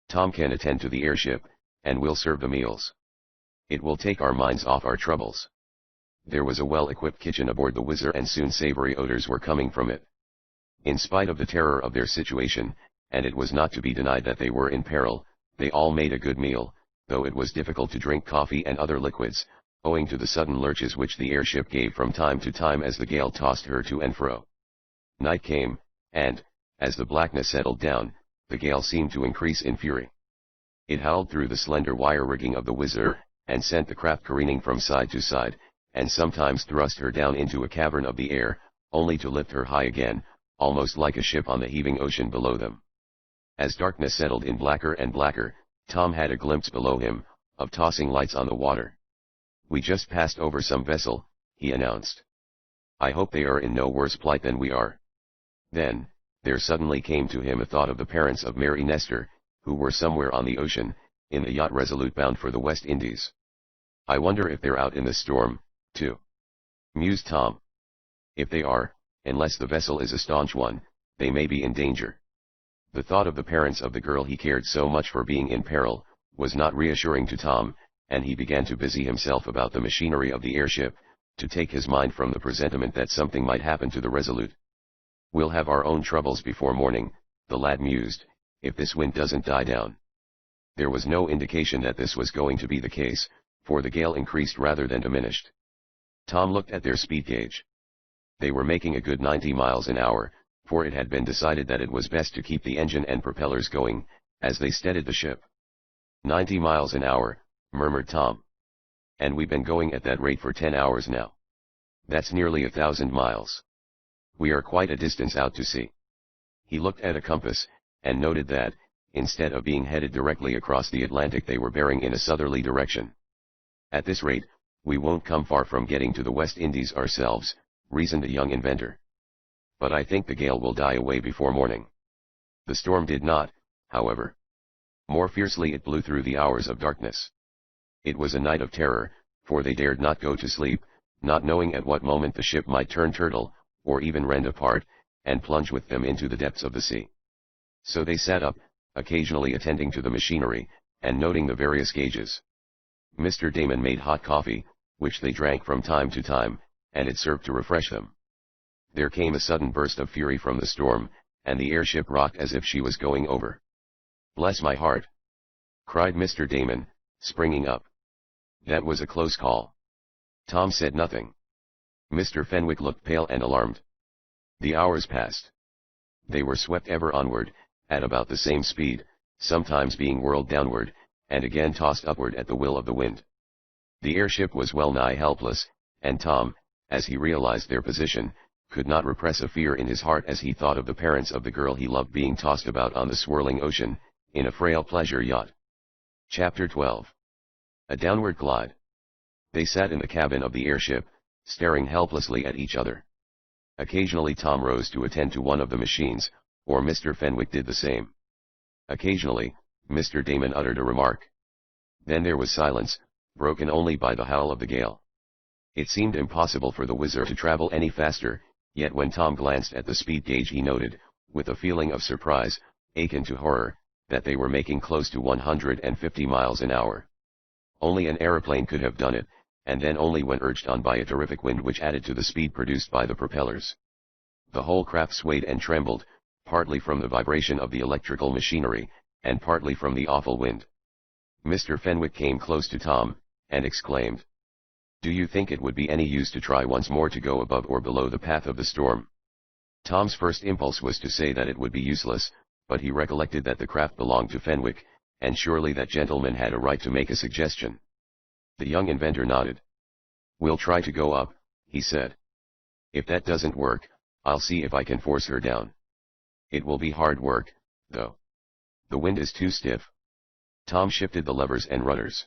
Tom can attend to the airship, and we'll serve the meals. It will take our minds off our troubles. There was a well-equipped kitchen aboard the Whizzer, and soon savory odors were coming from it. In spite of the terror of their situation, and it was not to be denied that they were in peril, they all made a good meal, though it was difficult to drink coffee and other liquids, owing to the sudden lurches which the airship gave from time to time as the gale tossed her to and fro. Night came, and, as the blackness settled down, the gale seemed to increase in fury. It howled through the slender wire rigging of the Whizzer, and sent the craft careening from side to side, and sometimes thrust her down into a cavern of the air, only to lift her high again, almost like a ship on the heaving ocean below them. As darkness settled in blacker and blacker, Tom had a glimpse below him, of tossing lights on the water. "We just passed over some vessel," he announced. "I hope they are in no worse plight than we are." Then, there suddenly came to him a thought of the parents of Mary Nestor, who were somewhere on the ocean, in the yacht Resolute bound for the West Indies. "I wonder if they're out in the storm, too," mused Tom. "If they are, unless the vessel is a staunch one, they may be in danger." The thought of the parents of the girl he cared so much for being in peril, was not reassuring to Tom, and he began to busy himself about the machinery of the airship, to take his mind from the presentiment that something might happen to the Resolute. "We'll have our own troubles before morning," the lad mused, "if this wind doesn't die down." There was no indication that this was going to be the case, for the gale increased rather than diminished. Tom looked at their speed gauge. They were making a good 90 miles an hour, for it had been decided that it was best to keep the engine and propellers going, as they steadied the ship. 90 miles an hour, murmured Tom. "And we've been going at that rate for 10 hours now. That's nearly 1,000 miles. We are quite a distance out to sea." He looked at a compass, and noted that, instead of being headed directly across the Atlantic, they were bearing in a southerly direction. "At this rate, we won't come far from getting to the West Indies ourselves," reasoned the young inventor. "But I think the gale will die away before morning." The storm did not, however. More fiercely it blew through the hours of darkness. It was a night of terror, for they dared not go to sleep, not knowing at what moment the ship might turn turtle, or even rend apart, and plunge with them into the depths of the sea. So they sat up, occasionally attending to the machinery, and noting the various gauges. Mr. Damon made hot coffee, which they drank from time to time, and it served to refresh them. There came a sudden burst of fury from the storm, and the airship rocked as if she was going over. "Bless my heart!" cried Mr. Damon, springing up. "That was a close call." Tom said nothing. Mr. Fenwick looked pale and alarmed. The hours passed. They were swept ever onward, at about the same speed, sometimes being whirled downward, and again tossed upward at the will of the wind. The airship was well nigh helpless, and Tom, as he realized their position, could not repress a fear in his heart as he thought of the parents of the girl he loved being tossed about on the swirling ocean, in a frail pleasure yacht. Chapter 12. A Downward Glide. They sat in the cabin of the airship, staring helplessly at each other. Occasionally Tom rose to attend to one of the machines, or Mr. Fenwick did the same. Occasionally, Mr. Damon uttered a remark. Then there was silence, broken only by the howl of the gale. It seemed impossible for the Whizzer to travel any faster, yet when Tom glanced at the speed gauge he noted, with a feeling of surprise, akin to horror, that they were making close to 150 miles an hour. Only an aeroplane could have done it, and then only when urged on by a terrific wind which added to the speed produced by the propellers. The whole craft swayed and trembled, partly from the vibration of the electrical machinery, and partly from the awful wind. Mr. Fenwick came close to Tom, and exclaimed, "Do you think it would be any use to try once more to go above or below the path of the storm?" Tom's first impulse was to say that it would be useless, but he recollected that the craft belonged to Fenwick, and surely that gentleman had a right to make a suggestion. The young inventor nodded. "We'll try to go up," he said. "If that doesn't work, I'll see if I can force her down. It will be hard work, though. The wind is too stiff." Tom shifted the levers and rudders.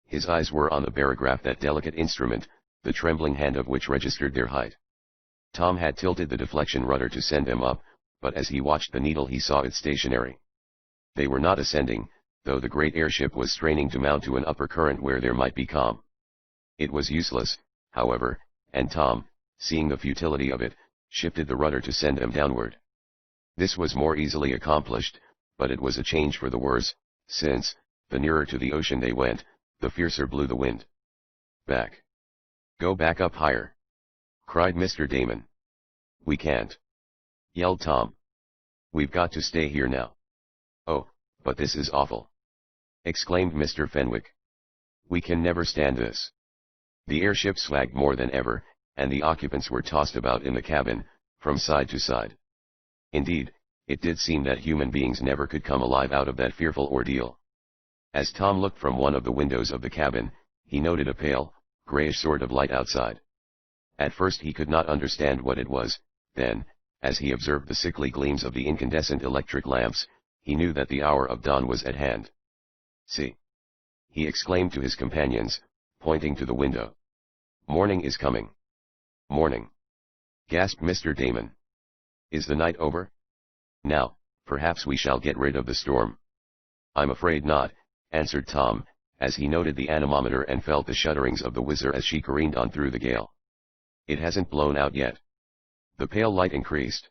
His eyes were on the barograph, that delicate instrument, the trembling hand of which registered their height. Tom had tilted the deflection rudder to send them up, but as he watched the needle he saw it stationary. They were not ascending, though the great airship was straining to mount to an upper current where there might be calm. It was useless, however, and Tom, seeing the futility of it, shifted the rudder to send them downward. This was more easily accomplished, but it was a change for the worse, since, the nearer to the ocean they went, the fiercer blew the wind. Back. Go back up higher, cried Mr. Damon. We can't, yelled Tom. We've got to stay here now. Oh, but this is awful, exclaimed Mr. Fenwick. We can never stand this. The airship swagged more than ever, and the occupants were tossed about in the cabin, from side to side. Indeed, it did seem that human beings never could come alive out of that fearful ordeal. As Tom looked from one of the windows of the cabin, he noted a pale, grayish sort of light outside. At first he could not understand what it was, then, as he observed the sickly gleams of the incandescent electric lamps, he knew that the hour of dawn was at hand. See! He exclaimed to his companions, pointing to the window. Morning is coming. Morning! Gasped Mr. Damon. Is the night over? Now, perhaps we shall get rid of the storm. I'm afraid not, answered Tom, as he noted the anemometer and felt the shudderings of the Whizzer as she careened on through the gale. It hasn't blown out yet. The pale light increased.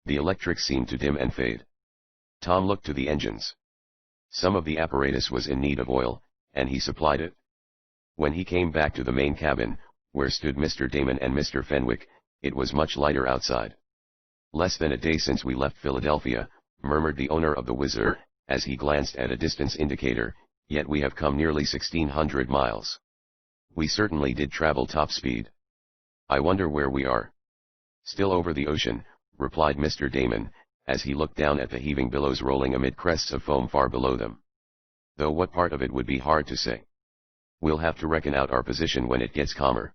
The electrics seemed to dim and fade. Tom looked to the engines. Some of the apparatus was in need of oil, and he supplied it. When he came back to the main cabin, where stood Mr. Damon and Mr. Fenwick, it was much lighter outside. Less than a day since we left Philadelphia, murmured the owner of the Whizzer, as he glanced at a distance indicator, yet we have come nearly 1,600 miles. We certainly did travel top speed. I wonder where we are. Still over the ocean, replied Mr. Damon, as he looked down at the heaving billows rolling amid crests of foam far below them. Though what part of it would be hard to say. We'll have to reckon out our position when it gets calmer.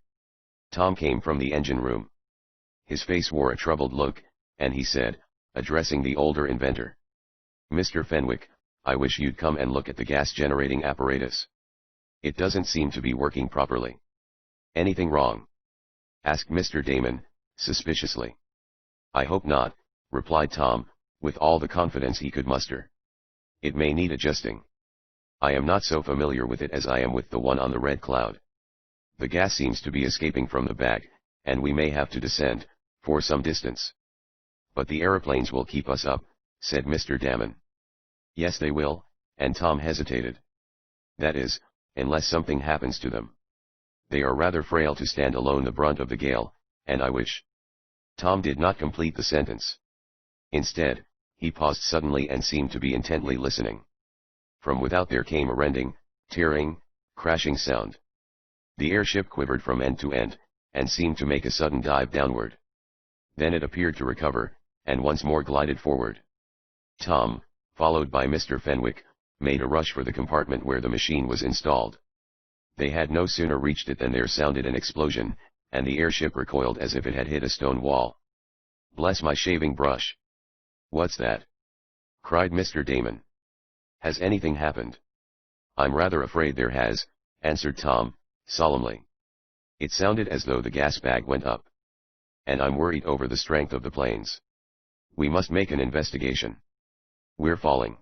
Tom came from the engine room. His face wore a troubled look, and he said, addressing the older inventor. Mr. Fenwick, I wish you'd come and look at the gas-generating apparatus. It doesn't seem to be working properly. Anything wrong? Asked Mr. Damon, suspiciously. I hope not, replied Tom, with all the confidence he could muster. It may need adjusting. I am not so familiar with it as I am with the one on the Red Cloud. The gas seems to be escaping from the back, and we may have to descend, for some distance. But the aeroplanes will keep us up, said Mr. Damon. Yes, they will, and Tom hesitated. That is, unless something happens to them. They are rather frail to stand alone the brunt of the gale, and I wish. Tom did not complete the sentence. Instead, he paused suddenly and seemed to be intently listening. From without there came a rending, tearing, crashing sound. The airship quivered from end to end, and seemed to make a sudden dive downward. Then it appeared to recover, and once more glided forward. Tom, followed by Mr. Fenwick, made a rush for the compartment where the machine was installed. They had no sooner reached it than there sounded an explosion, and the airship recoiled as if it had hit a stone wall. Bless my shaving brush! What's that? Cried Mr. Damon. Has anything happened? I'm rather afraid there has, answered Tom, solemnly. It sounded as though the gas bag went up. And I'm worried over the strength of the planes. We must make an investigation. We're falling!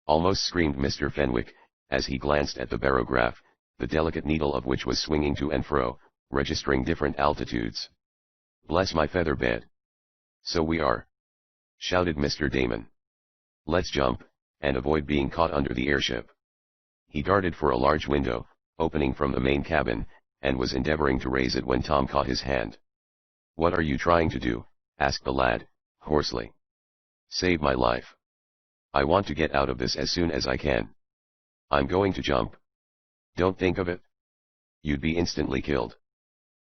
Almost screamed Mr. Fenwick, as he glanced at the barograph, the delicate needle of which was swinging to and fro, registering different altitudes. Bless my feather bed! So we are! Shouted Mr. Damon. Let's jump, and avoid being caught under the airship. He darted for a large window, opening from the main cabin, and was endeavoring to raise it when Tom caught his hand. What are you trying to do? Asked the lad, hoarsely. Save my life. I want to get out of this as soon as I can. I'm going to jump. Don't think of it. You'd be instantly killed.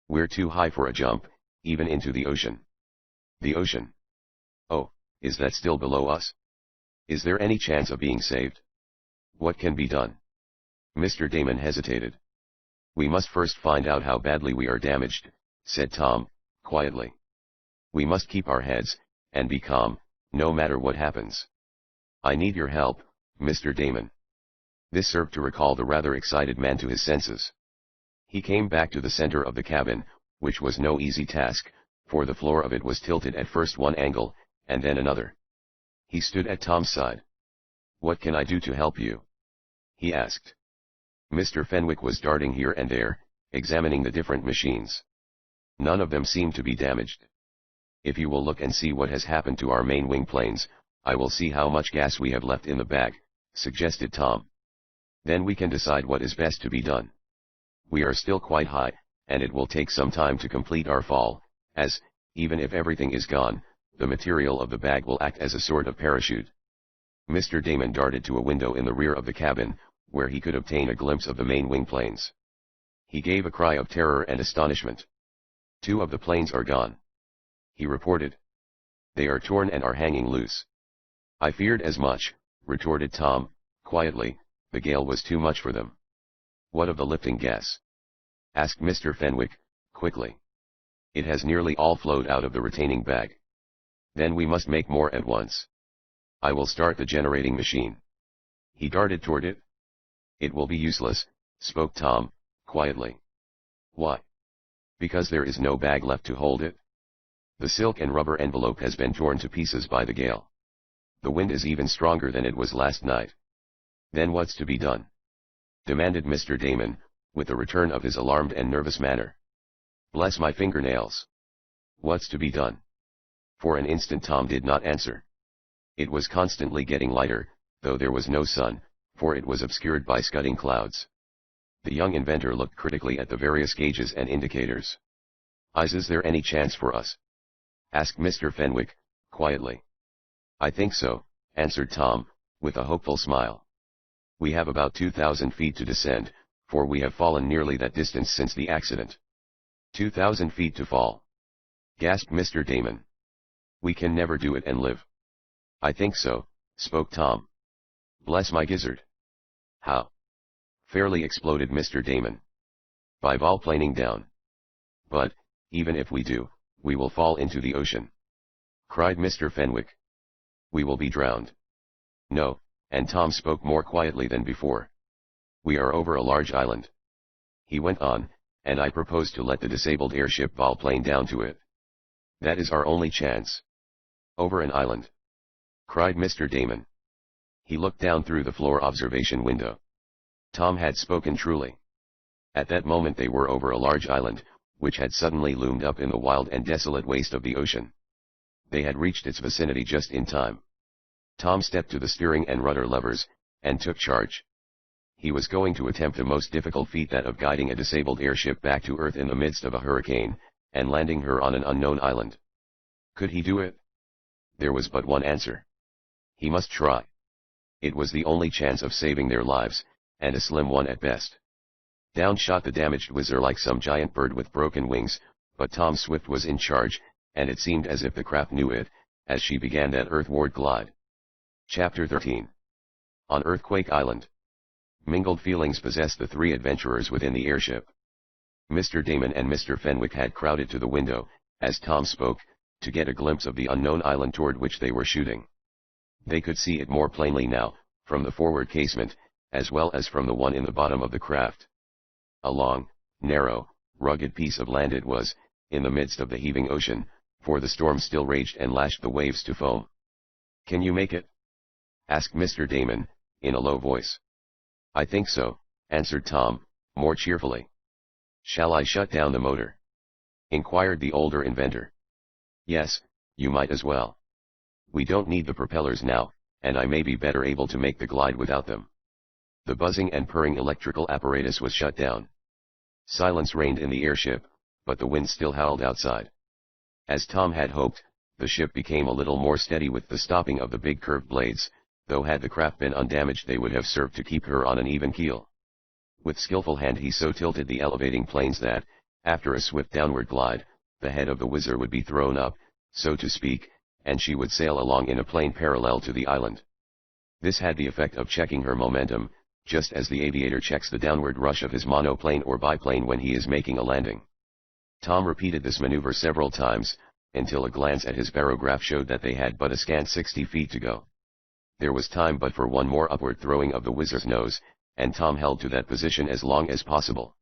We're too high for a jump, even into the ocean. The ocean? Oh, is that still below us? Is there any chance of being saved? What can be done? Mr. Damon hesitated. We must first find out how badly we are damaged, said Tom, quietly. We must keep our heads, and be calm, no matter what happens. I need your help, Mr. Damon. This served to recall the rather excited man to his senses. He came back to the center of the cabin, which was no easy task, for the floor of it was tilted at first one angle, and then another. He stood at Tom's side. What can I do to help you? He asked. Mr. Fenwick was darting here and there, examining the different machines. None of them seemed to be damaged. If you will look and see what has happened to our main wing planes, I will see how much gas we have left in the bag, suggested Tom. Then we can decide what is best to be done. We are still quite high, and it will take some time to complete our fall, as, even if everything is gone, the material of the bag will act as a sort of parachute. Mr. Damon darted to a window in the rear of the cabin, where he could obtain a glimpse of the main wing planes. He gave a cry of terror and astonishment. 2 of the planes are gone, he reported. They are torn and are hanging loose. I feared as much, retorted Tom, quietly. The gale was too much for them. What of the lifting gas? Asked Mr. Fenwick, quickly. It has nearly all flowed out of the retaining bag. Then we must make more at once. I will start the generating machine. He darted toward it. It will be useless, spoke Tom, quietly. Why? Because there is no bag left to hold it. The silk and rubber envelope has been torn to pieces by the gale. The wind is even stronger than it was last night. Then what's to be done? Demanded Mr. Damon, with a return of his alarmed and nervous manner. Bless my fingernails. What's to be done? For an instant Tom did not answer. It was constantly getting lighter, though there was no sun, for it was obscured by scudding clouds. The young inventor looked critically at the various gauges and indicators. Is there any chance for us? Asked Mr. Fenwick, quietly. I think so, answered Tom, with a hopeful smile. We have about 2,000 feet to descend, for we have fallen nearly that distance since the accident. 2,000 feet to fall, gasped Mr. Damon. We can never do it and live. I think so, spoke Tom. Bless my gizzard. How? Fairly exploded Mr. Damon. By volplaning down. But, even if we do, we will fall into the ocean, cried Mr. Fenwick. We will be drowned. No, and Tom spoke more quietly than before. We are over a large island. He went on, and I propose to let the disabled airship volplane down to it. That is our only chance. Over an island, cried Mr. Damon. He looked down through the floor observation window. Tom had spoken truly. At that moment they were over a large island, which had suddenly loomed up in the wild and desolate waste of the ocean. They had reached its vicinity just in time. Tom stepped to the steering and rudder levers, and took charge. He was going to attempt a most difficult feat, that of guiding a disabled airship back to Earth in the midst of a hurricane, and landing her on an unknown island. Could he do it? There was but one answer. He must try. It was the only chance of saving their lives, and a slim one at best. Down shot the damaged Whizzer like some giant bird with broken wings, but Tom Swift was in charge, and it seemed as if the craft knew it, as she began that earthward glide. Chapter 13. On Earthquake Island. Mingled feelings possessed the 3 adventurers within the airship. Mr. Damon and Mr. Fenwick had crowded to the window, as Tom spoke, to get a glimpse of the unknown island toward which they were shooting. They could see it more plainly now, from the forward casement, as well as from the one in the bottom of the craft. A long, narrow, rugged piece of land it was, in the midst of the heaving ocean, for the storm still raged and lashed the waves to foam. Can you make it? Asked Mr. Damon, in a low voice. I think so, answered Tom, more cheerfully. Shall I shut down the motor? Inquired the older inventor. Yes, you might as well. We don't need the propellers now, and I may be better able to make the glide without them. The buzzing and purring electrical apparatus was shut down. Silence reigned in the airship, but the wind still howled outside. As Tom had hoped, the ship became a little more steady with the stopping of the big curved blades, though had the craft been undamaged they would have served to keep her on an even keel. With skillful hand he so tilted the elevating planes that, after a swift downward glide, the head of the Whizzer would be thrown up, so to speak, and she would sail along in a plane parallel to the island. This had the effect of checking her momentum, just as the aviator checks the downward rush of his monoplane or biplane when he is making a landing. Tom repeated this maneuver several times, until a glance at his barograph showed that they had but a scant 60 feet to go. There was time but for one more upward throwing of the Whizzer's nose, and Tom held to that position as long as possible.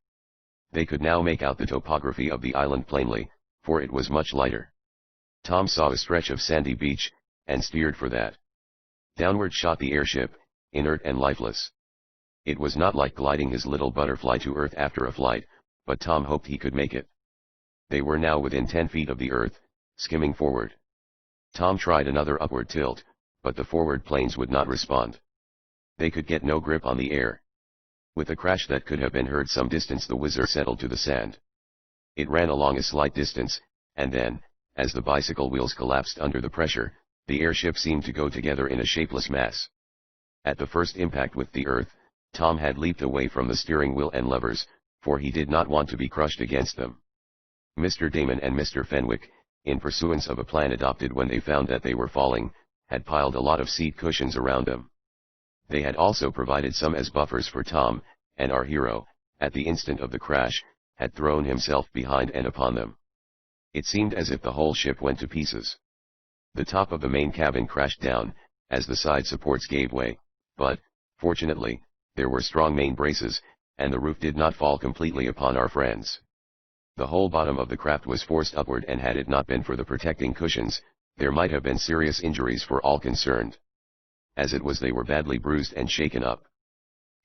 They could now make out the topography of the island plainly, for it was much lighter. Tom saw a stretch of sandy beach, and steered for that. Downward shot the airship, inert and lifeless. It was not like gliding his little butterfly to Earth after a flight, but Tom hoped he could make it. They were now within 10 feet of the Earth, skimming forward. Tom tried another upward tilt, but the forward planes would not respond. They could get no grip on the air. With a crash that could have been heard some distance, the Whizzer settled to the sand. It ran along a slight distance, and then, as the bicycle wheels collapsed under the pressure, the airship seemed to go together in a shapeless mass. At the first impact with the earth, Tom had leaped away from the steering wheel and levers, for he did not want to be crushed against them. Mr. Damon and Mr. Fenwick, in pursuance of a plan adopted when they found that they were falling, had piled a lot of seat cushions around them. They had also provided some as buffers for Tom, and our hero, at the instant of the crash, had thrown himself behind and upon them. It seemed as if the whole ship went to pieces. The top of the main cabin crashed down, as the side supports gave way, but, fortunately, there were strong main braces, and the roof did not fall completely upon our friends. The whole bottom of the craft was forced upward, and had it not been for the protecting cushions, there might have been serious injuries for all concerned. As it was, they were badly bruised and shaken up.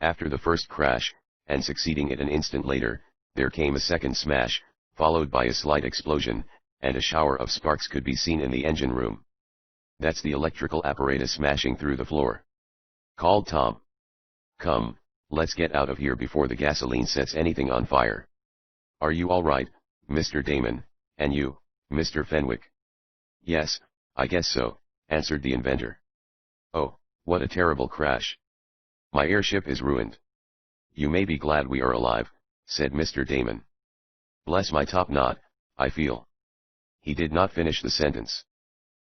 After the first crash, and succeeding it an instant later, there came a second smash, followed by a slight explosion, and a shower of sparks could be seen in the engine room. "That's the electrical apparatus smashing through the floor," called Tom. "Come, let's get out of here before the gasoline sets anything on fire. Are you all right, Mr. Damon, and you, Mr. Fenwick?" "Yes, I guess so," answered the inventor. "Oh, what a terrible crash. My airship is ruined." "You may be glad we are alive," said Mr. Damon. "Bless my top knot, I feel." He did not finish the sentence.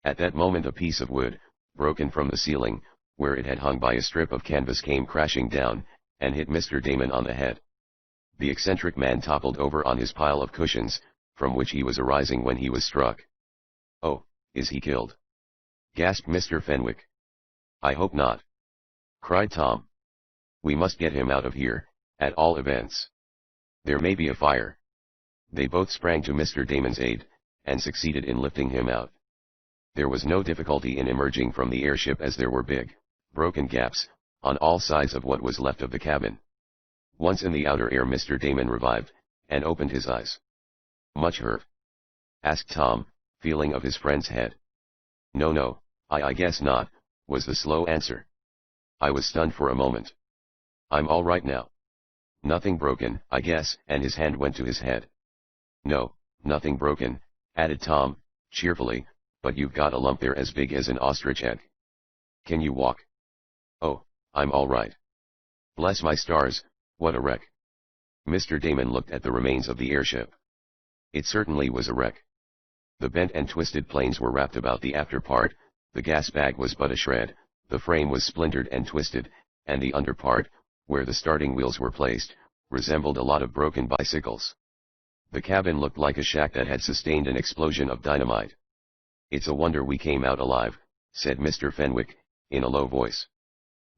At that moment a piece of wood, broken from the ceiling, where it had hung by a strip of canvas, came crashing down, and hit Mr. Damon on the head. The eccentric man toppled over on his pile of cushions, from which he was arising when he was struck. "Oh, is he killed?" gasped Mr. Fenwick. "I hope not," cried Tom. "We must get him out of here, at all events. There may be a fire." They both sprang to Mr. Damon's aid, and succeeded in lifting him out. There was no difficulty in emerging from the airship, as there were big, broken gaps, on all sides of what was left of the cabin. Once in the outer air, Mr. Damon revived, and opened his eyes. "Much hurt?" asked Tom, feeling of his friend's head. No, I guess not," was the slow answer. "I was stunned for a moment. I'm all right now. Nothing broken, I guess," and his hand went to his head. "No, nothing broken," added Tom, cheerfully, "but you've got a lump there as big as an ostrich egg. Can you walk?" "Oh, I'm all right." "Bless my stars, what a wreck." Mr. Damon looked at the remains of the airship. It certainly was a wreck. The bent and twisted planes were wrapped about the after part, the gas bag was but a shred, the frame was splintered and twisted, and the under part, where the starting wheels were placed, resembled a lot of broken bicycles. The cabin looked like a shack that had sustained an explosion of dynamite. "It's a wonder we came out alive," said Mr. Fenwick, in a low voice.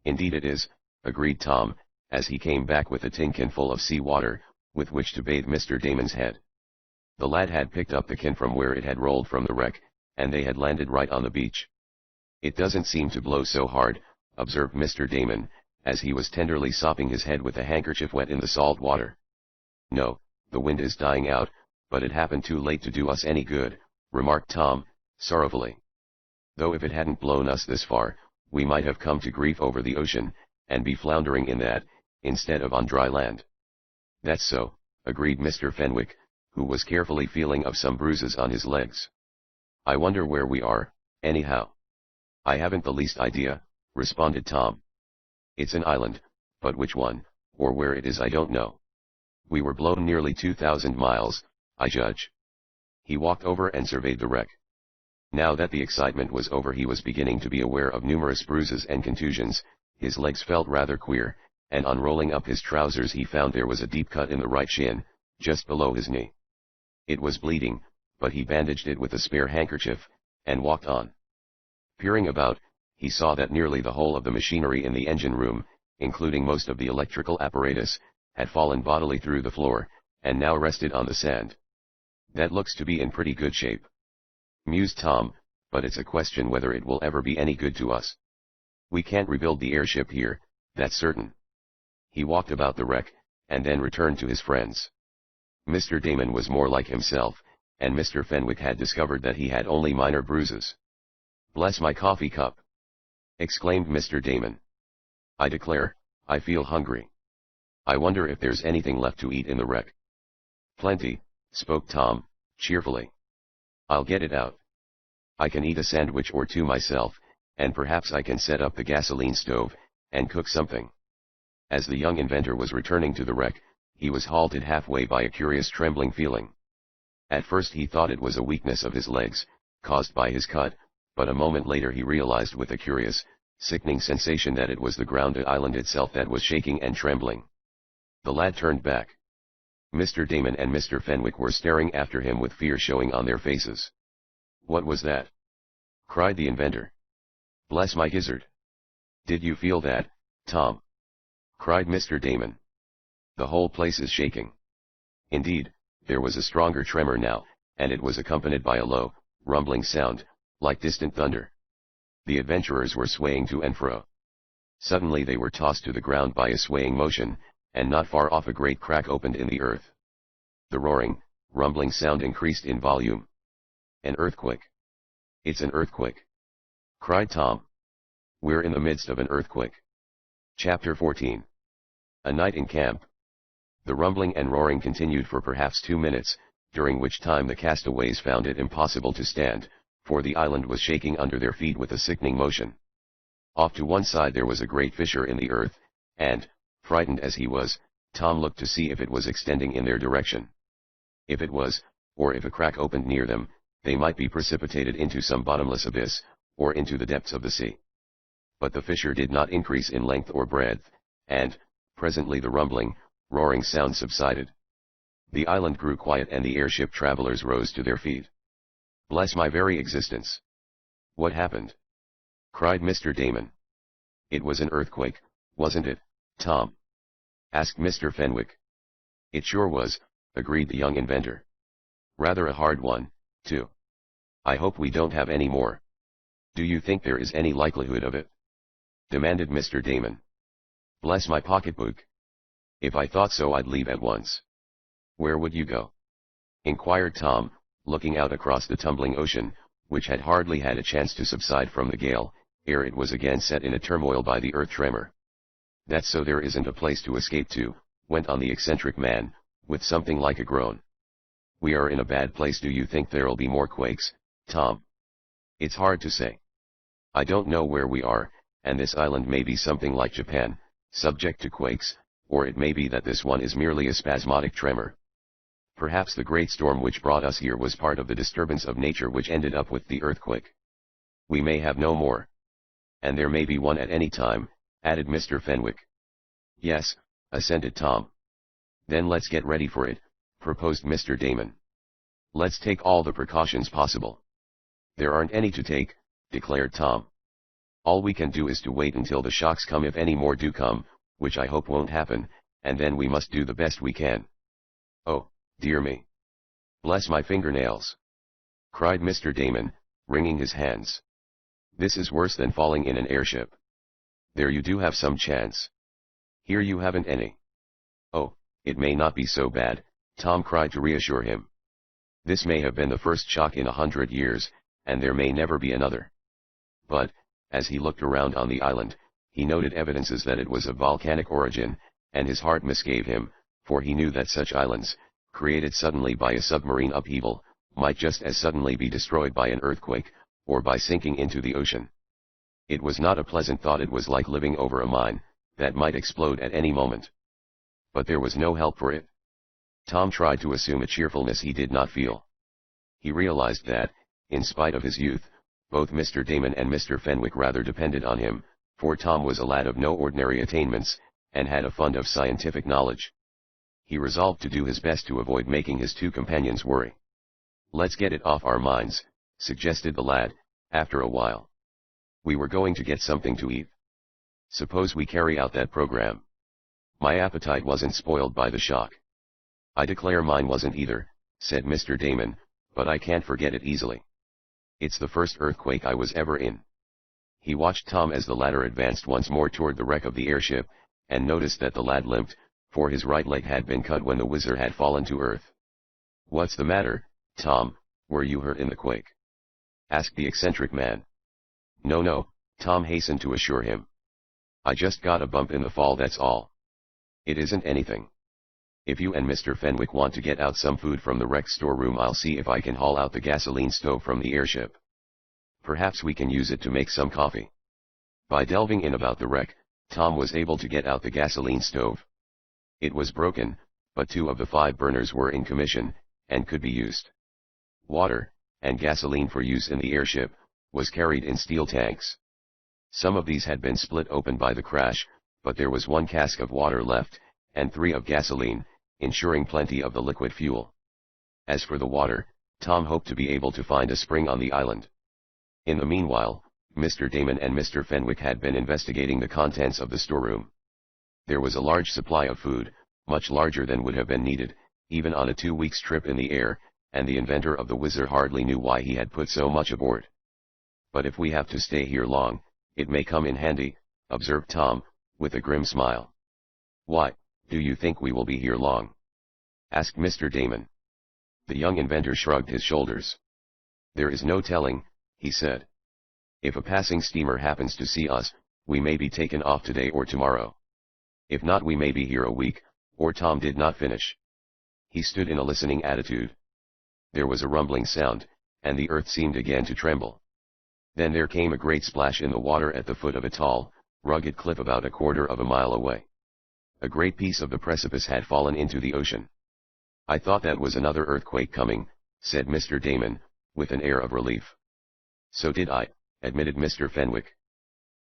"Indeed it is," agreed Tom, as he came back with a tin can full of sea water, with which to bathe Mr. Damon's head. The lad had picked up the can from where it had rolled from the wreck, and they had landed right on the beach. "It doesn't seem to blow so hard," observed Mr. Damon, as he was tenderly sopping his head with a handkerchief wet in the salt water. "No, the wind is dying out, but it happened too late to do us any good," remarked Tom, sorrowfully. "Though if it hadn't blown us this far, we might have come to grief over the ocean, and be floundering in that, instead of on dry land." "That's so," agreed Mr. Fenwick, who was carefully feeling of some bruises on his legs. "I wonder where we are, anyhow." "I haven't the least idea," responded Tom. "It's an island, but which one, or where it is, I don't know. We were blown nearly 2,000 miles, I judge." He walked over and surveyed the wreck. Now that the excitement was over, he was beginning to be aware of numerous bruises and contusions. His legs felt rather queer, and on rolling up his trousers he found there was a deep cut in the right shin, just below his knee. It was bleeding, but he bandaged it with a spare handkerchief, and walked on. Peering about, he saw that nearly the whole of the machinery in the engine room, including most of the electrical apparatus, had fallen bodily through the floor, and now rested on the sand. "That looks to be in pretty good shape," mused Tom, "but it's a question whether it will ever be any good to us. We can't rebuild the airship here, that's certain." He walked about the wreck, and then returned to his friends. Mr. Damon was more like himself, and Mr. Fenwick had discovered that he had only minor bruises. "Bless my coffee cup!" exclaimed Mr. Damon. "I declare, I feel hungry. I wonder if there's anything left to eat in the wreck." "Plenty," spoke Tom, cheerfully. "I'll get it out. I can eat a sandwich or two myself, and perhaps I can set up the gasoline stove, and cook something." As the young inventor was returning to the wreck, he was halted halfway by a curious trembling feeling. At first he thought it was a weakness of his legs, caused by his cut, but a moment later he realized with a curious, sickening sensation that it was the grounded island itself that was shaking and trembling. The lad turned back. Mr. Damon and Mr. Fenwick were staring after him with fear showing on their faces. "What was that?" cried the inventor. "Bless my gizzard! Did you feel that, Tom?" cried Mr. Damon. "The whole place is shaking." Indeed, there was a stronger tremor now, and it was accompanied by a low, rumbling sound, like distant thunder. The adventurers were swaying to and fro. Suddenly they were tossed to the ground by a swaying motion, and not far off a great crack opened in the earth. The roaring, rumbling sound increased in volume. "An earthquake! It's an earthquake!" cried Tom. "We're in the midst of an earthquake." Chapter 14. A night in camp. The rumbling and roaring continued for perhaps 2 minutes, during which time the castaways found it impossible to stand, for the island was shaking under their feet with a sickening motion. Off to one side there was a great fissure in the earth, and, frightened as he was, Tom looked to see if it was extending in their direction. If it was, or if a crack opened near them, they might be precipitated into some bottomless abyss, or into the depths of the sea. But the fissure did not increase in length or breadth, and, presently the rumbling, roaring sound subsided. The island grew quiet and the airship travelers rose to their feet. "Bless my very existence! What happened?" cried Mr. Damon. "It was an earthquake, wasn't it, Tom?" asked Mr. Fenwick. "It sure was," agreed the young inventor. "Rather a hard one, too. I hope we don't have any more." "Do you think there is any likelihood of it?" demanded Mr. Damon. "Bless my pocketbook! If I thought so I'd leave at once." "Where would you go?" inquired Tom, looking out across the tumbling ocean, which had hardly had a chance to subside from the gale, ere it was again set in a turmoil by the earth tremor. "That's so there isn't a place to escape to," went on the eccentric man, with something like a groan. "We are in a bad place. Do you think there'll be more quakes, Tom?" "It's hard to say. I don't know where we are, and this island may be something like Japan, subject to quakes, or it may be that this one is merely a spasmodic tremor. Perhaps the great storm which brought us here was part of the disturbance of nature which ended up with the earthquake. We may have no more. And there may be one at any time," added Mr. Fenwick. "Yes," assented Tom. "Then let's get ready for it," proposed Mr. Damon. "Let's take all the precautions possible." "There aren't any to take," declared Tom. "All we can do is to wait until the shocks come, if any more do come, which I hope won't happen, and then we must do the best we can." "Oh, dear me! Bless my fingernails!" cried Mr. Damon, wringing his hands. "This is worse than falling in an airship. There you do have some chance. Here you haven't any." "Oh, it may not be so bad," Tom cried to reassure him. "This may have been the first shock in 100 years, and there may never be another." But, as he looked around on the island, he noted evidences that it was of volcanic origin, and his heart misgave him, for he knew that such islands, created suddenly by a submarine upheaval, might just as suddenly be destroyed by an earthquake, or by sinking into the ocean. It was not a pleasant thought. It was like living over a mine, that might explode at any moment. But there was no help for it. Tom tried to assume a cheerfulness he did not feel. He realized that, in spite of his youth, both Mr. Damon and Mr. Fenwick rather depended on him, for Tom was a lad of no ordinary attainments, and had a fund of scientific knowledge. He resolved to do his best to avoid making his two companions worry. "Let's get it off our minds," suggested the lad, after a while. "We were going to get something to eat. Suppose we carry out that program. My appetite wasn't spoiled by the shock." "I declare mine wasn't either," said Mr. Damon, "but I can't forget it easily. It's the first earthquake I was ever in." He watched Tom as the latter advanced once more toward the wreck of the airship, and noticed that the lad limped, for his right leg had been cut when the Whizzer had fallen to earth. "What's the matter, Tom, were you hurt in the quake? Asked the eccentric man. No, no, Tom hastened to assure him. I just got a bump in the fall, that's all. It isn't anything. If you and Mr. Fenwick want to get out some food from the wrecked storeroom, I'll see if I can haul out the gasoline stove from the airship. Perhaps we can use it to make some coffee. By delving in about the wreck, Tom was able to get out the gasoline stove. It was broken, but 2 of the 5 burners were in commission, and could be used. Water, and gasoline for use in the airship, was carried in steel tanks. Some of these had been split open by the crash, but there was 1 cask of water left, and 3 of gasoline, ensuring plenty of the liquid fuel. As for the water, Tom hoped to be able to find a spring on the island. In the meanwhile, Mr. Damon and Mr. Fenwick had been investigating the contents of the storeroom. There was a large supply of food, much larger than would have been needed, even on a 2 weeks trip in the air, and the inventor of the Whizzer hardly knew why he had put so much aboard. But if we have to stay here long, it may come in handy, observed Tom, with a grim smile. Why, do you think we will be here long? Asked Mr. Damon. The young inventor shrugged his shoulders. There is no telling, he said. If a passing steamer happens to see us, we may be taken off today or tomorrow. If not, we may be here a week, or Tom did not finish. He stood in a listening attitude. There was a rumbling sound, and the earth seemed again to tremble. Then there came a great splash in the water at the foot of a tall, rugged cliff about a quarter of a mile away. A great piece of the precipice had fallen into the ocean. I thought that was another earthquake coming, said Mr. Damon, with an air of relief. So did I, admitted Mr. Fenwick.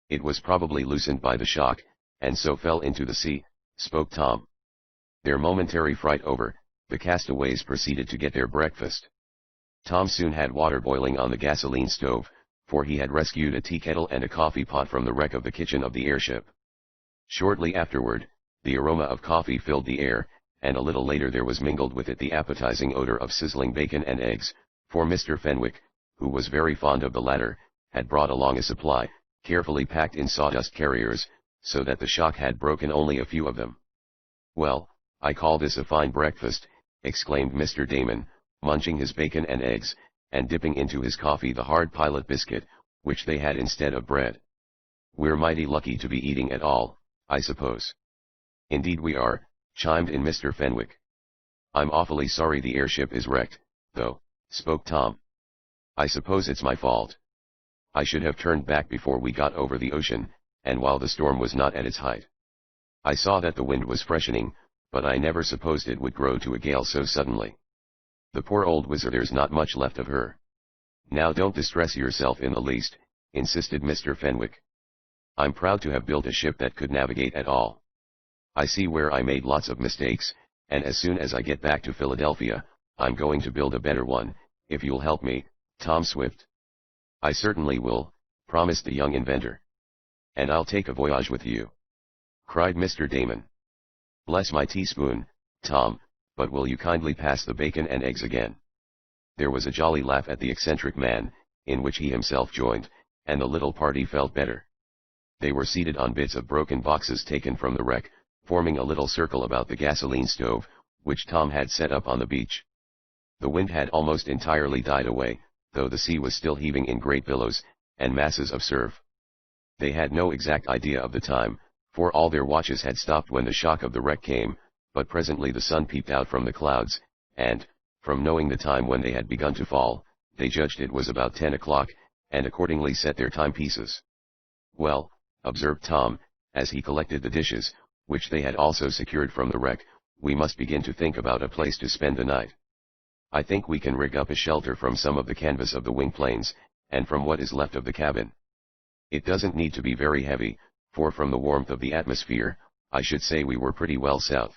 It was probably loosened by the shock, and so fell into the sea, spoke Tom. Their momentary fright over, the castaways proceeded to get their breakfast. Tom soon had water boiling on the gasoline stove, for he had rescued a tea kettle and a coffee pot from the wreck of the kitchen of the airship. Shortly afterward, the aroma of coffee filled the air, and a little later there was mingled with it the appetizing odor of sizzling bacon and eggs, for Mr. Fenwick, who was very fond of the latter, had brought along a supply, carefully packed in sawdust carriers, so that the shock had broken only a few of them. Well, I call this a fine breakfast, exclaimed Mr. Damon, munching his bacon and eggs, and dipping into his coffee the hard pilot biscuit, which they had instead of bread. We're mighty lucky to be eating at all, I suppose. Indeed we are, chimed in Mr. Fenwick. I'm awfully sorry the airship is wrecked, though, spoke Tom. I suppose it's my fault. I should have turned back before we got over the ocean, and while the storm was not at its height. I saw that the wind was freshening, but I never supposed it would grow to a gale so suddenly. The poor old Whizzer, there's not much left of her. Now don't distress yourself in the least, insisted Mr. Fenwick. I'm proud to have built a ship that could navigate at all. I see where I made lots of mistakes, and as soon as I get back to Philadelphia, I'm going to build a better one, if you'll help me, Tom Swift. I certainly will, promised the young inventor. And I'll take a voyage with you, cried Mr. Damon. Bless my teaspoon, Tom, but will you kindly pass the bacon and eggs again? There was a jolly laugh at the eccentric man, in which he himself joined, and the little party felt better. They were seated on bits of broken boxes taken from the wreck, forming a little circle about the gasoline stove, which Tom had set up on the beach. The wind had almost entirely died away, though the sea was still heaving in great billows, and masses of surf. They had no exact idea of the time, for all their watches had stopped when the shock of the wreck came, but presently the sun peeped out from the clouds, and, from knowing the time when they had begun to fall, they judged it was about 10 o'clock, and accordingly set their timepieces. Well, observed Tom, as he collected the dishes, which they had also secured from the wreck, we must begin to think about a place to spend the night. I think we can rig up a shelter from some of the canvas of the wing planes, and from what is left of the cabin. It doesn't need to be very heavy, for from the warmth of the atmosphere, I should say we were pretty well south.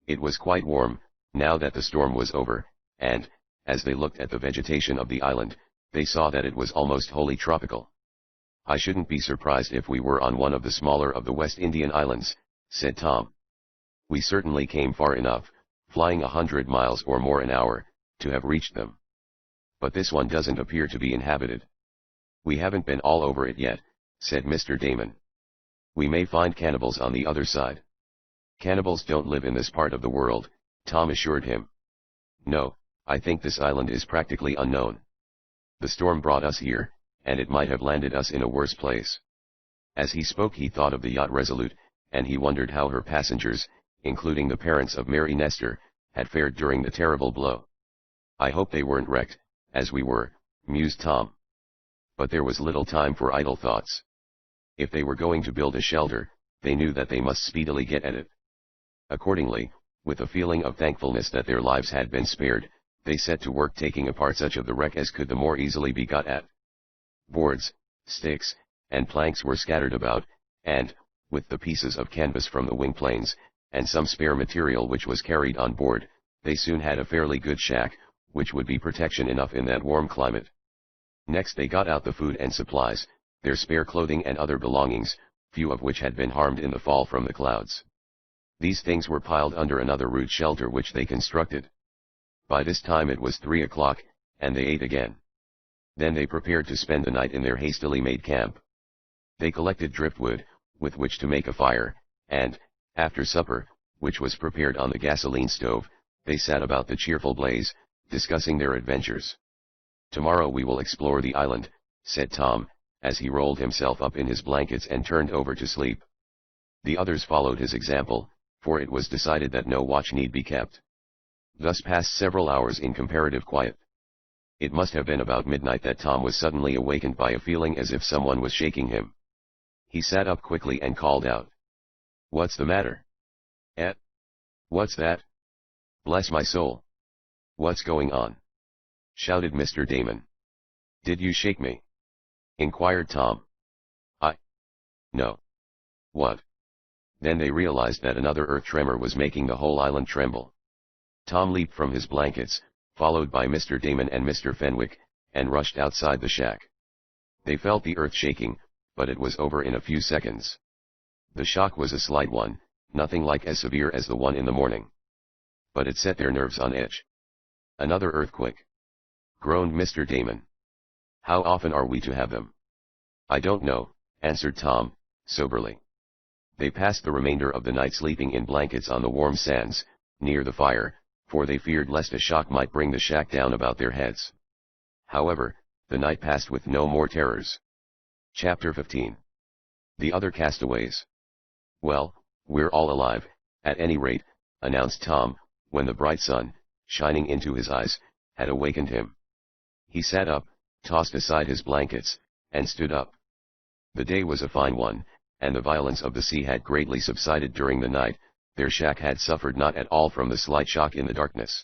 It was quite warm, now that the storm was over, and, as they looked at the vegetation of the island, they saw that it was almost wholly tropical. I shouldn't be surprised if we were on one of the smaller of the West Indian islands, said Tom. We certainly came far enough, flying 100 miles or more an hour, to have reached them. But this one doesn't appear to be inhabited. We haven't been all over it yet, said Mr. Damon. We may find cannibals on the other side. Cannibals don't live in this part of the world, Tom assured him. No, I think this island is practically unknown. The storm brought us here, and it might have landed us in a worse place. As he spoke he thought of the yacht Resolute, and he wondered how her passengers, including the parents of Mary Nestor, had fared during the terrible blow. I hope they weren't wrecked, as we were, mused Tom. But there was little time for idle thoughts. If they were going to build a shelter, they knew that they must speedily get at it. Accordingly, with a feeling of thankfulness that their lives had been spared, they set to work taking apart such of the wreck as could the more easily be got at. Boards, sticks, and planks were scattered about, and, with the pieces of canvas from the wing planes, and some spare material which was carried on board, they soon had a fairly good shack, which would be protection enough in that warm climate. Next they got out the food and supplies, their spare clothing and other belongings, few of which had been harmed in the fall from the clouds. These things were piled under another rude shelter which they constructed. By this time it was 3 o'clock, and they ate again. Then they prepared to spend the night in their hastily made camp. They collected driftwood, with which to make a fire, and, after supper, which was prepared on the gasoline stove, they sat about the cheerful blaze, discussing their adventures. "Tomorrow we will explore the island," said Tom, as he rolled himself up in his blankets and turned over to sleep. The others followed his example, for it was decided that no watch need be kept. Thus passed several hours in comparative quiet. It must have been about midnight that Tom was suddenly awakened by a feeling as if someone was shaking him. He sat up quickly and called out, "What's the matter?" What's that?" "Bless my soul! What's going on?" shouted Mr. Damon. "Did you shake me?" inquired Tom. No. What?" Then they realized that another earth tremor was making the whole island tremble. Tom leaped from his blankets, followed by Mr. Damon and Mr. Fenwick, and rushed outside the shack. They felt the earth shaking, but it was over in a few seconds. The shock was a slight one, nothing like as severe as the one in the morning. But it set their nerves on edge. "Another earthquake!" groaned Mr. Damon. "How often are we to have them?" "I don't know," answered Tom, soberly. They passed the remainder of the night sleeping in blankets on the warm sands, near the fire, for they feared lest a shock might bring the shack down about their heads. However, the night passed with no more terrors. Chapter 15. The Other Castaways. "Well, we're all alive, at any rate," announced Tom, when the bright sun, shining into his eyes, had awakened him. He sat up, tossed aside his blankets, and stood up. The day was a fine one, and the violence of the sea had greatly subsided during the night. Their shack had suffered not at all from the slight shock in the darkness.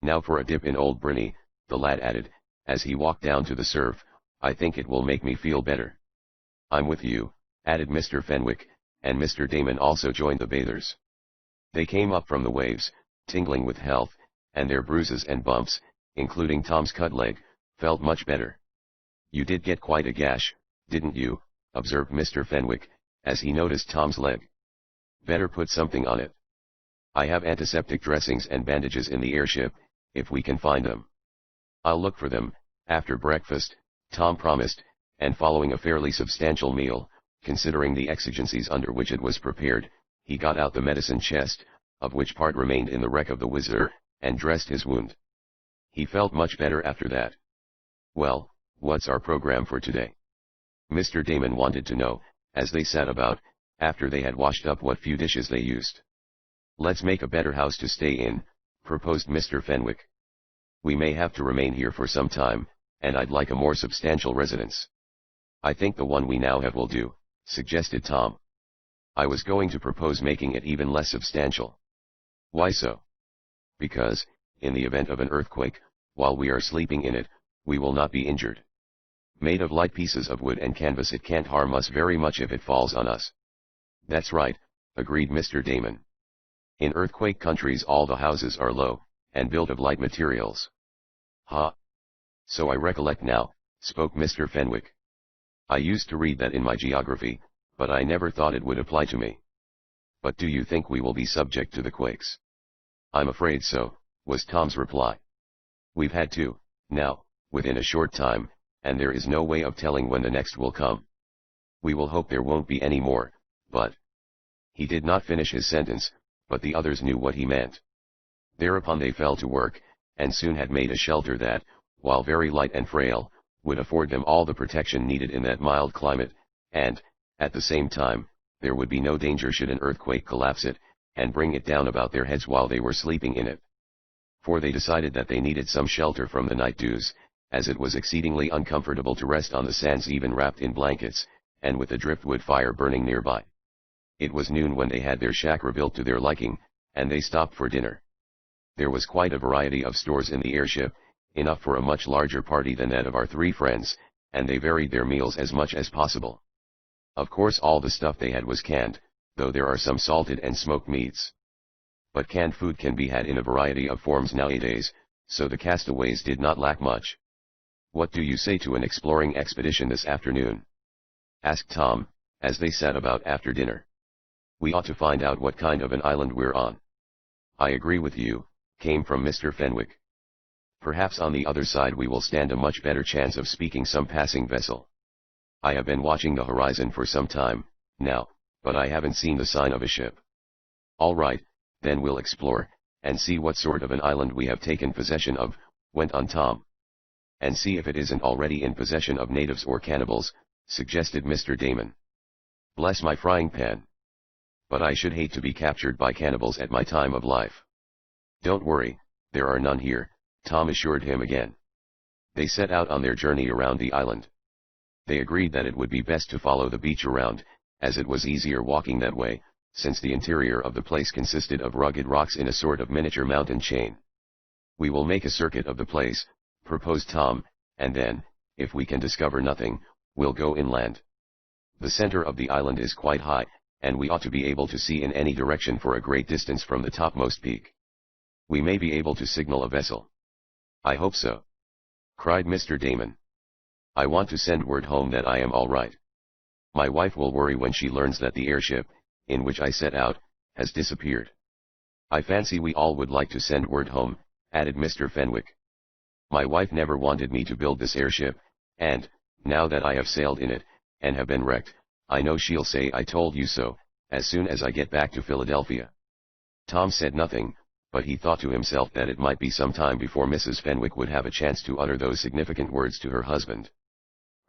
"Now for a dip in Old Brinny," the lad added, as he walked down to the surf. "I think it will make me feel better." "I'm with you," added Mr. Fenwick, and Mr. Damon also joined the bathers. They came up from the waves, tingling with health, and their bruises and bumps, including Tom's cut leg, felt much better. "You did get quite a gash, didn't you?" observed Mr. Fenwick, as he noticed Tom's leg. "Better put something on it." "I have antiseptic dressings and bandages in the airship, if we can find them." "I'll look for them, after breakfast," Tom promised, and following a fairly substantial meal, considering the exigencies under which it was prepared, he got out the medicine chest, of which part remained in the wreck of the Whizzer, and dressed his wound. He felt much better after that. "Well, what's our program for today?" Mr. Damon wanted to know, as they sat about, after they had washed up what few dishes they used. "Let's make a better house to stay in," proposed Mr. Fenwick. "We may have to remain here for some time, and I'd like a more substantial residence." "I think the one we now have will do," suggested Tom. "I was going to propose making it even less substantial." "Why so?" "Because, in the event of an earthquake, while we are sleeping in it, we will not be injured. Made of light pieces of wood and canvas, it can't harm us very much if it falls on us." "That's right," agreed Mr. Damon. "In earthquake countries all the houses are low, and built of light materials." "Ha! So I recollect now," spoke Mr. Fenwick. "I used to read that in my geography, but I never thought it would apply to me." "But do you think we will be subject to the quakes?" "I'm afraid so," was Tom's reply. "We've had two, now, within a short time, and there is no way of telling when the next will come. We will hope there won't be any more, but—" He did not finish his sentence, but the others knew what he meant. Thereupon they fell to work, and soon had made a shelter that, while very light and frail, would afford them all the protection needed in that mild climate, and, at the same time, there would be no danger should an earthquake collapse it, and bring it down about their heads while they were sleeping in it. For they decided that they needed some shelter from the night dews, as it was exceedingly uncomfortable to rest on the sands even wrapped in blankets, and with a driftwood fire burning nearby. It was noon when they had their shack rebuilt to their liking, and they stopped for dinner. There was quite a variety of stores in the airship, enough for a much larger party than that of our three friends, and they varied their meals as much as possible. Of course all the stuff they had was canned, though there are some salted and smoked meats. But canned food can be had in a variety of forms nowadays, so the castaways did not lack much. "What do you say to an exploring expedition this afternoon?" asked Tom, as they sat about after dinner. "We ought to find out what kind of an island we're on." "I agree with you," came from Mr. Fenwick. "Perhaps on the other side we will stand a much better chance of speaking some passing vessel. I have been watching the horizon for some time, now, but I haven't seen the sign of a ship." "All right, then we'll explore, and see what sort of an island we have taken possession of," went on Tom. "And see if it isn't already in possession of natives or cannibals," suggested Mr. Damon. "Bless my frying pan. But I should hate to be captured by cannibals at my time of life." "Don't worry, there are none here," Tom assured him again. They set out on their journey around the island. They agreed that it would be best to follow the beach around, as it was easier walking that way, since the interior of the place consisted of rugged rocks in a sort of miniature mountain chain. "We will make a circuit of the place," proposed Tom, "and then, if we can discover nothing, we'll go inland. The center of the island is quite high, and we ought to be able to see in any direction for a great distance from the topmost peak. We may be able to signal a vessel." "I hope so," cried Mr. Damon. "I want to send word home that I am all right. My wife will worry when she learns that the airship, in which I set out, has disappeared." "I fancy we all would like to send word home," added Mr. Fenwick. "My wife never wanted me to build this airship, and, now that I have sailed in it, and have been wrecked, I know she'll say I told you so, as soon as I get back to Philadelphia." Tom said nothing, but he thought to himself that it might be some time before Mrs. Fenwick would have a chance to utter those significant words to her husband.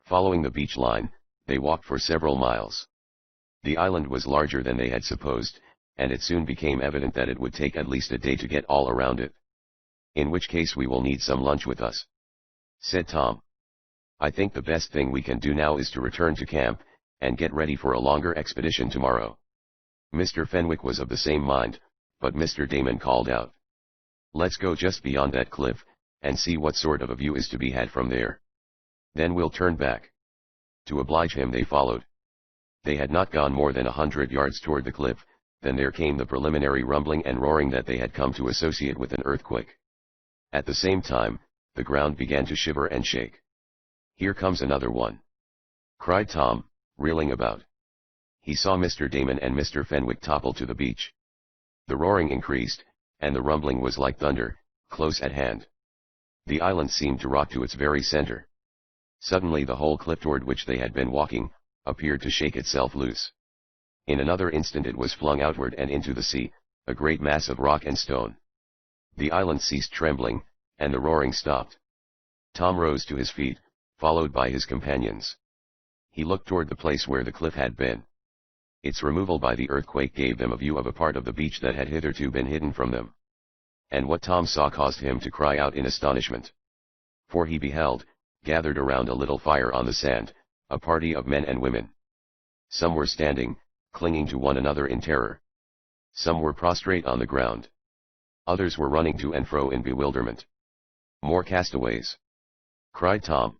Following the beach line, they walked for several miles. The island was larger than they had supposed, and it soon became evident that it would take at least a day to get all around it. "In which case we will need some lunch with us," said Tom. "I think the best thing we can do now is to return to camp, and get ready for a longer expedition tomorrow." Mr. Fenwick was of the same mind, but Mr. Damon called out, "Let's go just beyond that cliff, and see what sort of a view is to be had from there. Then we'll turn back." To oblige him they followed. They had not gone more than 100 yards toward the cliff, then there came the preliminary rumbling and roaring that they had come to associate with an earthquake. At the same time, the ground began to shiver and shake. "Here comes another one," cried Tom, reeling about. He saw Mr. Damon and Mr. Fenwick topple to the beach. The roaring increased, and the rumbling was like thunder, close at hand. The island seemed to rock to its very center. Suddenly the whole cliff toward which they had been walking, appeared to shake itself loose. In another instant it was flung outward and into the sea, a great mass of rock and stone. The island ceased trembling, and the roaring stopped. Tom rose to his feet, followed by his companions. He looked toward the place where the cliff had been. Its removal by the earthquake gave them a view of a part of the beach that had hitherto been hidden from them. And what Tom saw caused him to cry out in astonishment. For he beheld, gathered around a little fire on the sand, a party of men and women. Some were standing, clinging to one another in terror. Some were prostrate on the ground. Others were running to and fro in bewilderment. "More castaways!" cried Tom.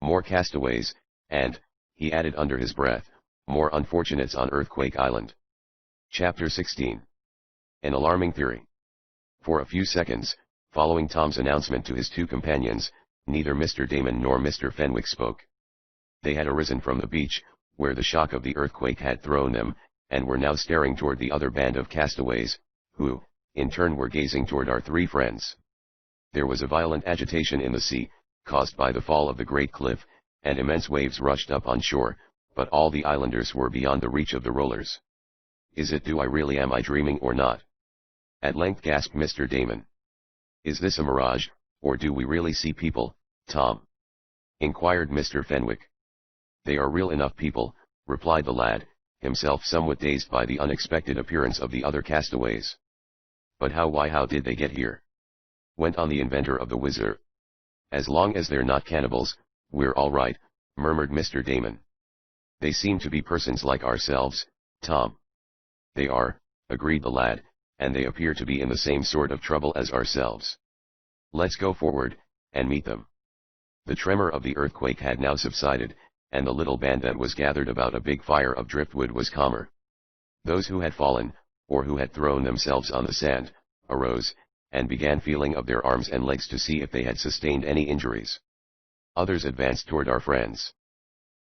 "More castaways, and," he added under his breath, "more unfortunates on Earthquake Island." Chapter 16. An alarming theory. For a few seconds, following Tom's announcement to his two companions, neither Mr. Damon nor Mr. Fenwick spoke. They had arisen from the beach, where the shock of the earthquake had thrown them, and were now staring toward the other band of castaways, who, in turn were gazing toward our three friends. There was a violent agitation in the sea, caused by the fall of the great cliff, and immense waves rushed up on shore, but all the islanders were beyond the reach of the rollers. "Is it do I really am I dreaming or not?" at length gasped Mr. Damon. Is this a mirage, or do we really see people, Tom? Inquired Mr. Fenwick. They are real enough people, replied the lad, himself somewhat dazed by the unexpected appearance of the other castaways. But how did they get here? Went on the inventor of the Whizzer. As long as they're not cannibals, we're all right, murmured Mr. Damon. They seem to be persons like ourselves, Tom. They are, agreed the lad, and they appear to be in the same sort of trouble as ourselves. Let's go forward, and meet them. The tremor of the earthquake had now subsided, and the little band that was gathered about a big fire of driftwood was calmer. Those who had fallen, or who had thrown themselves on the sand, arose, and began feeling of their arms and legs to see if they had sustained any injuries. Others advanced toward our friends.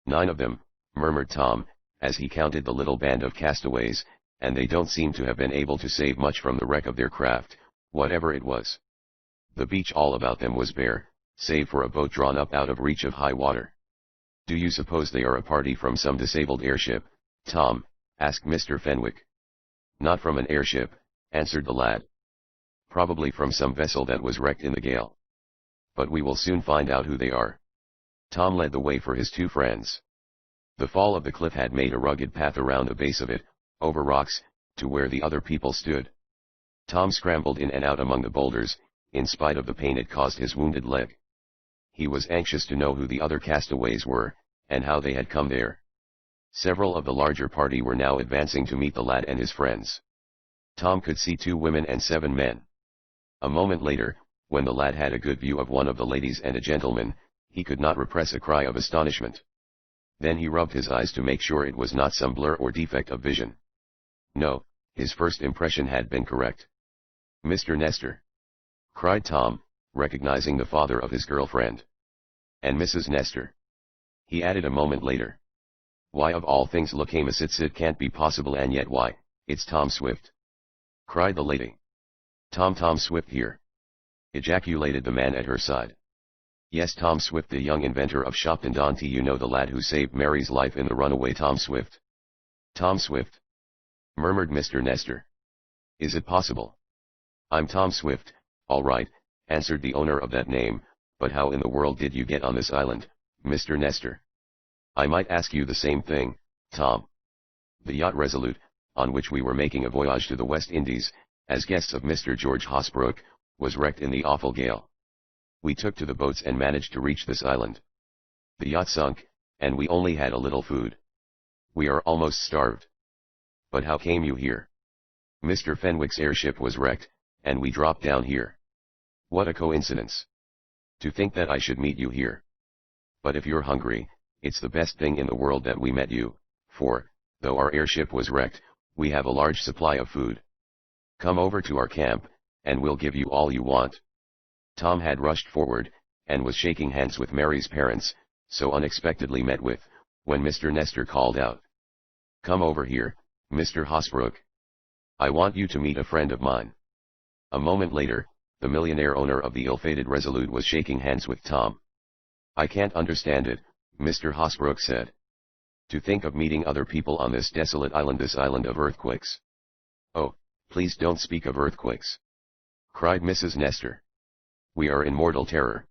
9 of them, murmured Tom, as he counted the little band of castaways, and they don't seem to have been able to save much from the wreck of their craft, whatever it was. The beach all about them was bare, save for a boat drawn up out of reach of high water. Do you suppose they are a party from some disabled airship, Tom? Asked Mr. Fenwick. Not from an airship, answered the lad. Probably from some vessel that was wrecked in the gale. But we will soon find out who they are. Tom led the way for his 2 friends. The fall of the cliff had made a rugged path around the base of it, over rocks, to where the other people stood. Tom scrambled in and out among the boulders, in spite of the pain it caused his wounded leg. He was anxious to know who the other castaways were, and how they had come there. Several of the larger party were now advancing to meet the lad and his friends. Tom could see 2 women and 7 men. A moment later, when the lad had a good view of one of the ladies and a gentleman, he could not repress a cry of astonishment. Then he rubbed his eyes to make sure it was not some blur or defect of vision. No, his first impression had been correct. Mr. Nestor! Cried Tom, recognizing the father of his girlfriend. And Mrs. Nestor! He added a moment later. Why of all things look Amos, it can't be possible, and yet why, it's Tom Swift! Cried the lady. Tom Swift here! Ejaculated the man at her side. Yes, Tom Swift, the young inventor of Shopton-Donty, you know, the lad who saved Mary's life in the runaway. Tom Swift! Tom Swift! Murmured Mr. Nestor. Is it possible? I'm Tom Swift, all right, answered the owner of that name, but how in the world did you get on this island, Mr. Nestor? I might ask you the same thing, Tom. The yacht Resolute, on which we were making a voyage to the West Indies, as guests of Mr. George Hosbrook, was wrecked in the awful gale. We took to the boats and managed to reach this island. The yacht sunk, and we only had a little food. We are almost starved. But how came you here? Mr. Fenwick's airship was wrecked, and we dropped down here. What a coincidence. To think that I should meet you here. But if you're hungry, it's the best thing in the world that we met you, for, though our airship was wrecked, we have a large supply of food. Come over to our camp, and we'll give you all you want. Tom had rushed forward, and was shaking hands with Mary's parents, so unexpectedly met with, when Mr. Nestor called out. Come over here, Mr. Hosbrook. I want you to meet a friend of mine. A moment later, the millionaire owner of the ill-fated Resolute was shaking hands with Tom. I can't understand it, Mr. Hosbrook said. To think of meeting other people on this desolate island, this island of earthquakes. Oh, please don't speak of earthquakes! Cried Mrs. Nestor. We are in mortal terror.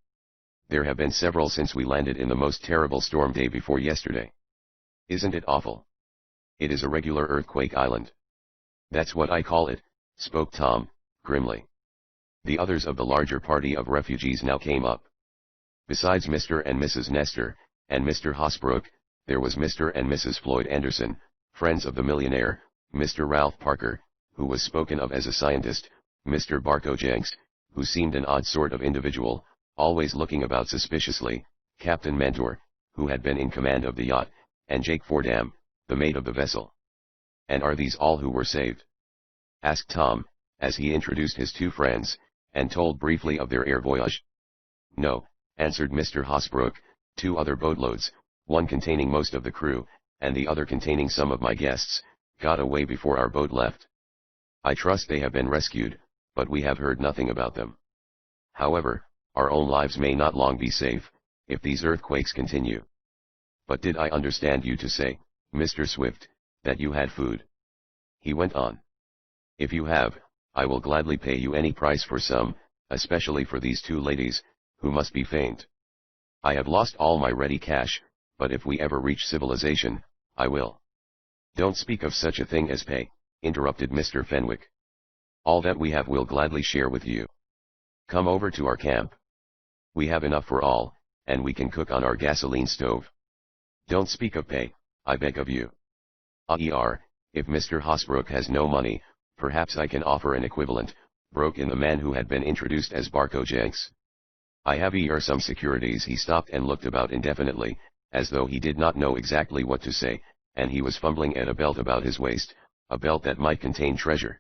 There have been several since we landed in the most terrible storm day before yesterday. Isn't it awful? It is a regular earthquake island. That's what I call it, spoke Tom, grimly. The others of the larger party of refugees now came up. Besides Mr. and Mrs. Nestor, and Mr. Hosbrook, there was Mr. and Mrs. Floyd Anderson, friends of the millionaire, Mr. Ralph Parker, who was spoken of as a scientist, Mr. Barco Jenks, who seemed an odd sort of individual, always looking about suspiciously, Captain Mentor, who had been in command of the yacht, and Jake Fordham, the mate of the vessel. And are these all who were saved? Asked Tom, as he introduced his 2 friends, and told briefly of their air voyage. No, answered Mr. Hosbrook, 2 other boatloads, one containing most of the crew, and the other containing some of my guests, got away before our boat left. I trust they have been rescued, but we have heard nothing about them. However, our own lives may not long be safe, if these earthquakes continue. But did I understand you to say, Mr. Swift, that you had food? He went on. If you have, I will gladly pay you any price for some, especially for these two ladies, who must be faint. I have lost all my ready cash, but if we ever reach civilization, I will. Don't speak of such a thing as pay, interrupted Mr. Fenwick. All that we have we'll gladly share with you. Come over to our camp. We have enough for all, and we can cook on our gasoline stove. Don't speak of pay, I beg of you. If Mr. Hosbrook has no money, perhaps I can offer an equivalent, broke in the man who had been introduced as Barco Jenks. I have some securities. He stopped and looked about indefinitely, as though he did not know exactly what to say, and he was fumbling at a belt about his waist, a belt that might contain treasure.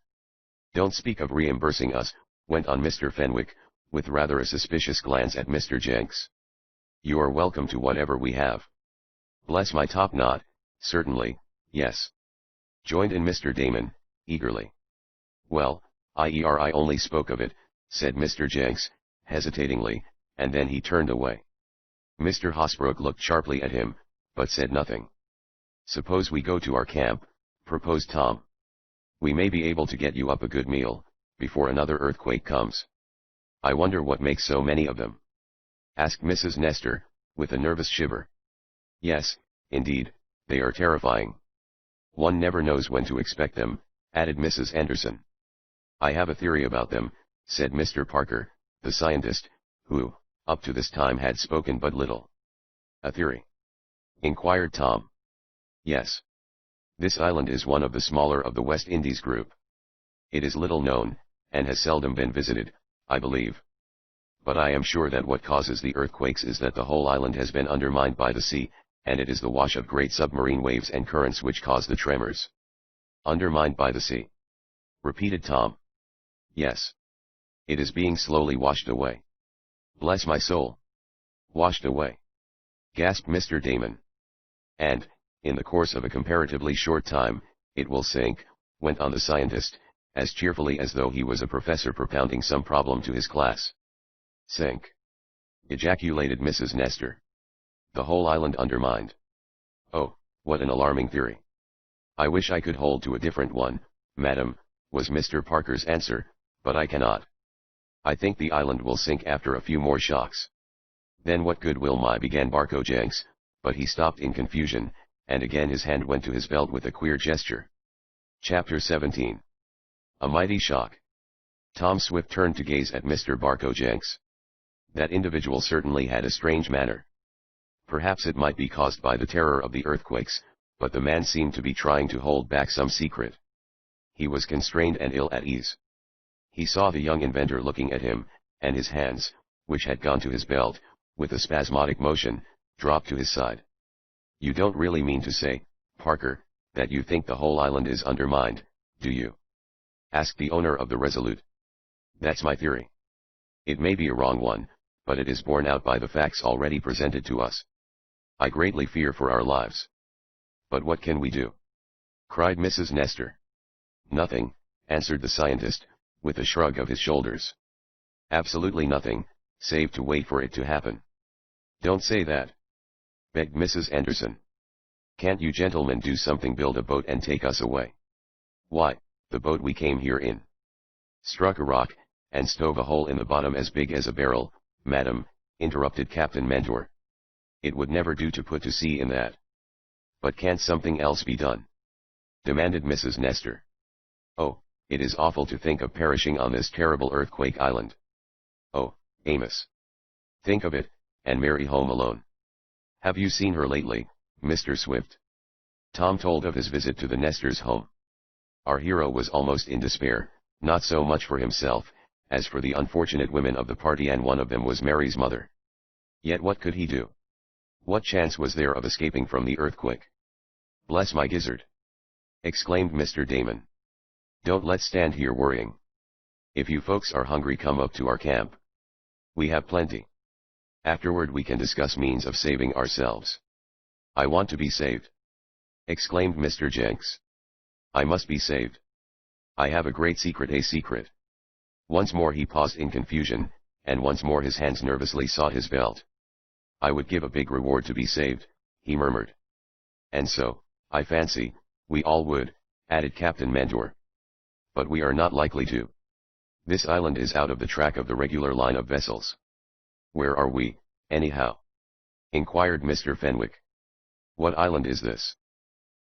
Don't speak of reimbursing us, went on Mr. Fenwick, with rather a suspicious glance at Mr. Jenks. You are welcome to whatever we have. Bless my top knot, certainly, yes. Joined in Mr. Damon, eagerly. Well, I only spoke of it, said Mr. Jenks, hesitatingly, and then he turned away. Mr. Hosbrook looked sharply at him, but said nothing. Suppose we go to our camp, proposed Tom. We may be able to get you up a good meal, before another earthquake comes. I wonder what makes so many of them? Asked Mrs. Nestor, with a nervous shiver. Yes, indeed, they are terrifying. One never knows when to expect them, added Mrs. Anderson. I have a theory about them, said Mr. Parker, the scientist, who, up to this time had spoken but little. A theory? Inquired Tom. Yes. This island is one of the smaller of the West Indies group. It is little known, and has seldom been visited, I believe. But I am sure that what causes the earthquakes is that the whole island has been undermined by the sea, and it is the wash of great submarine waves and currents which cause the tremors. Undermined by the sea? Repeated Tom. Yes. It is being slowly washed away. Bless my soul. Washed away. Gasped Mr. Damon. And, in the course of a comparatively short time, it will sink, went on the scientist, as cheerfully as though he was a professor propounding some problem to his class. Sink. Ejaculated Mrs. Nestor. The whole island undermined. Oh, what an alarming theory. I wish I could hold to a different one, madam, was Mr. Parker's answer, but I cannot. I think the island will sink after a few more shocks. Then what good will my began Barco Jenks, but he stopped in confusion, and again his hand went to his belt with a queer gesture. Chapter 17. A mighty shock. Tom Swift turned to gaze at Mr. Barco Jenks. That individual certainly had a strange manner. Perhaps it might be caused by the terror of the earthquakes, but the man seemed to be trying to hold back some secret. He was constrained and ill at ease. He saw the young inventor looking at him, and his hands, which had gone to his belt, with a spasmodic motion, dropped to his side. You don't really mean to say, Parker, that you think the whole island is undermined, do you? Asked the owner of the Resolute. That's my theory. It may be a wrong one, but it is borne out by the facts already presented to us. I greatly fear for our lives. But what can we do? Cried Mrs. Nestor. Nothing, answered the scientist, with a shrug of his shoulders. Absolutely nothing, save to wait for it to happen. Don't say that, begged Mrs. Anderson. Can't you gentlemen do something? Build a boat and take us away? Why, the boat we came here in struck a rock, and stove a hole in the bottom as big as a barrel, madam, interrupted Captain Mentor. It would never do to put to sea in that. But can't something else be done? Demanded Mrs. Nestor. Oh, it is awful to think of perishing on this terrible earthquake island. Oh, Amos. Think of it, and Mary home alone. Have you seen her lately, Mr. Swift? Tom told of his visit to the Nestors' home. Our hero was almost in despair, not so much for himself, as for the unfortunate women of the party, and one of them was Mary's mother. Yet what could he do? What chance was there of escaping from the earthquake? Bless my gizzard! Exclaimed Mr. Damon. Don't let's stand here worrying. If you folks are hungry, come up to our camp. We have plenty. Afterward we can discuss means of saving ourselves. I want to be saved, exclaimed Mr. Jenks. I must be saved. I have a great secret, a secret. Once more he paused in confusion, and once more his hands nervously sought his belt. I would give a big reward to be saved, he murmured. And so, I fancy, we all would, added Captain Mentor. But we are not likely to. This island is out of the track of the regular line of vessels. Where are we, anyhow? Inquired Mr. Fenwick. What island is this?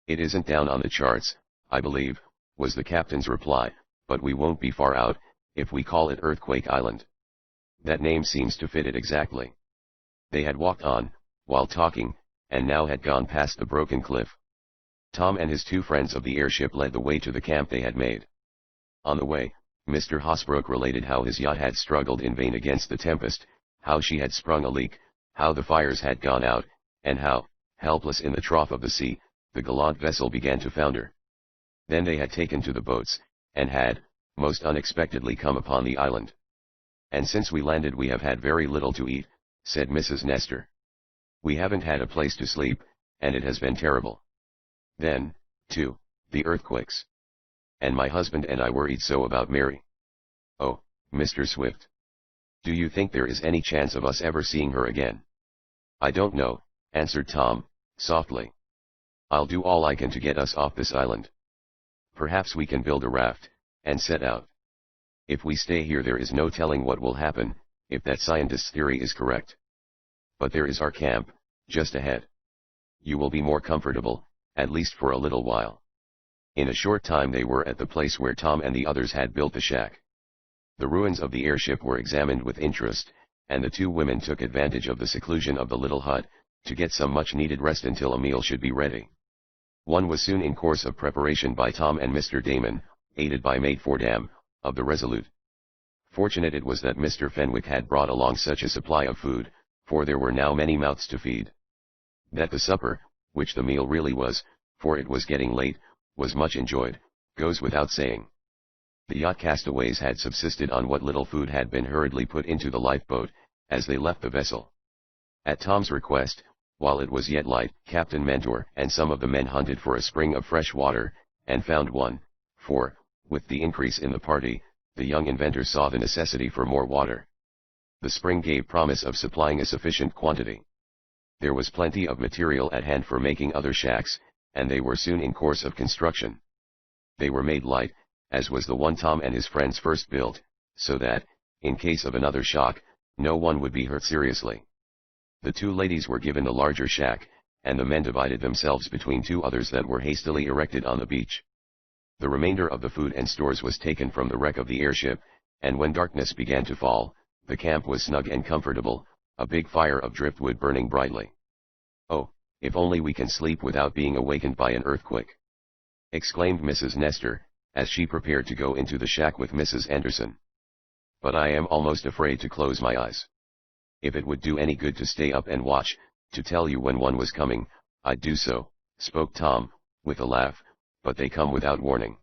It isn't down on the charts, I believe, was the captain's reply, but we won't be far out, if we call it Earthquake Island. That name seems to fit it exactly. They had walked on, while talking, and now had gone past the broken cliff. Tom and his two friends of the airship led the way to the camp they had made. On the way, Mr. Hosbrook related how his yacht had struggled in vain against the tempest, how she had sprung a leak, how the fires had gone out, and how, helpless in the trough of the sea, the gallant vessel began to founder. Then they had taken to the boats, and had, most unexpectedly, come upon the island. And since we landed we have had very little to eat, said Mrs. Nestor. We haven't had a place to sleep, and it has been terrible. Then, too, the earthquakes. And my husband and I worried so about Mary. Oh, Mr. Swift. Do you think there is any chance of us ever seeing her again? I don't know, answered Tom, softly. I'll do all I can to get us off this island. Perhaps we can build a raft, and set out. If we stay here there is no telling what will happen, if that scientist's theory is correct. But there is our camp, just ahead. You will be more comfortable, at least for a little while. In a short time they were at the place where Tom and the others had built the shack. The ruins of the airship were examined with interest, and the two women took advantage of the seclusion of the little hut, to get some much-needed rest until a meal should be ready. One was soon in course of preparation by Tom and Mr. Damon, aided by Mate Fordham, of the Resolute. Fortunate it was that Mr. Fenwick had brought along such a supply of food, for there were now many mouths to feed. That the supper, which the meal really was, for it was getting late, was much enjoyed, goes without saying. The yacht castaways had subsisted on what little food had been hurriedly put into the lifeboat, as they left the vessel. At Tom's request, while it was yet light, Captain Mentor and some of the men hunted for a spring of fresh water, and found one, for, with the increase in the party, the young inventor saw the necessity for more water. The spring gave promise of supplying a sufficient quantity. There was plenty of material at hand for making other shacks, and they were soon in course of construction. They were made light, as was the one Tom and his friends first built, so that, in case of another shock, no one would be hurt seriously. The two ladies were given the larger shack, and the men divided themselves between two others that were hastily erected on the beach. The remainder of the food and stores was taken from the wreck of the airship, and when darkness began to fall, the camp was snug and comfortable, a big fire of driftwood burning brightly. Oh, if only we can sleep without being awakened by an earthquake! Exclaimed Mrs. Nestor, as she prepared to go into the shack with Mrs. Anderson. But I am almost afraid to close my eyes. If it would do any good to stay up and watch, to tell you when one was coming, I'd do so, spoke Tom, with a laugh, but they come without warning.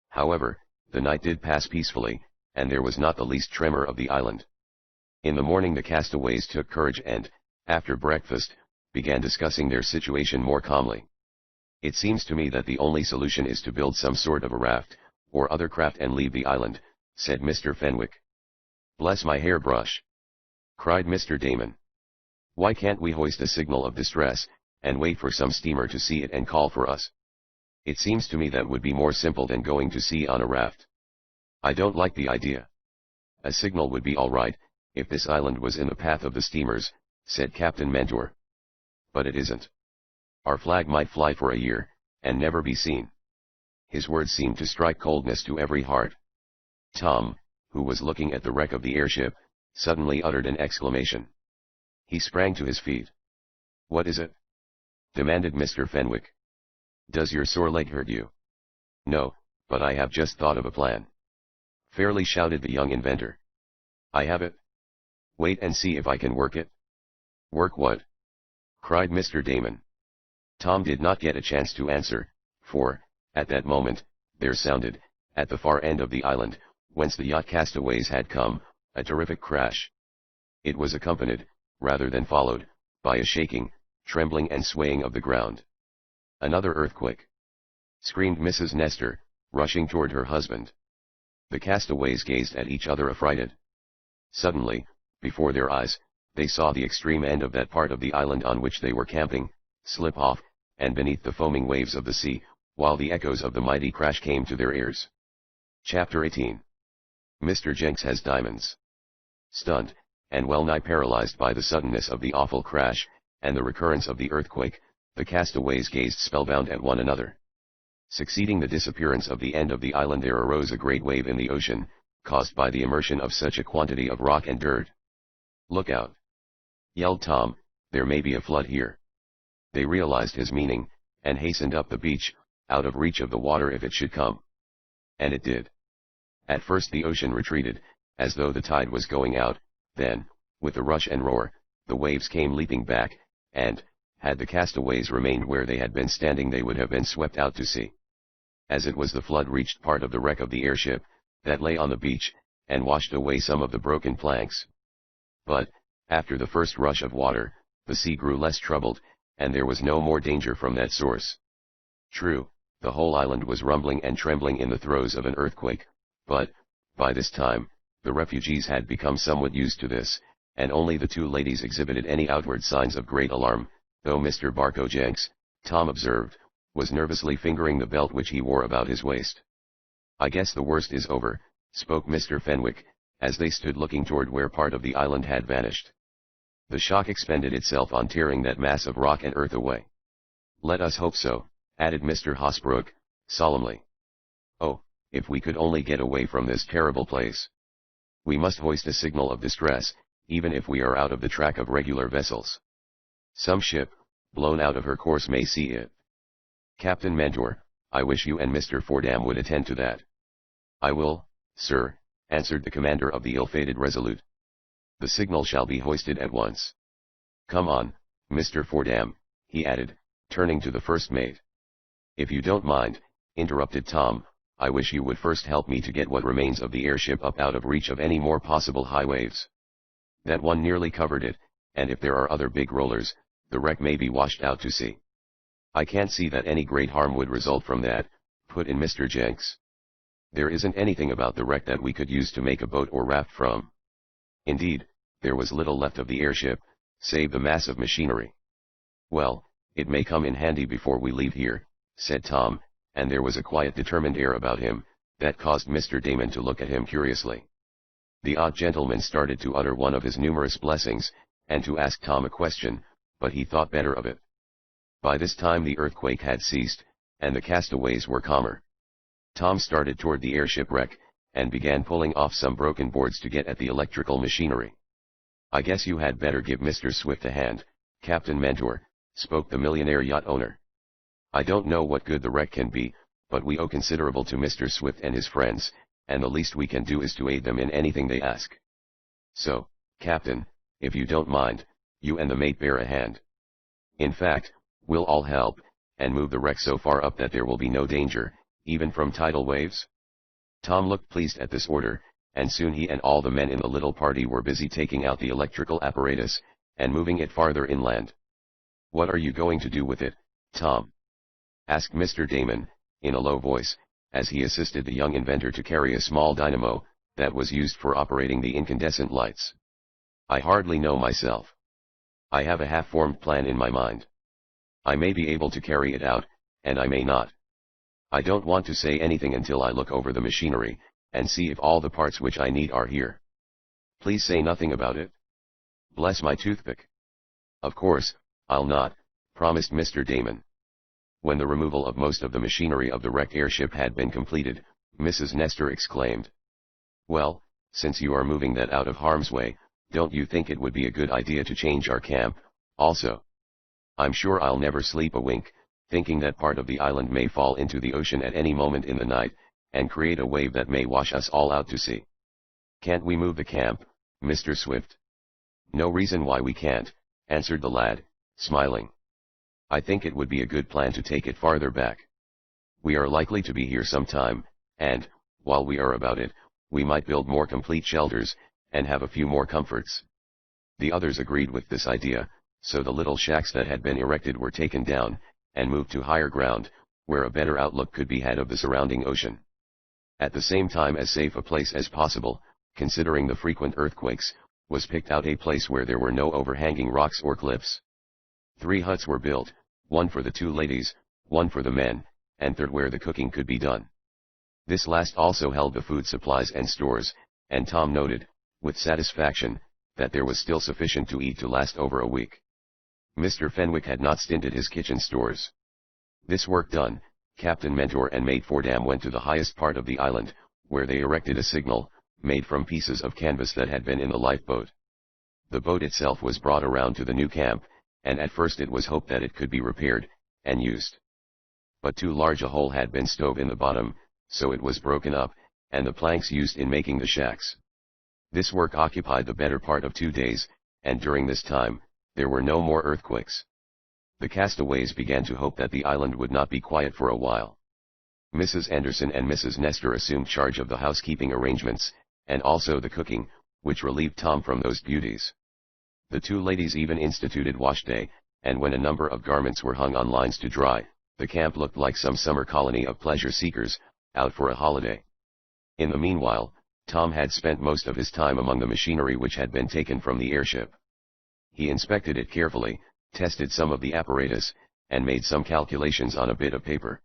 However, the night did pass peacefully, and there was not the least tremor of the island. In the morning the castaways took courage and, after breakfast, began discussing their situation more calmly. It seems to me that the only solution is to build some sort of a raft, or other craft and leave the island, said Mr. Fenwick. Bless my hairbrush! Cried Mr. Damon. Why can't we hoist a signal of distress, and wait for some steamer to see it and call for us? It seems to me that would be more simple than going to sea on a raft. I don't like the idea. A signal would be all right, if this island was in the path of the steamers, said Captain Mentor. But it isn't. Our flag might fly for a year, and never be seen. His words seemed to strike coldness to every heart. Tom, who was looking at the wreck of the airship, suddenly uttered an exclamation. He sprang to his feet. What is it? Demanded Mr. Fenwick. Does your sore leg hurt you? No, but I have just thought of a plan. Fairly shouted the young inventor. I have it. Wait and see if I can work it. Work what? Cried Mr. Damon. Tom did not get a chance to answer, for, at that moment, there sounded, at the far end of the island, whence the yacht castaways had come, a terrific crash. It was accompanied, rather than followed, by a shaking, trembling and swaying of the ground. Another earthquake! Screamed Mrs. Nestor, rushing toward her husband. The castaways gazed at each other affrighted. Suddenly, before their eyes, they saw the extreme end of that part of the island on which they were camping, slip off, and beneath the foaming waves of the sea, while the echoes of the mighty crash came to their ears. Chapter 18. Mr. Jenks has diamonds. Stunned, and well-nigh paralyzed by the suddenness of the awful crash, and the recurrence of the earthquake, the castaways gazed spellbound at one another. Succeeding the disappearance of the end of the island there arose a great wave in the ocean, caused by the immersion of such a quantity of rock and dirt. "Look out!" yelled Tom, "there may be a flood here." They realized his meaning, and hastened up the beach, out of reach of the water if it should come. And it did. At first the ocean retreated, as though the tide was going out, then, with a rush and roar, the waves came leaping back, and, had the castaways remained where they had been standing they would have been swept out to sea. As it was the flood reached part of the wreck of the airship, that lay on the beach, and washed away some of the broken planks. But, after the first rush of water, the sea grew less troubled, and there was no more danger from that source. True, the whole island was rumbling and trembling in the throes of an earthquake, but, by this time, the refugees had become somewhat used to this, and only the two ladies exhibited any outward signs of great alarm, though Mr. Barcoe Jenks, Tom observed, was nervously fingering the belt which he wore about his waist. "I guess the worst is over," spoke Mr. Fenwick, as they stood looking toward where part of the island had vanished. The shock expended itself on tearing that mass of rock and earth away. "Let us hope so," added Mr. Hosbrook, solemnly. "Oh, if we could only get away from this terrible place. We must hoist a signal of distress, even if we are out of the track of regular vessels. Some ship, blown out of her course may see it. Captain Mentor, I wish you and Mr. Fordham would attend to that." "I will, sir," answered the commander of the ill-fated Resolute. "The signal shall be hoisted at once. Come on, Mr. Fordham," he added, turning to the first mate. "If you don't mind," interrupted Tom, "I wish you would first help me to get what remains of the airship up out of reach of any more possible high waves. That one nearly covered it, and if there are other big rollers, the wreck may be washed out to sea." "I can't see that any great harm would result from that," put in Mr. Jenks. "There isn't anything about the wreck that we could use to make a boat or raft from. Indeed, there was little left of the airship, save the mass of machinery." "Well, it may come in handy before we leave here," said Tom, and there was a quiet determined air about him, that caused Mr. Damon to look at him curiously. The odd gentleman started to utter one of his numerous blessings, and to ask Tom a question, but he thought better of it. By this time the earthquake had ceased, and the castaways were calmer. Tom started toward the airship wreck, and began pulling off some broken boards to get at the electrical machinery. "I guess you had better give Mr. Swift a hand, Captain Mentor," spoke the millionaire yacht owner. "I don't know what good the wreck can be, but we owe considerable to Mr. Swift and his friends, and the least we can do is to aid them in anything they ask. So, Captain, if you don't mind, you and the mate bear a hand. In fact, we'll all help, and move the wreck so far up that there will be no danger, even from tidal waves." Tom looked pleased at this order, and soon he and all the men in the little party were busy taking out the electrical apparatus, and moving it farther inland. "What are you going to do with it, Tom?" asked Mr. Damon, in a low voice, as he assisted the young inventor to carry a small dynamo, that was used for operating the incandescent lights. "I hardly know myself. I have a half-formed plan in my mind. I may be able to carry it out, and I may not. I don't want to say anything until I look over the machinery, and see if all the parts which I need are here." "Please say nothing about it." "Bless my toothpick." "Of course, I'll not," promised Mr. Damon. When the removal of most of the machinery of the wrecked airship had been completed, Mrs. Nestor exclaimed, "Well, since you are moving that out of harm's way, don't you think it would be a good idea to change our camp, also? I'm sure I'll never sleep a wink, thinking that part of the island may fall into the ocean at any moment in the night, and create a wave that may wash us all out to sea. Can't we move the camp, Mr. Swift?" "No reason why we can't," answered the lad, smiling. "I think it would be a good plan to take it farther back. We are likely to be here some time, and, while we are about it, we might build more complete shelters, and have a few more comforts." The others agreed with this idea, so the little shacks that had been erected were taken down, and moved to higher ground, where a better outlook could be had of the surrounding ocean. At the same time as safe a place as possible, considering the frequent earthquakes, was picked out a place where there were no overhanging rocks or cliffs. 3 huts were built, one for the 2 ladies, one for the men, and third where the cooking could be done. This last also held the food supplies and stores, and Tom noted, with satisfaction, that there was still sufficient to eat to last over a week. Mr. Fenwick had not stinted his kitchen stores. This work done, Captain Mentor and Mate Fordham went to the highest part of the island, where they erected a signal, made from pieces of canvas that had been in the lifeboat. The boat itself was brought around to the new camp, and at first it was hoped that it could be repaired, and used. But too large a hole had been stove in the bottom, so it was broken up, and the planks used in making the shacks. This work occupied the better part of 2 days, and during this time, there were no more earthquakes. The castaways began to hope that the island would not be quiet for a while. Mrs. Anderson and Mrs. Nestor assumed charge of the housekeeping arrangements, and also the cooking, which relieved Tom from those duties. The two ladies even instituted wash day, and when a number of garments were hung on lines to dry, the camp looked like some summer colony of pleasure seekers, out for a holiday. In the meanwhile, Tom had spent most of his time among the machinery which had been taken from the airship. He inspected it carefully, tested some of the apparatus, and made some calculations on a bit of paper.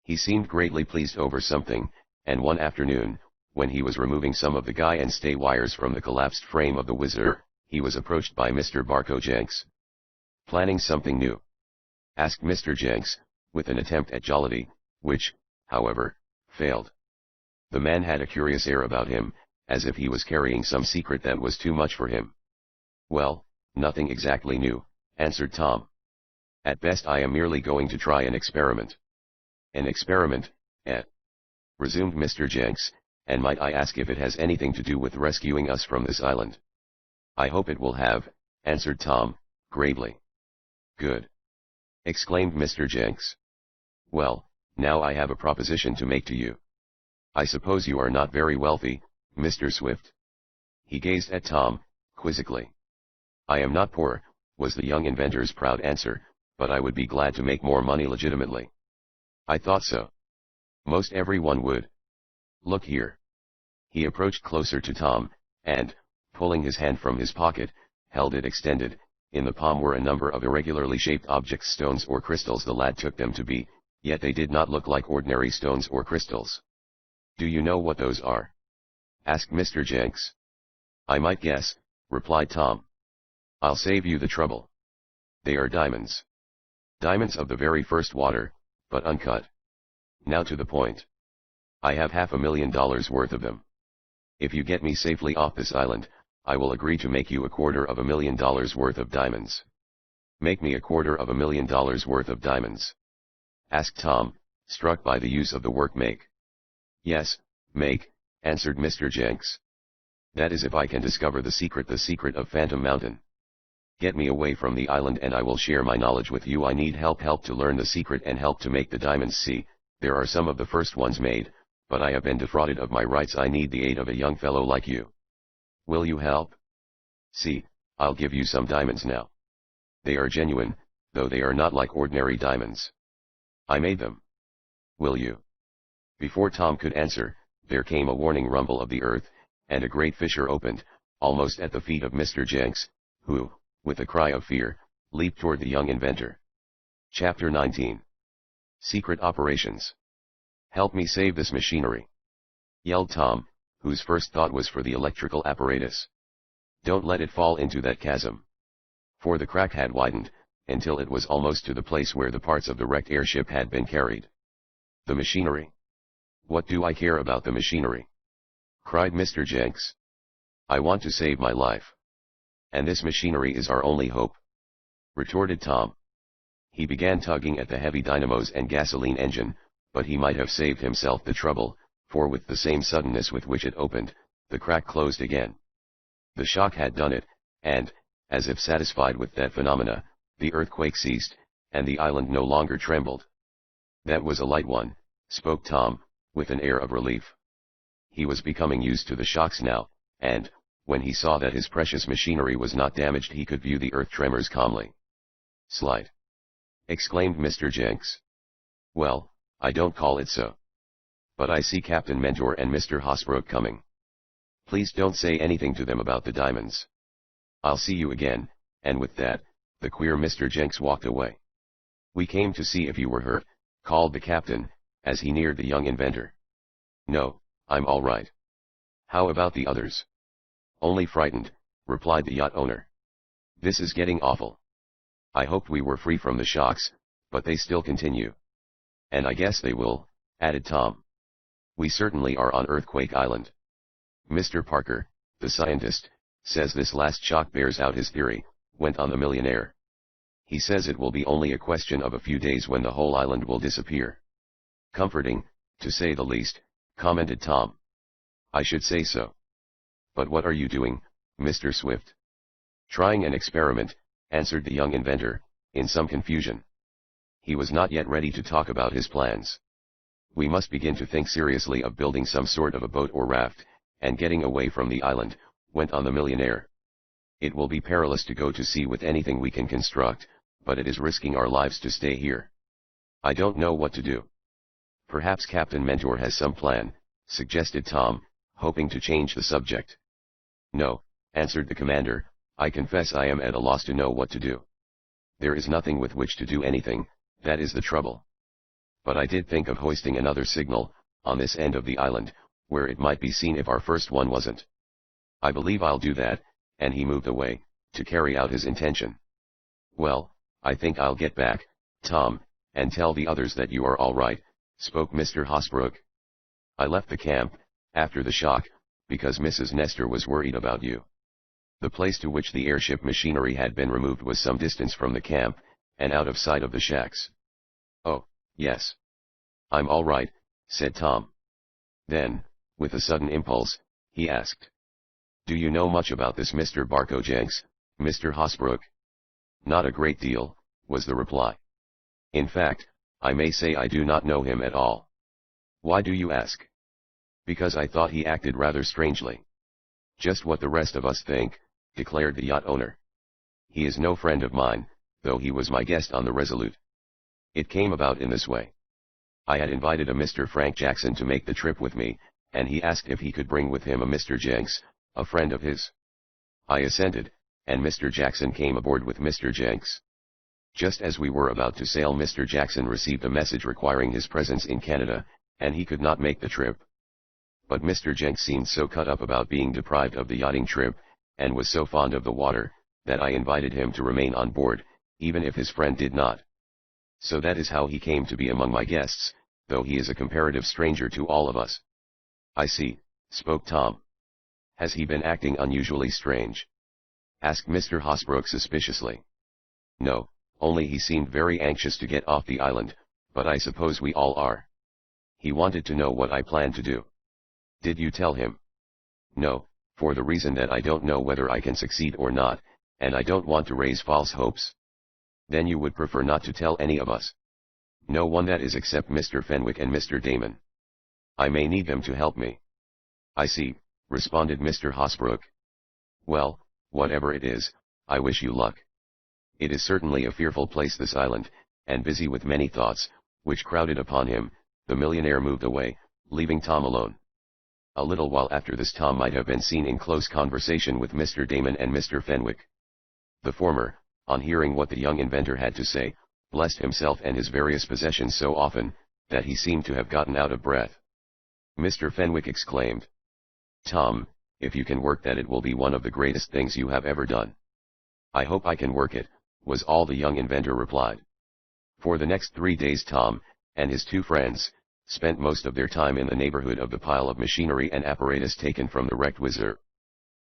He seemed greatly pleased over something, and one afternoon, when he was removing some of the guy and stay wires from the collapsed frame of the Whizzer, he was approached by Mr. Barco Jenks. "Planning something new?" asked Mr. Jenks, with an attempt at jollity, which, however, failed. The man had a curious air about him, as if he was carrying some secret that was too much for him. "Well, nothing exactly new," answered Tom. "At best I am merely going to try an experiment." "An experiment, eh?" resumed Mr. Jenks, "and might I ask if it has anything to do with rescuing us from this island?" "I hope it will have," answered Tom, gravely. "Good!" exclaimed Mr. Jenks. "Well, now I have a proposition to make to you. I suppose you are not very wealthy, Mr. Swift?" He gazed at Tom, quizzically. "I am not poor," was the young inventor's proud answer, "but I would be glad to make more money legitimately." "I thought so. Most everyone would. Look here." He approached closer to Tom, and, pulling his hand from his pocket, held it extended. In the palm were a number of irregularly shaped objects, stones or crystals the lad took them to be, yet they did not look like ordinary stones or crystals. "Do you know what those are?" asked Mr. Jenks. "I might guess," replied Tom. "I'll save you the trouble. They are diamonds. Diamonds of the very first water, but uncut. Now to the point. I have $500,000 worth of them. If you get me safely off this island, I will agree to make you $250,000 worth of diamonds." "Make me $250,000 worth of diamonds?" asked Tom, struck by the use of the word make. "Yes, make," answered Mr. Jenks. "That is if I can discover the secret of Phantom Mountain. Get me away from the island and I will share my knowledge with you. I need help to learn the secret and help to make the diamonds. See, there are some of the first ones made, but I have been defrauded of my rights. I need the aid of a young fellow like you. Will you help? See, I'll give you some diamonds now. They are genuine, though they are not like ordinary diamonds. I made them. Will you?" Before Tom could answer, there came a warning rumble of the earth, and a great fissure opened, almost at the feet of Mr. Jenks, who, with a cry of fear, leaped toward the young inventor. Chapter 19. Secret Operations. "Help me save this machinery!" yelled Tom, whose first thought was for the electrical apparatus. "Don't let it fall into that chasm." For the crack had widened, until it was almost to the place where the parts of the wrecked airship had been carried. "The machinery? What do I care about the machinery?" cried Mr. Jenks. "I want to save my life. And this machinery is our only hope," retorted Tom. He began tugging at the heavy dynamos and gasoline engine, but he might have saved himself the trouble, for with the same suddenness with which it opened, the crack closed again. The shock had done it, and, as if satisfied with that phenomena, the earthquake ceased, and the island no longer trembled. "That was a light one," spoke Tom, with an air of relief. He was becoming used to the shocks now, and, when he saw that his precious machinery was not damaged, he could view the earth tremors calmly. "Slight!" exclaimed Mr. Jenks. "Well, I don't call it so. But I see Captain Mentor and Mr. Hosbrook coming. Please don't say anything to them about the diamonds. I'll see you again," and with that, the queer Mr. Jenks walked away. "We came to see if you were hurt," called the captain, as he neared the young inventor. "No, I'm all right. How about the others? Only frightened, replied the yacht owner. This is getting awful. I hoped we were free from the shocks, but they still continue. And I guess they will, added Tom. We certainly are on Earthquake Island. Mr. Parker, the scientist, says this last shock bears out his theory, went on the millionaire. He says it will be only a question of a few days when the whole island will disappear. Comforting, to say the least, commented Tom. I should say so. But what are you doing, Mr. Swift? Trying an experiment, answered the young inventor, in some confusion. He was not yet ready to talk about his plans. We must begin to think seriously of building some sort of a boat or raft, and getting away from the island, went on the millionaire. It will be perilous to go to sea with anything we can construct, but it is risking our lives to stay here. I don't know what to do. Perhaps Captain Mentor has some plan, suggested Tom, hoping to change the subject. No, answered the commander, I confess I am at a loss to know what to do. There is nothing with which to do anything, that is the trouble. But I did think of hoisting another signal, on this end of the island, where it might be seen if our first one wasn't. I believe I'll do that, and he moved away, to carry out his intention. Well, I think I'll get back, Tom, and tell the others that you are all right, spoke Mr. Hosbrook. I left the camp, after the shock, because Mrs. Nestor was worried about you. The place to which the airship machinery had been removed was some distance from the camp, and out of sight of the shacks. Oh, yes. I'm all right, said Tom. Then, with a sudden impulse, he asked. Do you know much about this Mr. Barcojenks, Mr. Hosbrook? Not a great deal, was the reply. In fact, I may say I do not know him at all. Why do you ask? Because I thought he acted rather strangely. Just what the rest of us think, declared the yacht owner. He is no friend of mine, though he was my guest on the Resolute. It came about in this way. I had invited a Mr. Frank Jackson to make the trip with me, and he asked if he could bring with him a Mr. Jenks, a friend of his. I assented, and Mr. Jackson came aboard with Mr. Jenks. Just as we were about to sail, Mr. Jackson received a message requiring his presence in Canada, and he could not make the trip. But Mr. Jenks seemed so cut up about being deprived of the yachting trip, and was so fond of the water, that I invited him to remain on board, even if his friend did not. So that is how he came to be among my guests, though he is a comparative stranger to all of us. I see, spoke Tom. Has he been acting unusually strange? Asked Mr. Hosbrook suspiciously. No, only he seemed very anxious to get off the island, but I suppose we all are. He wanted to know what I planned to do. Did you tell him? No, for the reason that I don't know whether I can succeed or not, and I don't want to raise false hopes. Then you would prefer not to tell any of us? No one, that is, except Mr. Fenwick and Mr. Damon. I may need them to help me. I see, responded Mr. Hosbrook. Well, whatever it is, I wish you luck. It is certainly a fearful place, this island, and busy with many thoughts, which crowded upon him. The millionaire moved away, leaving Tom alone. A little while after this, Tom might have been seen in close conversation with Mr. Damon and Mr. Fenwick. The former, on hearing what the young inventor had to say, blessed himself and his various possessions so often, that he seemed to have gotten out of breath. Mr. Fenwick exclaimed, Tom, if you can work that, it will be one of the greatest things you have ever done. I hope I can work it, was all the young inventor replied. For the next 3 days Tom, and his two friends, spent most of their time in the neighborhood of the pile of machinery and apparatus taken from the wrecked Whizzer.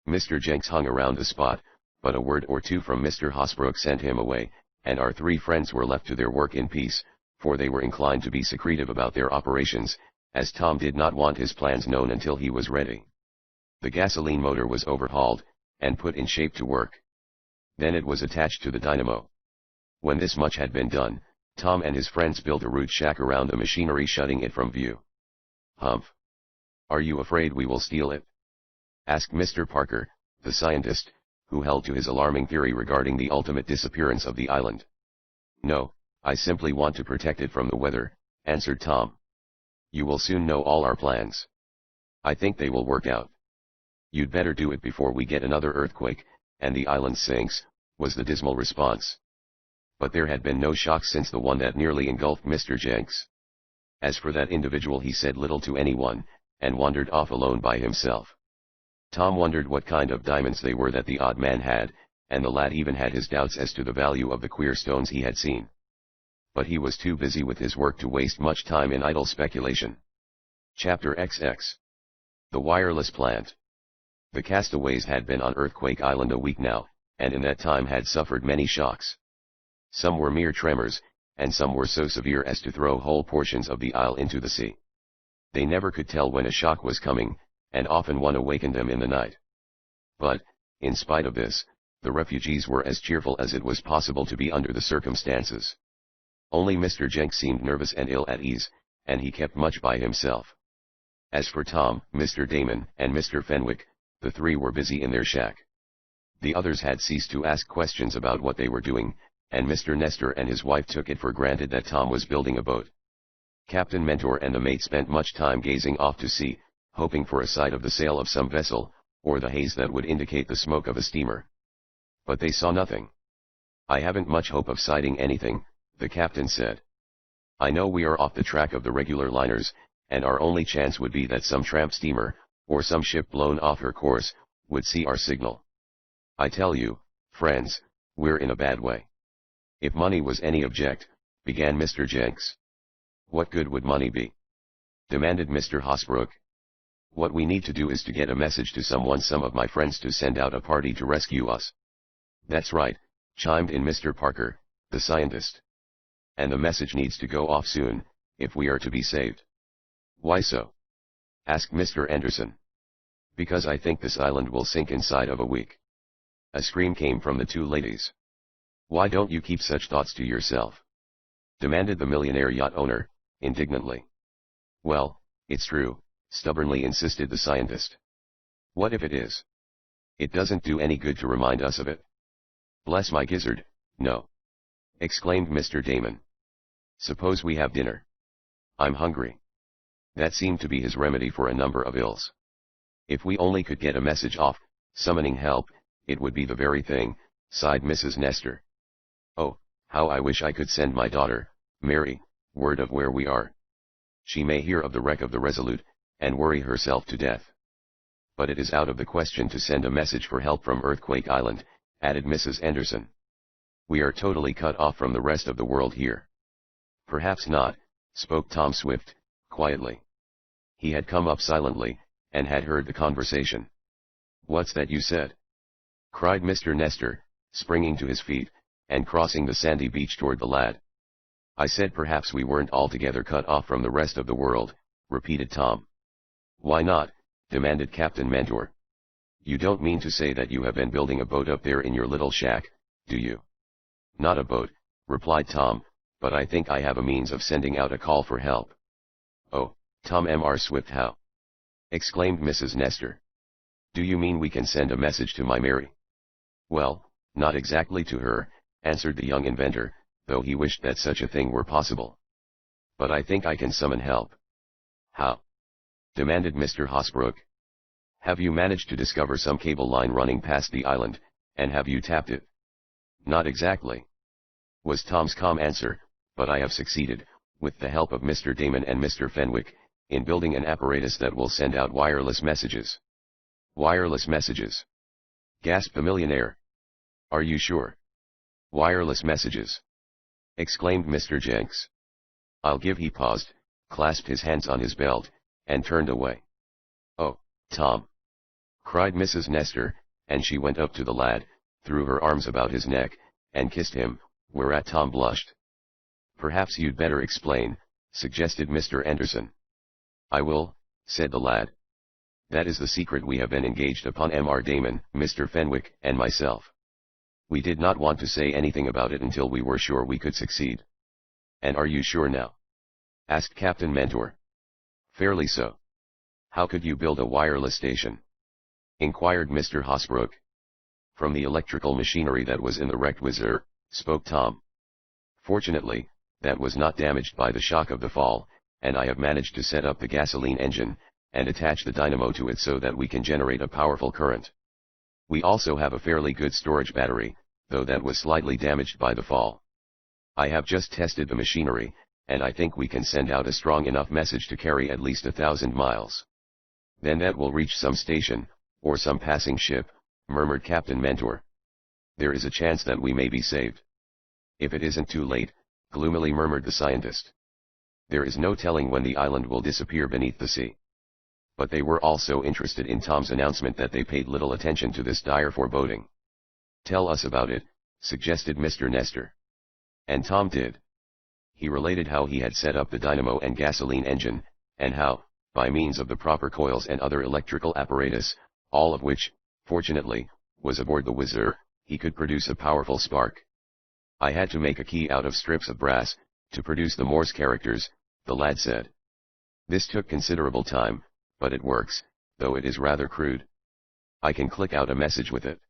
Mr. Jenks hung around the spot, but a word or two from Mr. Hosbrook sent him away, and our three friends were left to their work in peace, for they were inclined to be secretive about their operations, as Tom did not want his plans known until he was ready. The gasoline motor was overhauled, and put in shape to work. Then it was attached to the dynamo. When this much had been done, Tom and his friends built a rude shack around the machinery, shutting it from view. Humph! Are you afraid we will steal it? Asked Mr. Parker, the scientist, who held to his alarming theory regarding the ultimate disappearance of the island. No, I simply want to protect it from the weather, answered Tom. You will soon know all our plans. I think they will work out. You'd better do it before we get another earthquake, and the island sinks, was the dismal response. But there had been no shock since the one that nearly engulfed Mr. Jenks. As for that individual, he said little to anyone, and wandered off alone by himself. Tom wondered what kind of diamonds they were that the odd man had, and the lad even had his doubts as to the value of the queer stones he had seen. But he was too busy with his work to waste much time in idle speculation. Chapter XX. The wireless plant. The castaways had been on Earthquake Island a week now, and in that time had suffered many shocks. Some were mere tremors, and some were so severe as to throw whole portions of the isle into the sea. They never could tell when a shock was coming, and often one awakened them in the night. But, in spite of this, the refugees were as cheerful as it was possible to be under the circumstances. Only Mr. Jenks seemed nervous and ill at ease, and he kept much by himself. As for Tom, Mr. Damon, and Mr. Fenwick, the three were busy in their shack. The others had ceased to ask questions about what they were doing, and Mr. Nestor and his wife took it for granted that Tom was building a boat. Captain Mentor and the mate spent much time gazing off to sea, hoping for a sight of the sail of some vessel, or the haze that would indicate the smoke of a steamer. But they saw nothing. "I haven't much hope of sighting anything," the captain said. "I know we are off the track of the regular liners, and our only chance would be that some tramp steamer, or some ship blown off her course, would see our signal. I tell you, friends, we're in a bad way." "If money was any object," began Mr. Jenks. "What good would money be?" demanded Mr. Hosbrook. "What we need to do is to get a message to some of my friends to send out a party to rescue us." "That's right," chimed in Mr. Parker, the scientist. "And the message needs to go off soon, if we are to be saved." "Why so?" asked Mr. Anderson. "Because I think this island will sink inside of a week." A scream came from the two ladies. "Why don't you keep such thoughts to yourself?" demanded the millionaire yacht owner, indignantly. "Well, it's true," stubbornly insisted the scientist. "What if it is? It doesn't do any good to remind us of it." "Bless my gizzard, no!" exclaimed Mr. Damon. "Suppose we have dinner. I'm hungry." That seemed to be his remedy for a number of ills. "If we only could get a message off, summoning help, it would be the very thing," sighed Mrs. Nestor. "Oh, how I wish I could send my daughter, Mary, word of where we are. She may hear of the wreck of the Resolute, and worry herself to death." "But it is out of the question to send a message for help from Earthquake Island," added Mrs. Anderson. "We are totally cut off from the rest of the world here." "Perhaps not," spoke Tom Swift, quietly. He had come up silently, and had heard the conversation. "What's that you said?" cried Mr. Nestor, springing to his feet, and crossing the sandy beach toward the lad. "I said perhaps we weren't altogether cut off from the rest of the world," repeated Tom. "Why not?" demanded Captain Mentor. "You don't mean to say that you have been building a boat up there in your little shack, do you?" "Not a boat," replied Tom, "but I think I have a means of sending out a call for help." "Oh, Tom Mr. Swift, how?" exclaimed Mrs. Nestor. "Do you mean we can send a message to my Mary?" "Well, not exactly to her," answered the young inventor, though he wished that such a thing were possible. "But I think I can summon help." "How?" demanded Mr. Hosbrook. "Have you managed to discover some cable line running past the island, and have you tapped it?" "Not exactly," was Tom's calm answer, "but I have succeeded, with the help of Mr. Damon and Mr. Fenwick, in building an apparatus that will send out wireless messages." "Wireless messages?" gasped the millionaire. "Are you sure?" "Wireless messages," exclaimed Mr. Jenks. He paused, clasped his hands on his belt, and turned away. "Oh, Tom!" cried Mrs. Nestor, and she went up to the lad, threw her arms about his neck, and kissed him, whereat Tom blushed. "Perhaps you'd better explain," suggested Mr. Anderson. "I will," said the lad. "That is the secret we have been engaged upon, Mr. Damon, Mr. Fenwick, and myself. We did not want to say anything about it until we were sure we could succeed." "And are you sure now?" asked Captain Mentor. "Fairly so." "How could you build a wireless station?" inquired Mr. Hosbrook. "From the electrical machinery that was in the wrecked Whizzer," spoke Tom. "Fortunately, that was not damaged by the shock of the fall, and I have managed to set up the gasoline engine, and attach the dynamo to it so that we can generate a powerful current. We also have a fairly good storage battery, though that was slightly damaged by the fall. I have just tested the machinery, and I think we can send out a strong enough message to carry at least 1,000 miles. Then that will reach some station, Or some passing ship, murmured Captain Mentor. There is a chance that we may be saved. If it isn't too late, gloomily murmured the scientist. There is no telling when the island will disappear beneath the sea. But they were all so interested in Tom's announcement that they paid little attention to this dire foreboding. Tell us about it, suggested Mr. Nestor. And Tom did. He related how he had set up the dynamo and gasoline engine, and how, by means of the proper coils and other electrical apparatus, all of which, fortunately, was aboard the Whizzer, he could produce a powerful spark. I had to make a key out of strips of brass, to produce the Morse characters, the lad said. This took considerable time, but it works, though it is rather crude. I can click out a message with it.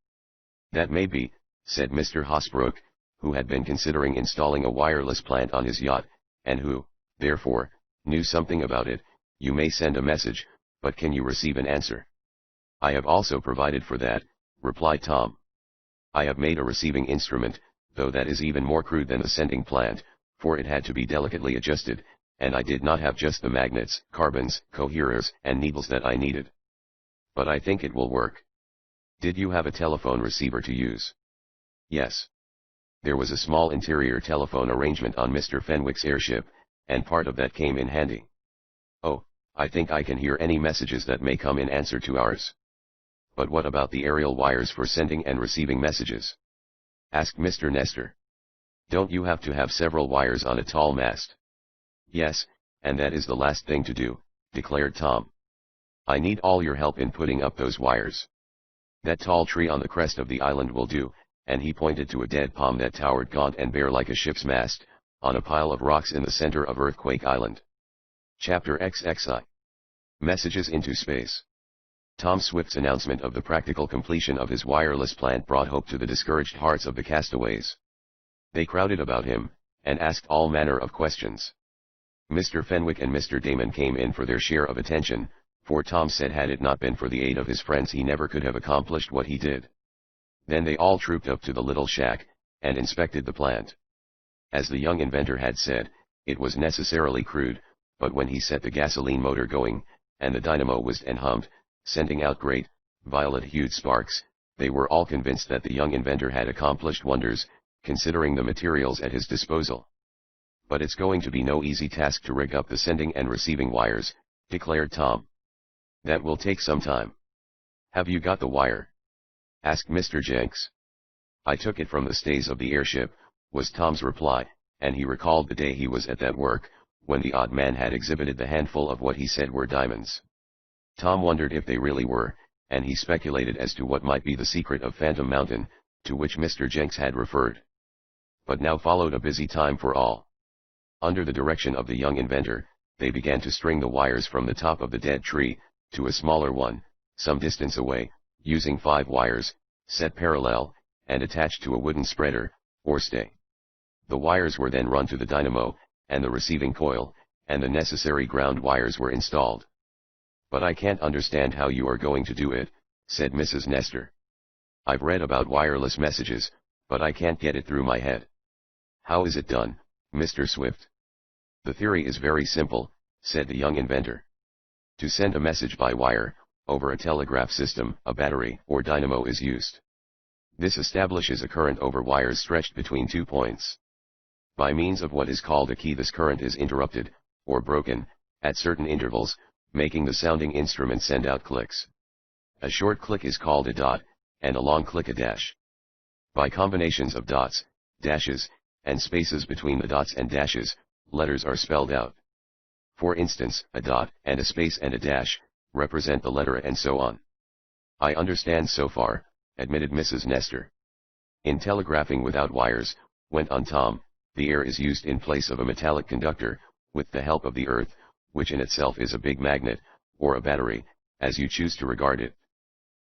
That may be, said Mr. Hosbrook, who had been considering installing a wireless plant on his yacht, and who, therefore, knew something about it. You may send a message, but can you receive an answer? I have also provided for that, replied Tom. I have made a receiving instrument, though that is even more crude than the sending plant, for it had to be delicately adjusted, and I did not have just the magnets, carbons, coherers, and needles that I needed. But I think it will work. Did you have a telephone receiver to use? Yes. There was a small interior telephone arrangement on Mr. Fenwick's airship, and part of that came in handy. Oh, I think I can hear any messages that may come in answer to ours. But what about the aerial wires for sending and receiving messages? Asked Mr. Nestor. Don't you have to have several wires on a tall mast? Yes, and that is the last thing to do, declared Tom. I need all your help in putting up those wires. That tall tree on the crest of the island will do, and he pointed to a dead palm that towered gaunt and bare like a ship's mast, on a pile of rocks in the center of Earthquake Island. Chapter XXI. Messages into Space. Tom Swift's announcement of the practical completion of his wireless plant brought hope to the discouraged hearts of the castaways. They crowded about him, and asked all manner of questions. Mr. Fenwick and Mr. Damon came in for their share of attention, for Tom said had it not been for the aid of his friends he never could have accomplished what he did. Then they all trooped up to the little shack, and inspected the plant. As the young inventor had said, it was necessarily crude, but when he set the gasoline motor going, and the dynamo whizzed and hummed, sending out great, violet-hued sparks, they were all convinced that the young inventor had accomplished wonders, considering the materials at his disposal. But it's going to be no easy task to rig up the sending and receiving wires, declared Tom. That will take some time. Have you got the wire? Asked Mr. Jenks. I took it from the stays of the airship, was Tom's reply, and he recalled the day he was at that work, when the odd man had exhibited the handful of what he said were diamonds. Tom wondered if they really were, and he speculated as to what might be the secret of Phantom Mountain, to which Mr. Jenks had referred. But now followed a busy time for all. Under the direction of the young inventor, they began to string the wires from the top of the dead tree, to a smaller one, some distance away, using 5 wires, set parallel, and attached to a wooden spreader, or stay. The wires were then run to the dynamo, and the receiving coil, and the necessary ground wires were installed. But I can't understand how you are going to do it, said Mrs. Nestor. I've read about wireless messages, but I can't get it through my head. How is it done, Mr. Swift? The theory is very simple, said the young inventor. To send a message by wire, over a telegraph system, a battery or dynamo is used. This establishes a current over wires stretched between 2 points. By means of what is called a key, this current is interrupted, or broken, at certain intervals, making the sounding instrument send out clicks. A short click is called a dot, and a long click a dash. By combinations of dots, dashes, and spaces between the dots and dashes, letters are spelled out. For instance, a dot, and a space and a dash, represent the letter A and so on. I understand so far, admitted Mrs. Nestor. In telegraphing without wires, went on Tom, the air is used in place of a metallic conductor, with the help of the earth, which in itself is a big magnet, or a battery, as you choose to regard it.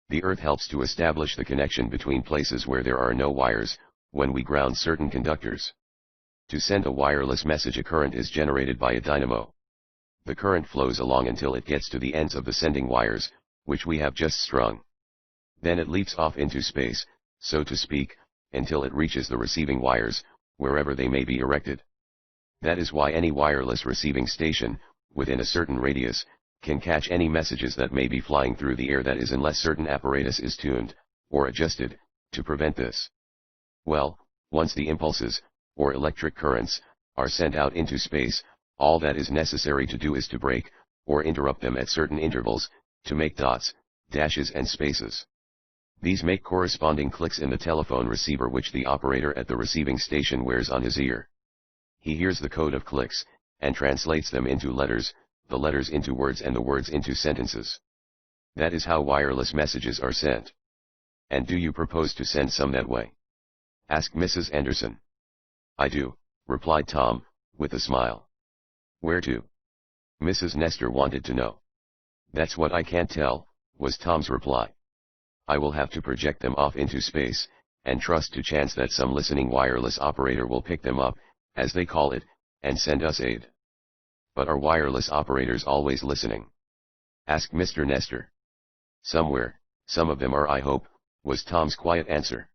The earth helps to establish the connection between places where there are no wires, when we ground certain conductors. To send a wireless message, a current is generated by a dynamo. The current flows along until it gets to the ends of the sending wires, which we have just strung. Then it leaps off into space, so to speak, until it reaches the receiving wires, wherever they may be erected. That is why any wireless receiving station, within a certain radius, can catch any messages that may be flying through the air, that is, unless certain apparatus is tuned, or adjusted, to prevent this. Well, once the impulses, or electric currents, are sent out into space, all that is necessary to do is to break, or interrupt them at certain intervals, to make dots, dashes and spaces. These make corresponding clicks in the telephone receiver which the operator at the receiving station wears on his ear. He hears the code of clicks, and translates them into letters, the letters into words, and the words into sentences. That is how wireless messages are sent. And do you propose to send some that way? Asked Mrs. Anderson. I do, replied Tom, with a smile. Where to? Mrs. Nestor wanted to know. That's what I can't tell, was Tom's reply. I will have to project them off into space, and trust to chance that some listening wireless operator will pick them up, as they call it, and send us aid. But are wireless operators always listening? Asked Mr. Nestor. Somewhere, some of them are, I hope, was Tom's quiet answer.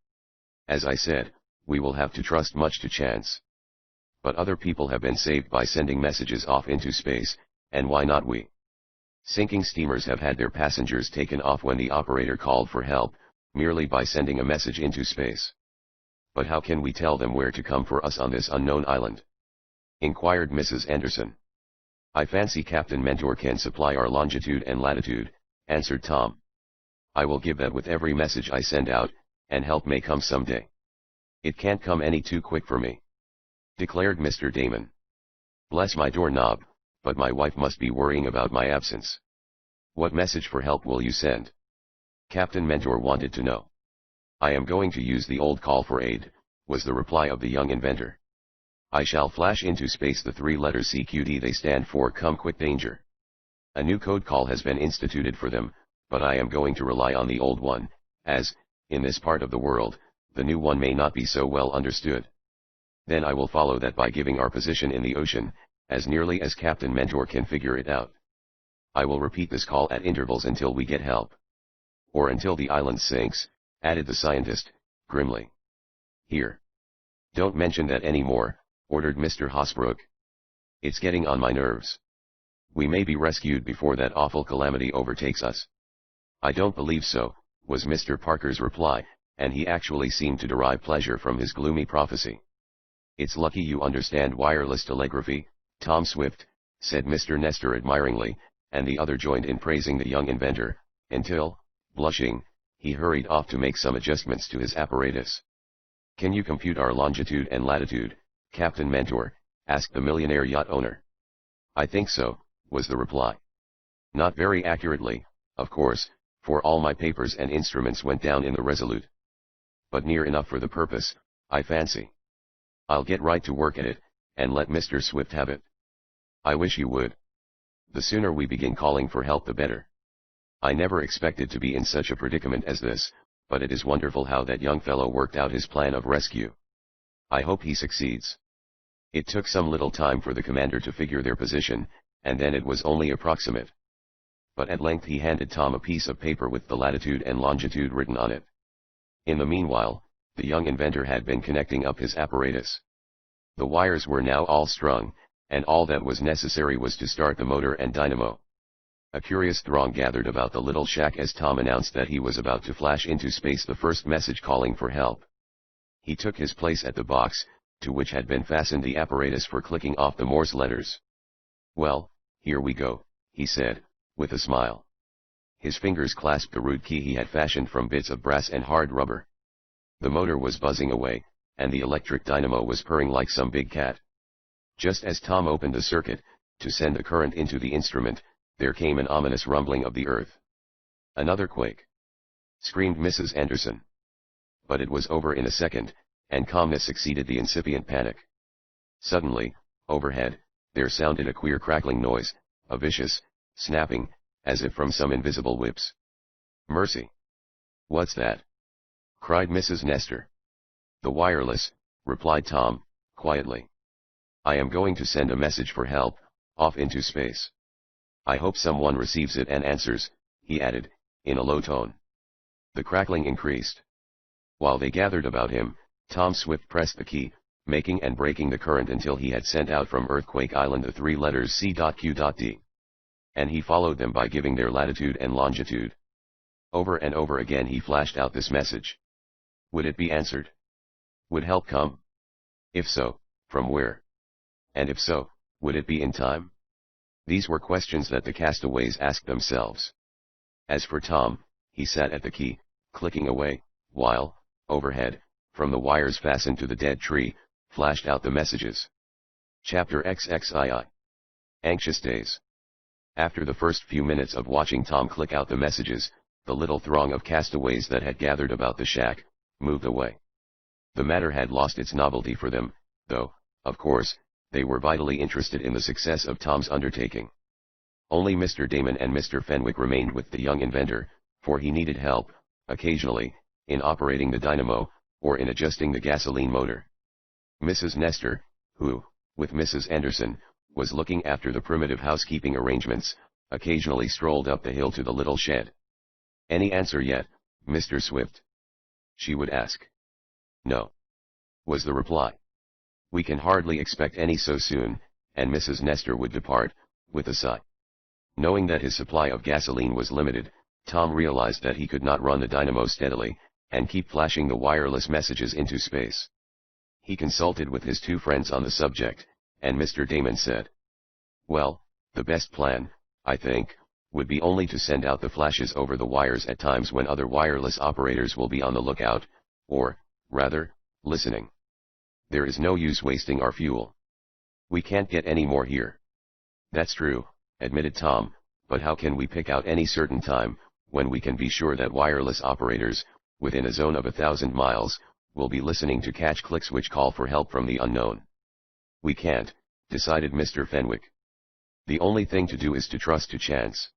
As I said, we will have to trust much to chance. But other people have been saved by sending messages off into space, and why not we? Sinking steamers have had their passengers taken off when the operator called for help, merely by sending a message into space. But how can we tell them where to come for us on this unknown island? Inquired Mrs. Anderson. I fancy Captain Mentor can supply our longitude and latitude, answered Tom. I will give that with every message I send out, and help may come someday. It can't come any too quick for me, declared Mr. Damon. Bless my doorknob, but my wife must be worrying about my absence. What message for help will you send? Captain Mentor wanted to know. I am going to use the old call for aid, was the reply of the young inventor. I shall flash into space the 3 letters CQD. They stand for Come Quick Danger. A new code call has been instituted for them, but I am going to rely on the old one, as, in this part of the world, the new one may not be so well understood. Then I will follow that by giving our position in the ocean, as nearly as Captain Mentor can figure it out. I will repeat this call at intervals until we get help. Or until the island sinks, added the scientist, grimly. Here. Don't mention that any more, ordered Mr. Hosbrook. It's getting on my nerves. We may be rescued before that awful calamity overtakes us. I don't believe so, was Mr. Parker's reply, and he actually seemed to derive pleasure from his gloomy prophecy. It's lucky you understand wireless telegraphy, Tom Swift, said Mr. Nestor admiringly, and the other joined in praising the young inventor, until, blushing, he hurried off to make some adjustments to his apparatus. Can you compute our longitude and latitude, Captain Mentor? Asked the millionaire yacht owner. I think so, was the reply. Not very accurately, of course, for all my papers and instruments went down in the Resolute. But near enough for the purpose, I fancy. I'll get right to work at it, and let Mr. Swift have it. I wish you would. The sooner we begin calling for help the better. I never expected to be in such a predicament as this, but it is wonderful how that young fellow worked out his plan of rescue. I hope he succeeds. It took some little time for the commander to figure their position, and then it was only approximate. But at length he handed Tom a piece of paper with the latitude and longitude written on it. In the meanwhile, the young inventor had been connecting up his apparatus. The wires were now all strung, and all that was necessary was to start the motor and dynamo. A curious throng gathered about the little shack as Tom announced that he was about to flash into space the first message calling for help. He took his place at the box, to which had been fastened the apparatus for clicking off the Morse letters. Well, here we go, he said, with a smile. His fingers clasped the rude key he had fashioned from bits of brass and hard rubber. The motor was buzzing away, and the electric dynamo was purring like some big cat. Just as Tom opened the circuit, to send the current into the instrument, there came an ominous rumbling of the earth. Another quake! Screamed Mrs. Anderson. But it was over in a second, and calmness succeeded the incipient panic. Suddenly, overhead, there sounded a queer crackling noise, a vicious, snapping, as if from some invisible whips. Mercy! What's that? Cried Mrs. Nestor. The wireless, replied Tom, quietly. I am going to send a message for help, off into space. I hope someone receives it and answers, he added, in a low tone. The crackling increased. While they gathered about him, Tom Swift pressed the key, making and breaking the current until he had sent out from Earthquake Island the 3 letters C.Q.D. and he followed them by giving their latitude and longitude. Over and over again he flashed out this message. Would it be answered? Would help come? If so, from where? And if so, would it be in time? These were questions that the castaways asked themselves. As for Tom, he sat at the key, clicking away, while, overhead, from the wires fastened to the dead tree, flashed out the messages. Chapter XXII. Anxious Days. After the first few minutes of watching Tom click out the messages, the little throng of castaways that had gathered about the shack moved away. The matter had lost its novelty for them, though, of course, they were vitally interested in the success of Tom's undertaking. Only Mr. Damon and Mr. Fenwick remained with the young inventor, for he needed help, occasionally, in operating the dynamo, or in adjusting the gasoline motor. Mrs. Nestor, who, with Mrs. Anderson, was looking after the primitive housekeeping arrangements, occasionally strolled up the hill to the little shed. "Any answer yet, Mr. Swift?" she would ask. "No," was the reply. "We can hardly expect any so soon," and Mrs. Nestor would depart, with a sigh. Knowing that his supply of gasoline was limited, Tom realized that he could not run the dynamo steadily, and keep flashing the wireless messages into space. He consulted with his two friends on the subject, and Mr. Damon said, "Well, the best plan, I think, would be only to send out the flashes over the wires at times when other wireless operators will be on the lookout, or, rather, listening. There is no use wasting our fuel. We can't get any more here." "That's true," admitted Tom, "but how can we pick out any certain time, when we can be sure that wireless operators, within a zone of 1,000 miles, will be listening to catch clicks which call for help from the unknown?" "We can't," decided Mr. Fenwick. "The only thing to do is to trust to chance.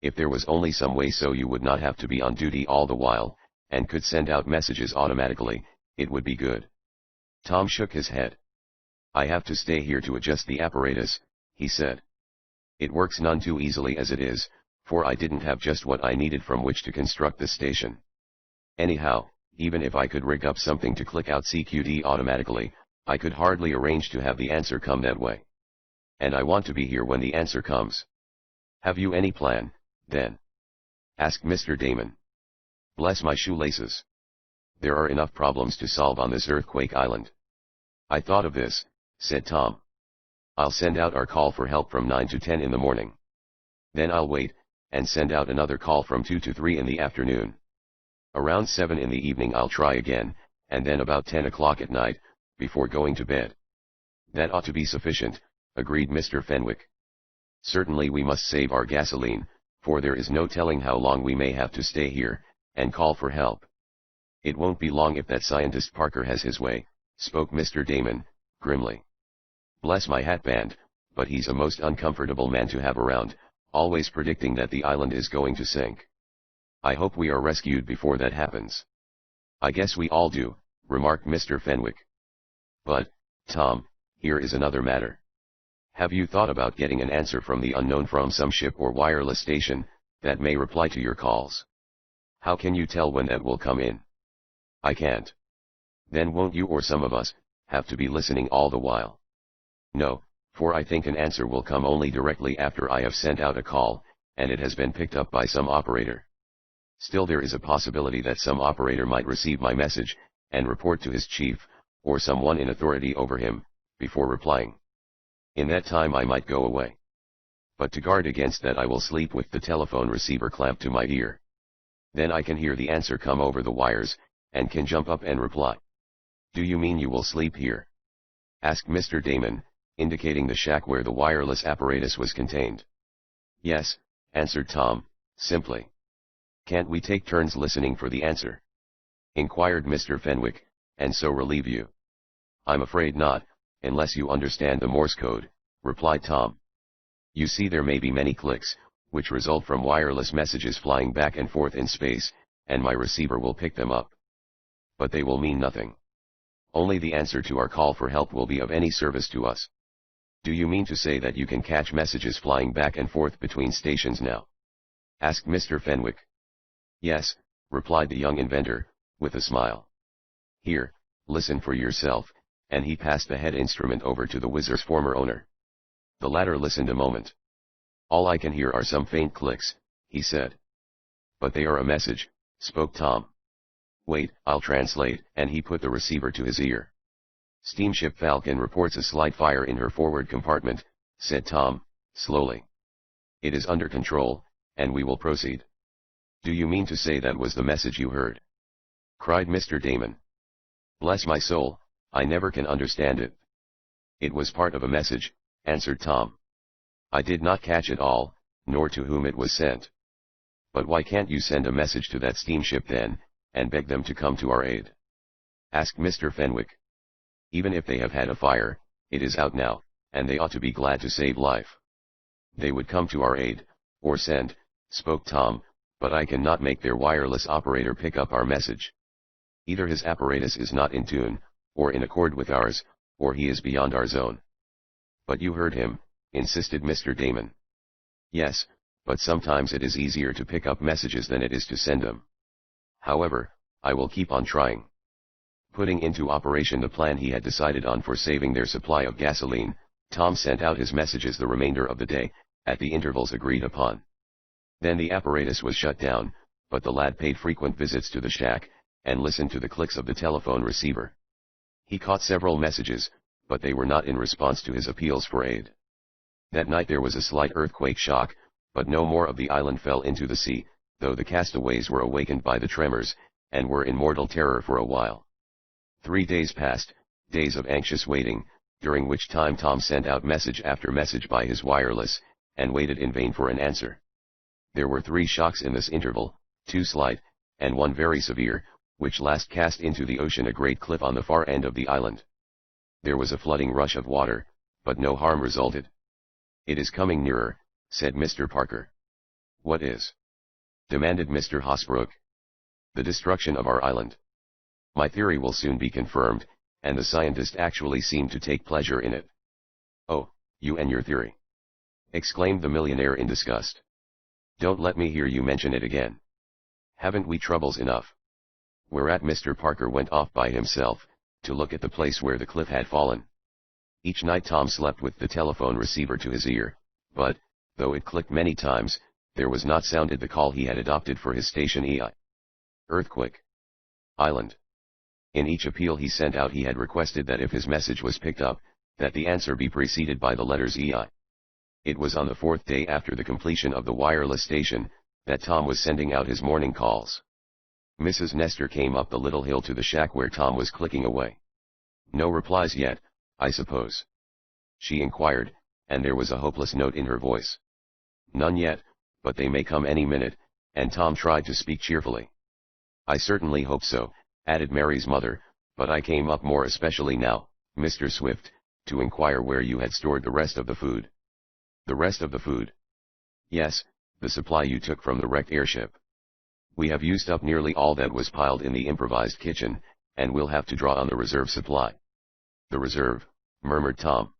If there was only some way so you would not have to be on duty all the while, and could send out messages automatically, it would be good." Tom shook his head. "I have to stay here to adjust the apparatus," he said. "It works none too easily as it is, for I didn't have just what I needed from which to construct the station. Anyhow, even if I could rig up something to click out CQD automatically, I could hardly arrange to have the answer come that way. And I want to be here when the answer comes." "Have you any plan, then?" asked Mr. Damon. "Bless my shoelaces. There are enough problems to solve on this earthquake island." "I thought of this," said Tom. "I'll send out our call for help from 9 to 10 in the morning. Then I'll wait, and send out another call from 2 to 3 in the afternoon. Around 7 in the evening I'll try again, and then about 10 o'clock at night, before going to bed." "That ought to be sufficient," agreed Mr. Fenwick. "Certainly we must save our gasoline, for there is no telling how long we may have to stay here, and call for help." "It won't be long if that scientist Parker has his way," spoke Mr. Damon, grimly. "Bless my hatband, but he's a most uncomfortable man to have around, always predicting that the island is going to sink. I hope we are rescued before that happens." "I guess we all do," remarked Mr. Fenwick. "But, Tom, here is another matter. Have you thought about getting an answer from the unknown from some ship or wireless station, that may reply to your calls? How can you tell when that will come in?" "I can't." "Then won't you or some of us have to be listening all the while?" "No, for I think an answer will come only directly after I have sent out a call, and it has been picked up by some operator. Still there is a possibility that some operator might receive my message, and report to his chief, or someone in authority over him, before replying. In that time I might go away. But to guard against that I will sleep with the telephone receiver clamped to my ear. Then I can hear the answer come over the wires, and can jump up and reply." "Do you mean you will sleep here?" asked Mr. Damon, indicating the shack where the wireless apparatus was contained. "Yes," answered Tom, simply. "Can't we take turns listening for the answer?" inquired Mr. Fenwick, "and so relieve you?" "I'm afraid not, unless you understand the Morse code," replied Tom. "You see, there may be many clicks, which result from wireless messages flying back and forth in space, and my receiver will pick them up. But they will mean nothing. Only the answer to our call for help will be of any service to us." "Do you mean to say that you can catch messages flying back and forth between stations now?" asked Mr. Fenwick. "Yes," replied the young inventor, with a smile. "Here, listen for yourself," and he passed the head instrument over to the Whizzer's former owner. The latter listened a moment. All I can hear are some faint clicks, he said. But they are a message, spoke Tom. Wait, I'll translate, and he put the receiver to his ear. Steamship Falcon reports a slight fire in her forward compartment, said Tom, slowly. It is under control, and we will proceed. Do you mean to say that was the message you heard? Cried Mr. Damon. Bless my soul, I never can understand it. It was part of a message, answered Tom. I did not catch it all, nor to whom it was sent. But why can't you send a message to that steamship then, and beg them to come to our aid? Asked Mr. Fenwick. Even if they have had a fire, it is out now, and they ought to be glad to save life. They would come to our aid, or send, spoke Tom, but I cannot make their wireless operator pick up our message. Either his apparatus is not in tune, or in accord with ours, or he is beyond our zone. But you heard him, insisted Mr. Damon. Yes, but sometimes it is easier to pick up messages than it is to send them. However, I will keep on trying. Putting into operation the plan he had decided on for saving their supply of gasoline, Tom sent out his messages the remainder of the day, at the intervals agreed upon. Then the apparatus was shut down, but the lad paid frequent visits to the shack, and listened to the clicks of the telephone receiver. He caught several messages, but they were not in response to his appeals for aid. That night there was a slight earthquake shock, but no more of the island fell into the sea, though the castaways were awakened by the tremors, and were in mortal terror for a while. 3 days passed, days of anxious waiting, during which time Tom sent out message after message by his wireless, and waited in vain for an answer. There were 3 shocks in this interval, 2 slight, and 1 very severe, which last cast into the ocean a great cliff on the far end of the island. There was a flooding rush of water, but no harm resulted. It is coming nearer, said Mr. Parker. What is? Demanded Mr. Hosbrook. The destruction of our island. My theory will soon be confirmed, and the scientist actually seemed to take pleasure in it. Oh, you and your theory! Exclaimed the millionaire in disgust. Don't let me hear you mention it again. Haven't we troubles enough? Whereat Mr. Parker went off by himself, to look at the place where the cliff had fallen. Each night Tom slept with the telephone receiver to his ear, but, though it clicked many times, there was not sounded the call he had adopted for his station EI. Earthquake. Island. In each appeal he sent out he had requested that if his message was picked up, that the answer be preceded by the letters EI. It was on the 4th day after the completion of the wireless station, that Tom was sending out his morning calls. Mrs. Nestor came up the little hill to the shack where Tom was clicking away. No replies yet, I suppose? She inquired, and there was a hopeless note in her voice. None yet, but they may come any minute, and Tom tried to speak cheerfully. I certainly hope so, added Mary's mother, but I came up more especially now, Mr. Swift, to inquire where you had stored the rest of the food. The rest of the food? Yes, the supply you took from the wrecked airship. We have used up nearly all that was piled in the improvised kitchen, and we'll have to draw on the reserve supply. The reserve, murmured Tom.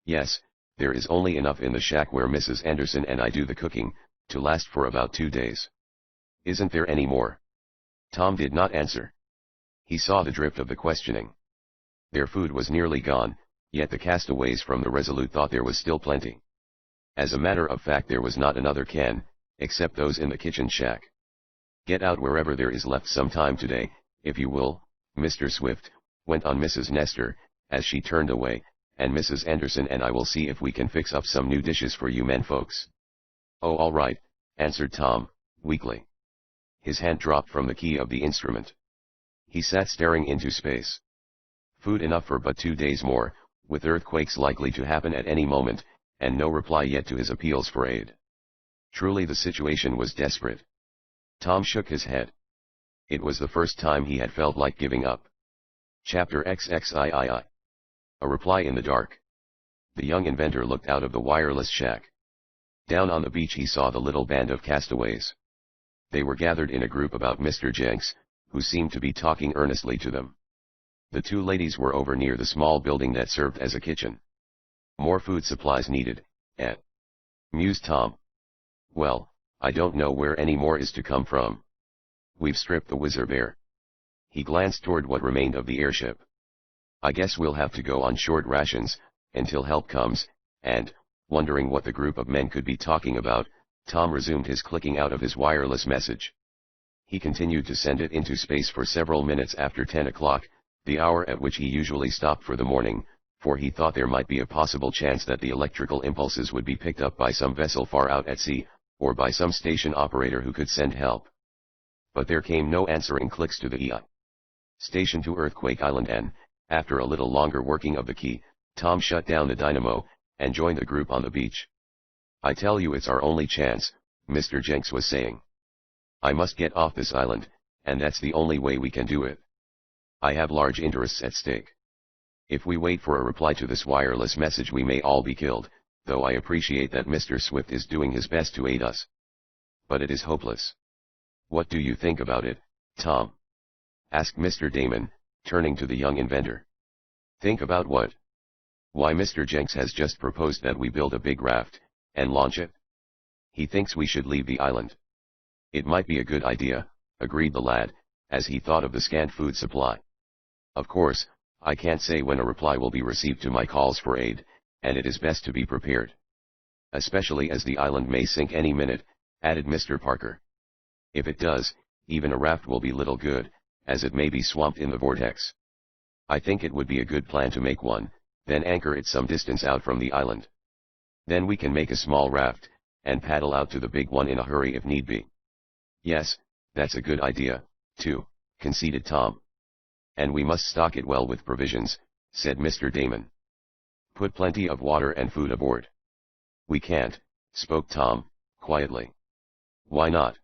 Yes, there is only enough in the shack where Mrs. Anderson and I do the cooking, to last for about 2 days. Isn't there any more? Tom did not answer. He saw the drift of the questioning. Their food was nearly gone, yet the castaways from the Resolute thought there was still plenty. As a matter of fact there was not another can, except those in the kitchen shack. Get out wherever there is left some time today, if you will, Mr. Swift, went on Mrs. Nestor, as she turned away, and Mrs. Anderson and I will see if we can fix up some new dishes for you men folks. Oh, all right, answered Tom, weakly. His hand dropped from the key of the instrument. He sat staring into space. Food enough for but 2 days more, with earthquakes likely to happen at any moment, and no reply yet to his appeals for aid. Truly the situation was desperate. Tom shook his head. It was the first time he had felt like giving up. Chapter XXIII. A reply in the dark. The young inventor looked out of the wireless shack. Down on the beach he saw the little band of castaways. They were gathered in a group about Mr. Jenks, who seemed to be talking earnestly to them. The 2 ladies were over near the small building that served as a kitchen. More food supplies needed, mused Tom. Well, I don't know where any more is to come from. We've stripped the Whizzer bare. He glanced toward what remained of the airship. I guess we'll have to go on short rations, until help comes, and, Wondering what the group of men could be talking about, Tom resumed his clicking out of his wireless message. He continued to send it into space for several minutes after 10 o'clock, the hour at which he usually stopped for the morning, for he thought there might be a possible chance that the electrical impulses would be picked up by some vessel far out at sea, or by some station operator who could send help. But there came no answering clicks to the EI station to Earthquake Island, and, after a little longer working of the key, Tom shut down the dynamo, and joined the group on the beach. "I tell you it's our only chance," Mr. Jenks was saying. "I must get off this island, and that's the only way we can do it. I have large interests at stake. If we wait for a reply to this wireless message we may all be killed, though I appreciate that Mr. Swift is doing his best to aid us. But it is hopeless. What do you think about it, Tom?" asked Mr. Damon, turning to the young inventor. "Think about what?" "Why, Mr. Jenks has just proposed that we build a big raft, and launch it. He thinks we should leave the island." "It might be a good idea," agreed the lad, as he thought of the scant food supply. "Of course, I can't say when a reply will be received to my calls for aid, and it is best to be prepared. Especially as the island may sink any minute," added Mr. Parker. "If it does, even a raft will be little good, as it may be swamped in the vortex. I think it would be a good plan to make one, then anchor it some distance out from the island. Then we can make a small raft, and paddle out to the big one in a hurry if need be." "Yes, that's a good idea, too," conceded Tom. "And we must stock it well with provisions," said Mr. Damon. "Put plenty of water and food aboard." "We can't," spoke Tom, quietly. "Why not?"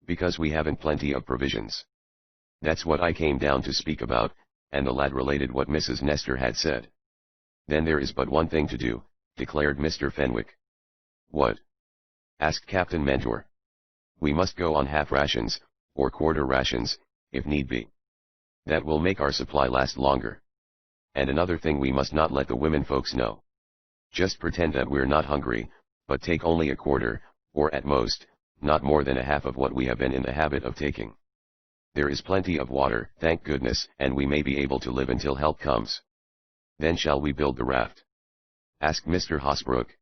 "Because we haven't plenty of provisions." "That's what I came down to speak about," and the lad related what Mrs. Nestor had said. "Then there is but one thing to do," declared Mr. Fenwick. "What?" asked Captain Mentor. "We must go on half rations, or quarter rations, if need be. That will make our supply last longer. And another thing, we must not let the women folks know. Just pretend that we're not hungry, but take only a quarter, or at most, not more than a half of what we have been in the habit of taking. There is plenty of water, thank goodness, and we may be able to live until help comes." "Then shall we build the raft?" asked Mr. Hosbrook.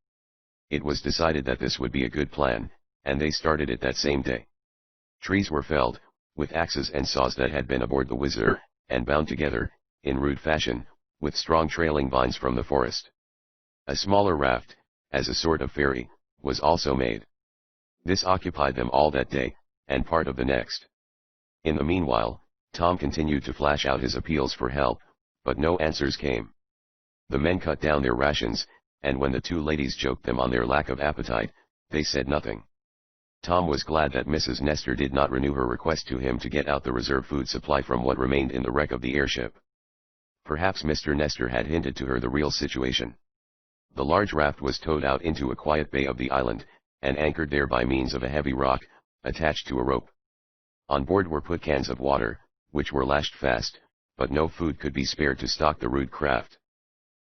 It was decided that this would be a good plan, and they started it that same day. Trees were felled, with axes and saws that had been aboard the Whizzer, and bound together, in rude fashion, with strong trailing vines from the forest. A smaller raft, as a sort of ferry, was also made. This occupied them all that day, and part of the next. In the meanwhile, Tom continued to flash out his appeals for help, but no answers came. The men cut down their rations, and when the two ladies joked them on their lack of appetite, they said nothing. Tom was glad that Mrs. Nestor did not renew her request to him to get out the reserve food supply from what remained in the wreck of the airship. Perhaps Mr. Nestor had hinted to her the real situation. The large raft was towed out into a quiet bay of the island, and anchored there by means of a heavy rock, attached to a rope. On board were put cans of water, which were lashed fast, but no food could be spared to stock the rude craft.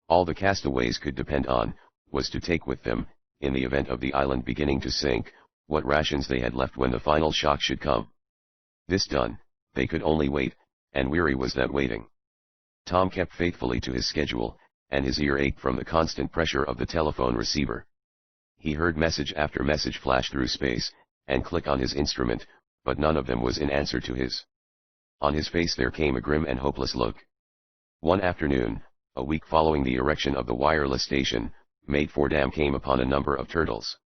All the castaways could depend on, was to take with them, in the event of the island beginning to sink, what rations they had left when the final shock should come. This done, they could only wait, and weary was that waiting. Tom kept faithfully to his schedule, and his ear ached from the constant pressure of the telephone receiver. He heard message after message flash through space, and click on his instrument, but none of them was in answer to his. On his face there came a grim and hopeless look. One afternoon, a week following the erection of the wireless station, Mate Fordham came upon a number of turtles.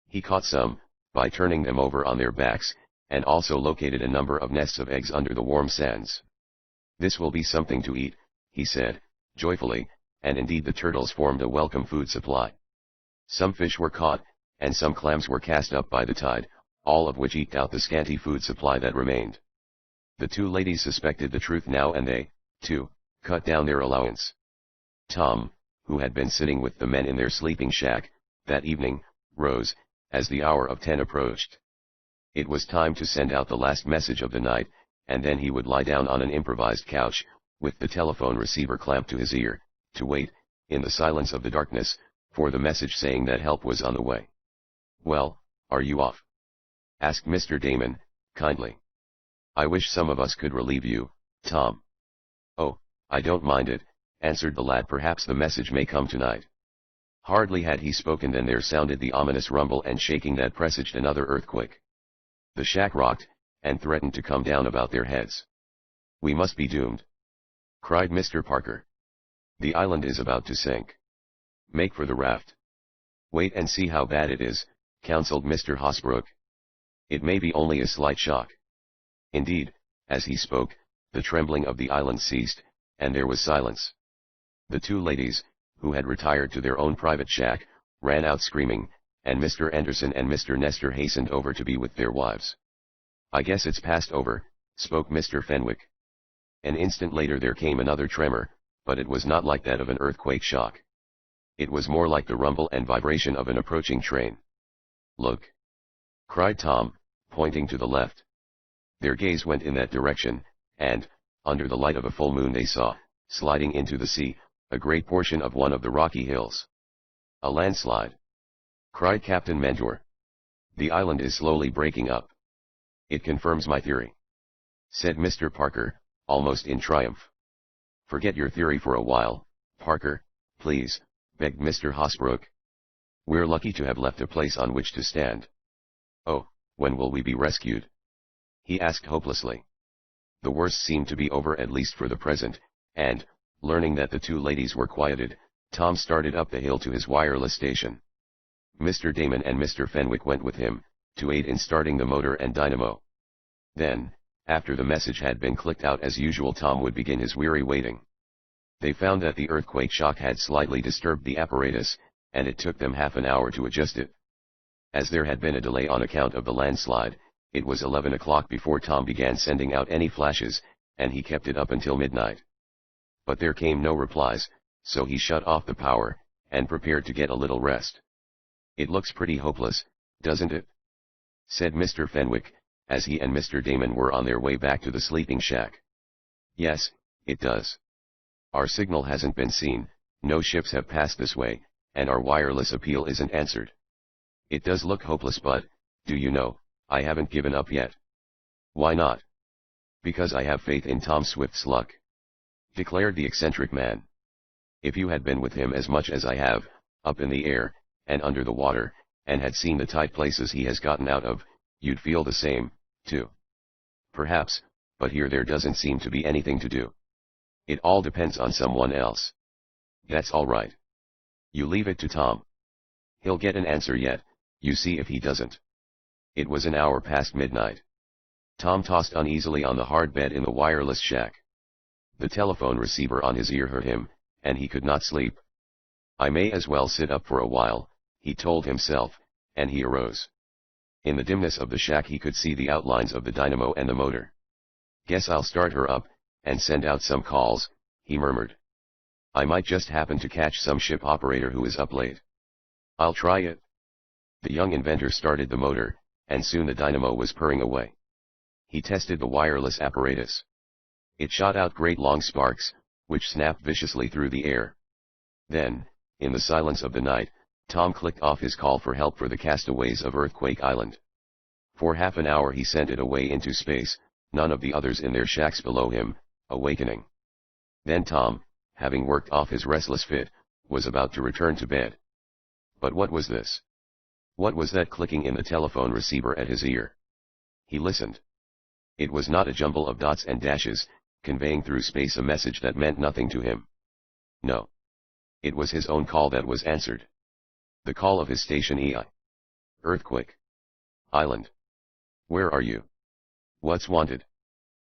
He caught some, by turning them over on their backs, and also located a number of nests of eggs under the warm sands. "This will be something to eat," he said, joyfully, and indeed the turtles formed a welcome food supply. Some fish were caught, and some clams were cast up by the tide, all of which eked out the scanty food supply that remained. The two ladies suspected the truth now, and they, too, cut down their allowance. Tom, who had been sitting with the men in their sleeping shack, that evening, rose, as the hour of 10 approached. It was time to send out the last message of the night, and then he would lie down on an improvised couch, with the telephone receiver clamped to his ear, to wait, in the silence of the darkness, for the message saying that help was on the way. "Well, are you off?" asked Mr. Damon, kindly. "I wish some of us could relieve you, Tom." "Oh, I don't mind it," answered the lad. "Perhaps the message may come tonight." Hardly had he spoken than there sounded the ominous rumble and shaking that presaged another earthquake. The shack rocked, and threatened to come down about their heads. "We must be doomed," cried Mr. Parker. "The island is about to sink. Make for the raft." "Wait and see how bad it is," counseled Mr. Hosbrook. "It may be only a slight shock." Indeed, as he spoke, the trembling of the island ceased, and there was silence. The two ladies, who had retired to their own private shack, ran out screaming, and Mr. Anderson and Mr. Nestor hastened over to be with their wives. "I guess it's passed over," spoke Mr. Fenwick. An instant later there came another tremor, but it was not like that of an earthquake shock. It was more like the rumble and vibration of an approaching train. "Look!" cried Tom, pointing to the left. Their gaze went in that direction, and, under the light of a full moon they saw, sliding into the sea, a great portion of one of the rocky hills. "A landslide!" cried Captain Mentor. "The island is slowly breaking up." "It confirms my theory," said Mr. Parker, almost in triumph. "Forget your theory for a while, Parker, please," begged Mr. Hosbrook. "We're lucky to have left a place on which to stand." "Oh, when will we be rescued?" he asked hopelessly. The worst seemed to be over at least for the present, and, learning that the two ladies were quieted, Tom started up the hill to his wireless station. Mr. Damon and Mr. Fenwick went with him, to aid in starting the motor and dynamo. Then, after the message had been clicked out as usual, Tom would begin his weary waiting. They found that the earthquake shock had slightly disturbed the apparatus, and it took them half an hour to adjust it. As there had been a delay on account of the landslide, it was 11 o'clock before Tom began sending out any flashes, and he kept it up until midnight. But there came no replies, so he shut off the power, and prepared to get a little rest. "It looks pretty hopeless, doesn't it?" said Mr. Fenwick, as he and Mr. Damon were on their way back to the sleeping shack. "Yes, it does. Our signal hasn't been seen, no ships have passed this way, and our wireless appeal isn't answered. It does look hopeless, but, do you know, I haven't given up yet." "Why not?" "Because I have faith in Tom Swift's luck," declared the eccentric man. "If you had been with him as much as I have, up in the air, and under the water, and had seen the tight places he has gotten out of, you'd feel the same, too." "Perhaps, but here there doesn't seem to be anything to do. It all depends on someone else." "That's all right. You leave it to Tom. He'll get an answer yet, you see if he doesn't." It was an hour past midnight. Tom tossed uneasily on the hard bed in the wireless shack. The telephone receiver on his ear hurt him, and he could not sleep. "I may as well sit up for a while," he told himself, and he arose. In the dimness of the shack he could see the outlines of the dynamo and the motor. "Guess I'll start her up, and send out some calls," he murmured. "I might just happen to catch some ship operator who is up late. I'll try it." The young inventor started the motor, and soon the dynamo was purring away. He tested the wireless apparatus. It shot out great long sparks, which snapped viciously through the air. Then, in the silence of the night, Tom clicked off his call for help for the castaways of Earthquake Island. For half an hour he sent it away into space, none of the others in their shacks below him, awakening. Then Tom, having worked off his restless fit, was about to return to bed. But what was this? What was that clicking in the telephone receiver at his ear? He listened. It was not a jumble of dots and dashes, conveying through space a message that meant nothing to him. No. It was his own call that was answered. The call of his station EI. "Earthquake Island. Where are you? What's wanted?"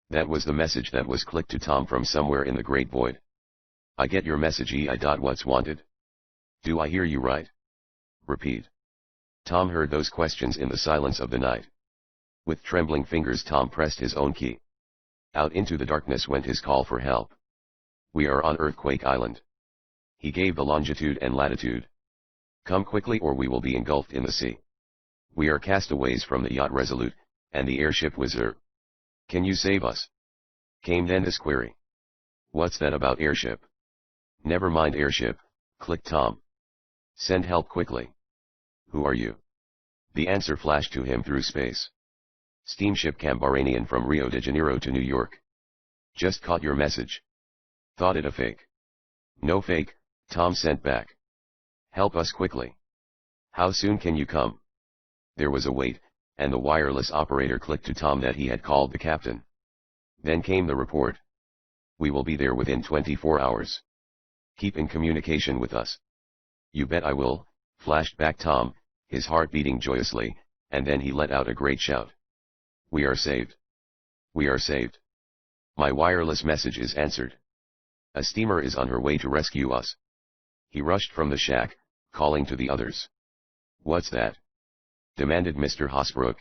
That was the message that was clicked to Tom from somewhere in the great void. "I get your message EI. What's wanted? Do I hear you right? Repeat." Tom heard those questions in the silence of the night. With trembling fingers Tom pressed his own key. Out into the darkness went his call for help. "We are on Earthquake Island." He gave the longitude and latitude. "Come quickly or we will be engulfed in the sea. We are castaways from the yacht Resolute, and the airship Whizzer. Can you save us?" Came then this query. "What's that about airship?" "Never mind airship," clicked Tom. "Send help quickly." "Who are you?" The answer flashed to him through space. "Steamship Cambaranian from Rio de Janeiro to New York. Just caught your message. Thought it a fake." "No fake," Tom sent back. Help us quickly. How soon can you come? There was a wait, and the wireless operator clicked to Tom that he had called the captain. Then came the report. We will be there within 24 hours. Keep in communication with us. You bet I will, flashed back Tom, his heart beating joyously, and then he let out a great shout. We are saved. We are saved. My wireless message is answered. A steamer is on her way to rescue us. He rushed from the shack, calling to the others. What's that? Demanded Mr. Hosbrook.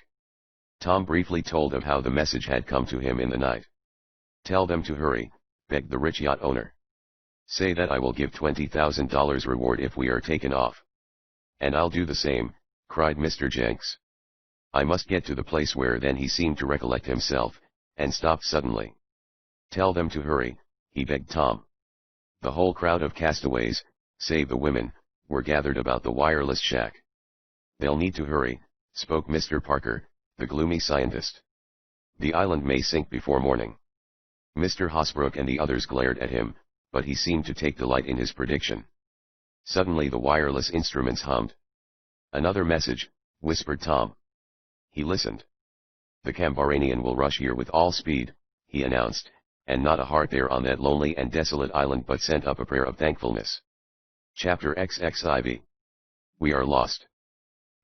Tom briefly told of how the message had come to him in the night. Tell them to hurry, begged the rich yacht owner. Say that I will give $20,000 reward if we are taken off. And I'll do the same, cried Mr. Jenks. I must get to the place where then he seemed to recollect himself, and stopped suddenly. Tell them to hurry, he begged Tom. The whole crowd of castaways, save the women, were gathered about the wireless shack. They'll need to hurry, spoke Mr. Parker, the gloomy scientist. The island may sink before morning. Mr. Hosbrook and the others glared at him, but he seemed to take delight in his prediction. Suddenly the wireless instruments hummed. Another message, whispered Tom. He listened. The Cambaranian will rush here with all speed, he announced, and not a heart there on that lonely and desolate island but sent up a prayer of thankfulness. Chapter XXIV. We are lost.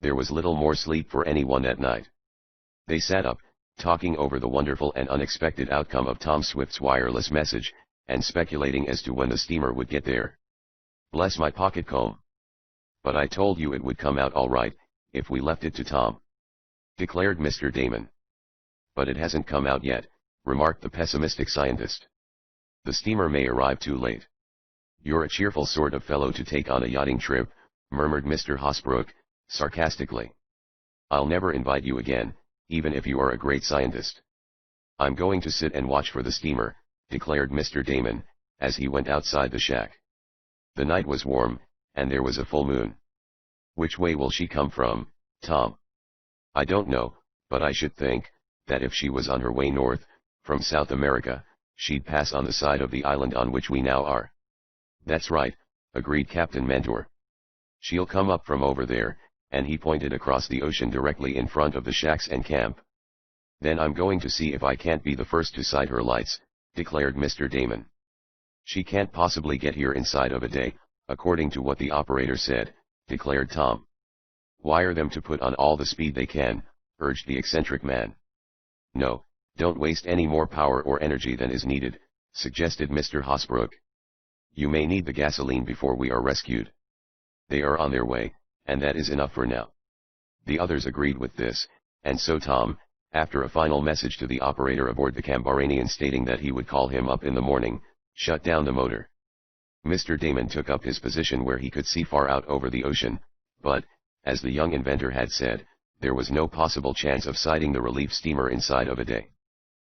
There was little more sleep for anyone that night. They sat up, talking over the wonderful and unexpected outcome of Tom Swift's wireless message, and speculating as to when the steamer would get there. Bless my pocket comb. But I told you it would come out all right, if we left it to Tom, declared Mr. Damon. But it hasn't come out yet, remarked the pessimistic scientist. The steamer may arrive too late. You're a cheerful sort of fellow to take on a yachting trip, murmured Mr. Hosbrook, sarcastically. I'll never invite you again, even if you are a great scientist. I'm going to sit and watch for the steamer, declared Mr. Damon, as he went outside the shack. The night was warm, and there was a full moon. Which way will she come from, Tom? I don't know, but I should think, that if she was on her way north, from South America, she'd pass on the side of the island on which we now are. That's right, agreed Captain Mentor. She'll come up from over there, and he pointed across the ocean directly in front of the shacks and camp. Then I'm going to see if I can't be the first to sight her lights, declared Mr. Damon. She can't possibly get here inside of a day, according to what the operator said, declared Tom. Wire them to put on all the speed they can, urged the eccentric man. No, don't waste any more power or energy than is needed, suggested Mr. Hosbrook. You may need the gasoline before we are rescued. They are on their way, and that is enough for now. The others agreed with this, and so Tom, after a final message to the operator aboard the Cambaranian stating that he would call him up in the morning, shut down the motor. Mr. Damon took up his position where he could see far out over the ocean, but, as the young inventor had said, there was no possible chance of sighting the relief steamer inside of a day.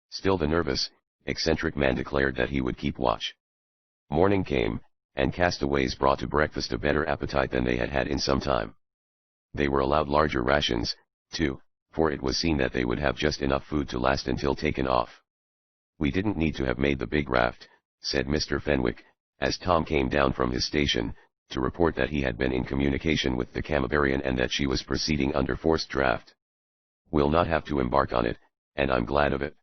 Still the nervous, eccentric man declared that he would keep watch. Morning came, and castaways brought to breakfast a better appetite than they had had in some time. They were allowed larger rations, too, for it was seen that they would have just enough food to last until taken off. We didn't need to have made the big raft, said Mr. Fenwick, as Tom came down from his station, to report that he had been in communication with the Camabarian and that she was proceeding under forced draft. We'll not have to embark on it, and I'm glad of it.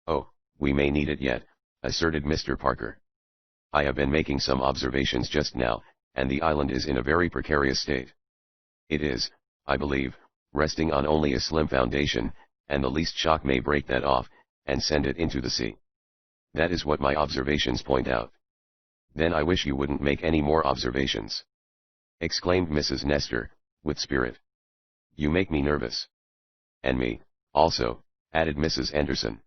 Oh, we may need it yet, asserted Mr. Parker. I have been making some observations just now, and the island is in a very precarious state. It is, I believe, resting on only a slim foundation, and the least shock may break that off, and send it into the sea. That is what my observations point out. Then I wish you wouldn't make any more observations, exclaimed Mrs. Nestor, with spirit. You make me nervous. And me, also, added Mrs. Anderson.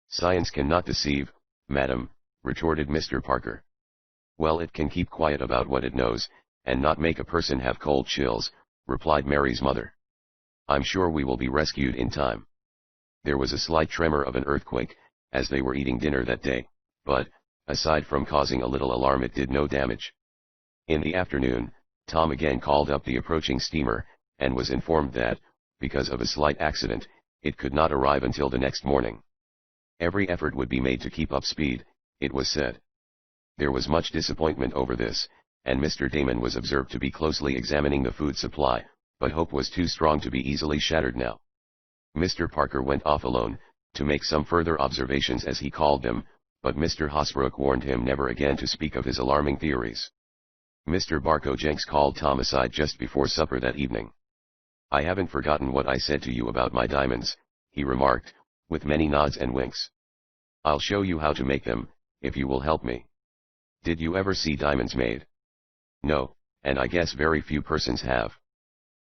Science cannot deceive, madam, retorted Mr. Parker. Well, it can keep quiet about what it knows, and not make a person have cold chills, replied Mary's mother. I'm sure we will be rescued in time. There was a slight tremor of an earthquake, as they were eating dinner that day, but, aside from causing a little alarm, it did no damage. In the afternoon, Tom again called up the approaching steamer, and was informed that, because of a slight accident, it could not arrive until the next morning. Every effort would be made to keep up speed, it was said. There was much disappointment over this, and Mr. Damon was observed to be closely examining the food supply, but hope was too strong to be easily shattered now. Mr. Parker went off alone, to make some further observations as he called them, but Mr. Hosbrook warned him never again to speak of his alarming theories. Mr. Barco Jenks called Tom aside just before supper that evening. "I haven't forgotten what I said to you about my diamonds," he remarked, with many nods and winks. "I'll show you how to make them, if you will help me." "Did you ever see diamonds made?" "No, and I guess very few persons have,"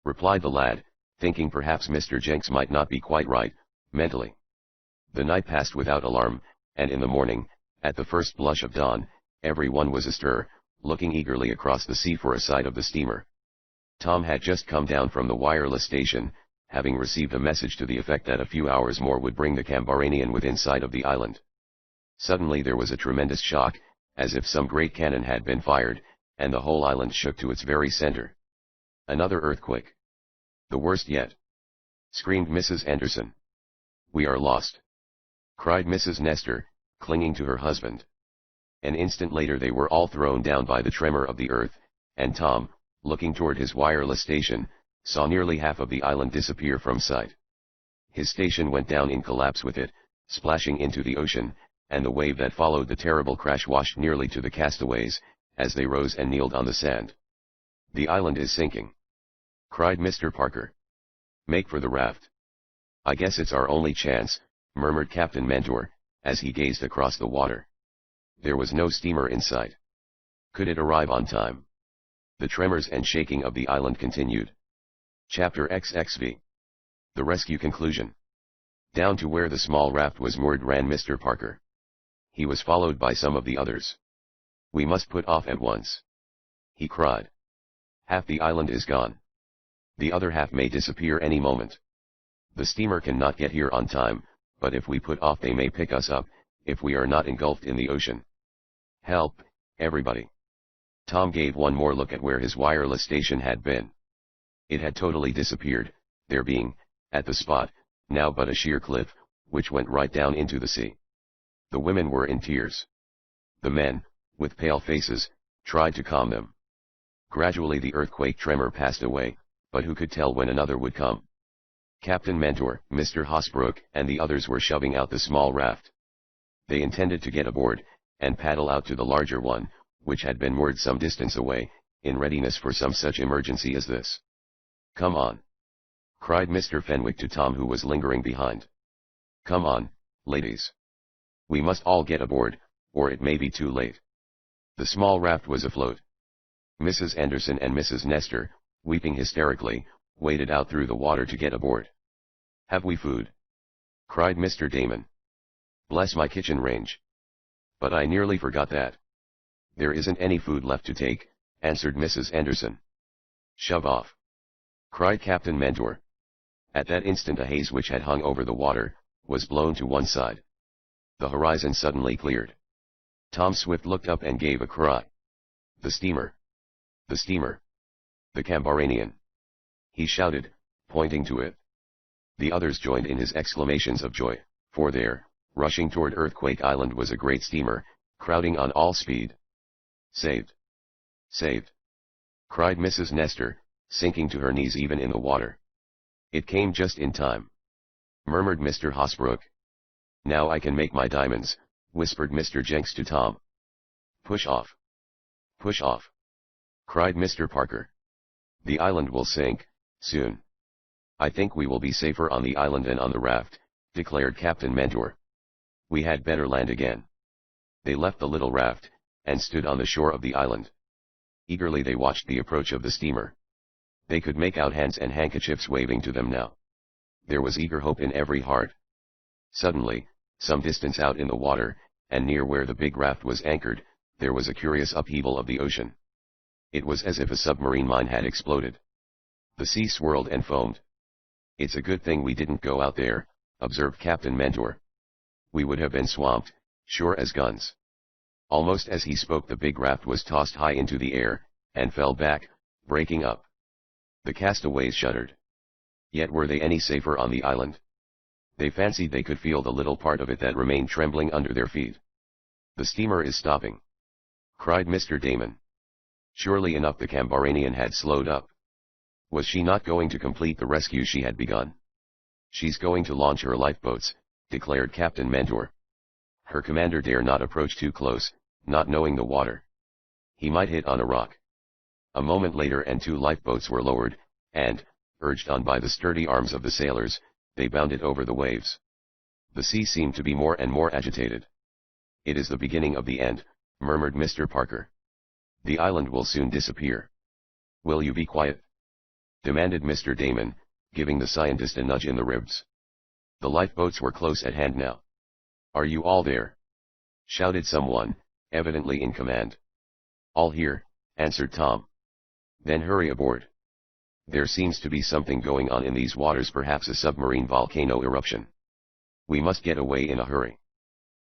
replied the lad, thinking perhaps Mr. Jenks might not be quite right, mentally. The night passed without alarm, and in the morning, at the first blush of dawn, everyone was astir, looking eagerly across the sea for a sight of the steamer. Tom had just come down from the wireless station, having received a message to the effect that a few hours more would bring the Cambaranian within sight of the island. Suddenly there was a tremendous shock, as if some great cannon had been fired, and the whole island shook to its very center. "Another earthquake! The worst yet!" screamed Mrs. Anderson. "We are lost!" cried Mrs. Nestor, clinging to her husband. An instant later they were all thrown down by the tremor of the earth, and Tom, looking toward his wireless station, saw nearly half of the island disappear from sight. His station went down in collapse with it, splashing into the ocean, and the wave that followed the terrible crash washed nearly to the castaways, as they rose and kneeled on the sand. "The island is sinking!" cried Mr. Parker. "Make for the raft." "I guess it's our only chance," murmured Captain Mentor, as he gazed across the water. There was no steamer in sight. Could it arrive on time? The tremors and shaking of the island continued. Chapter XXV. The Rescue Conclusion. Down to where the small raft was moored ran Mr. Parker. He was followed by some of the others. "We must put off at once," he cried. "Half the island is gone. The other half may disappear any moment. The steamer cannot get here on time, but if we put off they may pick us up, if we are not engulfed in the ocean. Help, everybody." Tom gave one more look at where his wireless station had been. It had totally disappeared, there being, at the spot, now but a sheer cliff, which went right down into the sea. The women were in tears. The men, with pale faces, tried to calm them. Gradually the earthquake tremor passed away, but who could tell when another would come? Captain Mentor, Mr. Hosbrook, and the others were shoving out the small raft. They intended to get aboard, and paddle out to the larger one, which had been moored some distance away, in readiness for some such emergency as this. "Come on!" cried Mr. Fenwick to Tom, who was lingering behind. "Come on, ladies. We must all get aboard, or it may be too late." The small raft was afloat. Mrs. Anderson and Mrs. Nestor, weeping hysterically, waded out through the water to get aboard. "Have we food?" cried Mr. Damon. "Bless my kitchen range! But I nearly forgot that." "There isn't any food left to take," answered Mrs. Anderson. "Shove off!" cried Captain Mentor. At that instant a haze which had hung over the water, was blown to one side. The horizon suddenly cleared. Tom Swift looked up and gave a cry. "The steamer! The steamer! The Cambaranian!" he shouted, pointing to it. The others joined in his exclamations of joy, for there, rushing toward Earthquake Island, was a great steamer, crowding on all speed. "Saved! Saved!" cried Mrs. Nestor, sinking to her knees even in the water. "It came just in time," murmured Mr. Hosbrook. "Now I can make my diamonds," whispered Mr. Jenks to Tom. "Push off! Push off!" cried Mr. Parker. "The island will sink, soon." "I think we will be safer on the island than on the raft," declared Captain Mentor. "We had better land again." They left the little raft, and stood on the shore of the island. Eagerly they watched the approach of the steamer. They could make out hands and handkerchiefs waving to them now. There was eager hope in every heart. Suddenly, some distance out in the water, and near where the big raft was anchored, there was a curious upheaval of the ocean. It was as if a submarine mine had exploded. The sea swirled and foamed. "It's a good thing we didn't go out there," observed Captain Mentor. "We would have been swamped, sure as guns." Almost as he spoke the big raft was tossed high into the air, and fell back, breaking up. The castaways shuddered. Yet were they any safer on the island? They fancied they could feel the little part of it that remained trembling under their feet. "The steamer is stopping!" cried Mr. Damon. Surely enough the Cambaranian had slowed up. Was she not going to complete the rescue she had begun? She's going to launch her lifeboats, declared Captain Mentor. Her commander dare not approach too close, not knowing the water. He might hit on a rock. A moment later and 2 lifeboats were lowered, and, urged on by the sturdy arms of the sailors, they bounded over the waves. The sea seemed to be more and more agitated. "It is the beginning of the end," murmured Mr. Parker. "The island will soon disappear." "Will you be quiet?" demanded Mr. Damon, giving the scientist a nudge in the ribs. The lifeboats were close at hand now. "Are you all there?" shouted someone, evidently in command. "All here," answered Tom. "Then hurry aboard. There seems to be something going on in these waters, perhaps a submarine volcano eruption. We must get away in a hurry."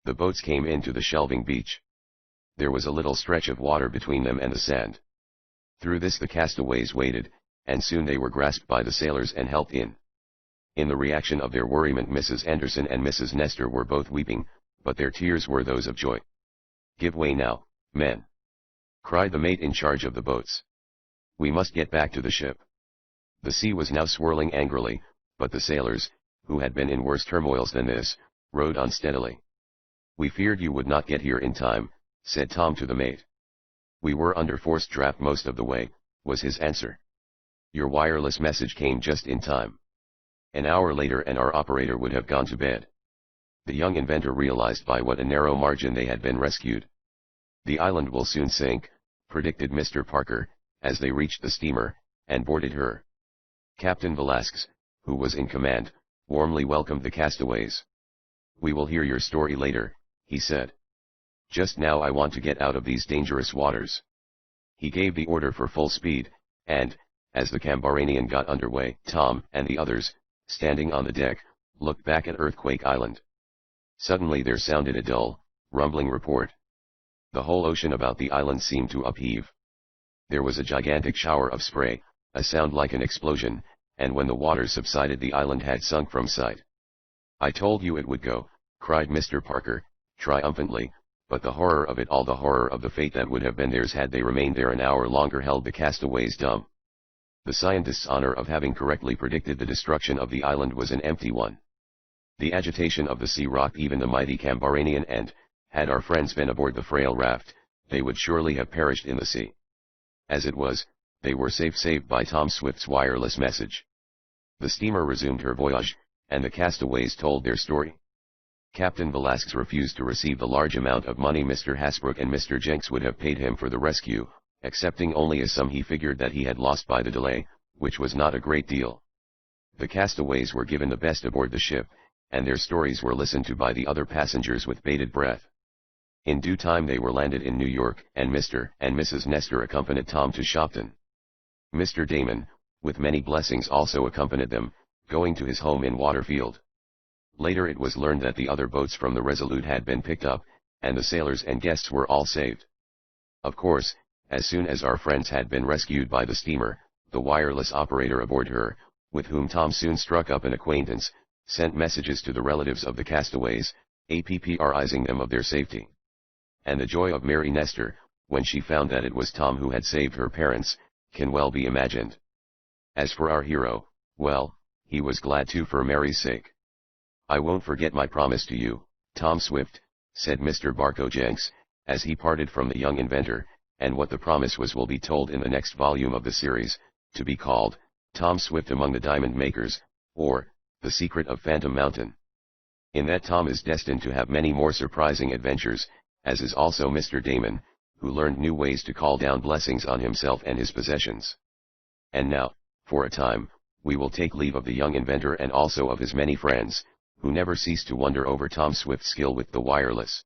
The boats came into the shelving beach. There was a little stretch of water between them and the sand. Through this the castaways waded, and soon they were grasped by the sailors and helped in. In the reaction of their worriment Mrs. Anderson and Mrs. Nestor were both weeping, but their tears were those of joy. "Give way now, men!" cried the mate in charge of the boats. "We must get back to the ship." The sea was now swirling angrily, but the sailors, who had been in worse turmoils than this, rowed on steadily. "We feared you would not get here in time," said Tom to the mate. "We were under forced draft most of the way," was his answer. "Your wireless message came just in time. An hour later and our operator would have gone to bed." The young inventor realized by what a narrow margin they had been rescued. "The island will soon sink," predicted Mr. Parker, as they reached the steamer, and boarded her. Captain Velasquez, who was in command, warmly welcomed the castaways. "We will hear your story later," he said. "Just now I want to get out of these dangerous waters." He gave the order for full speed, and, as the Cambaranian got underway, Tom and the others, standing on the deck, looked back at Earthquake Island. Suddenly there sounded a dull, rumbling report. The whole ocean about the island seemed to upheave. There was a gigantic shower of spray, a sound like an explosion, and when the water subsided the island had sunk from sight. "I told you it would go," cried Mr. Parker, triumphantly, but the horror of it all, the horror of the fate that would have been theirs had they remained there an hour longer, held the castaways dumb. The scientist's honor of having correctly predicted the destruction of the island was an empty one. The agitation of the sea rocked even the mighty Cambaranian, and, had our friends been aboard the frail raft, they would surely have perished in the sea. As it was, they were saved by Tom Swift's wireless message. The steamer resumed her voyage, and the castaways told their story. Captain Velasquez refused to receive the large amount of money Mr. Hasbrook and Mr. Jenks would have paid him for the rescue, accepting only a sum he figured that he had lost by the delay, which was not a great deal. The castaways were given the best aboard the ship, and their stories were listened to by the other passengers with bated breath. In due time they were landed in New York, and Mr. and Mrs. Nestor accompanied Tom to Shopton. Mr. Damon, with many blessings, also accompanied them, going to his home in Waterfield. Later it was learned that the other boats from the Resolute had been picked up, and the sailors and guests were all saved. Of course, as soon as our friends had been rescued by the steamer, the wireless operator aboard her, with whom Tom soon struck up an acquaintance, sent messages to the relatives of the castaways, apprising them of their safety. And the joy of Mary Nestor, when she found that it was Tom who had saved her parents, can well be imagined. As for our hero, well, he was glad too for Mary's sake. "I won't forget my promise to you, Tom Swift," said Mr. Barco Jenks, as he parted from the young inventor, and what the promise was will be told in the next volume of the series, to be called, Tom Swift Among the Diamond Makers, or, The Secret of Phantom Mountain. In that Tom is destined to have many more surprising adventures, as is also Mr. Damon, who learned new ways to call down blessings on himself and his possessions. And now, for a time, we will take leave of the young inventor and also of his many friends, who never ceased to wonder over Tom Swift's skill with the wireless.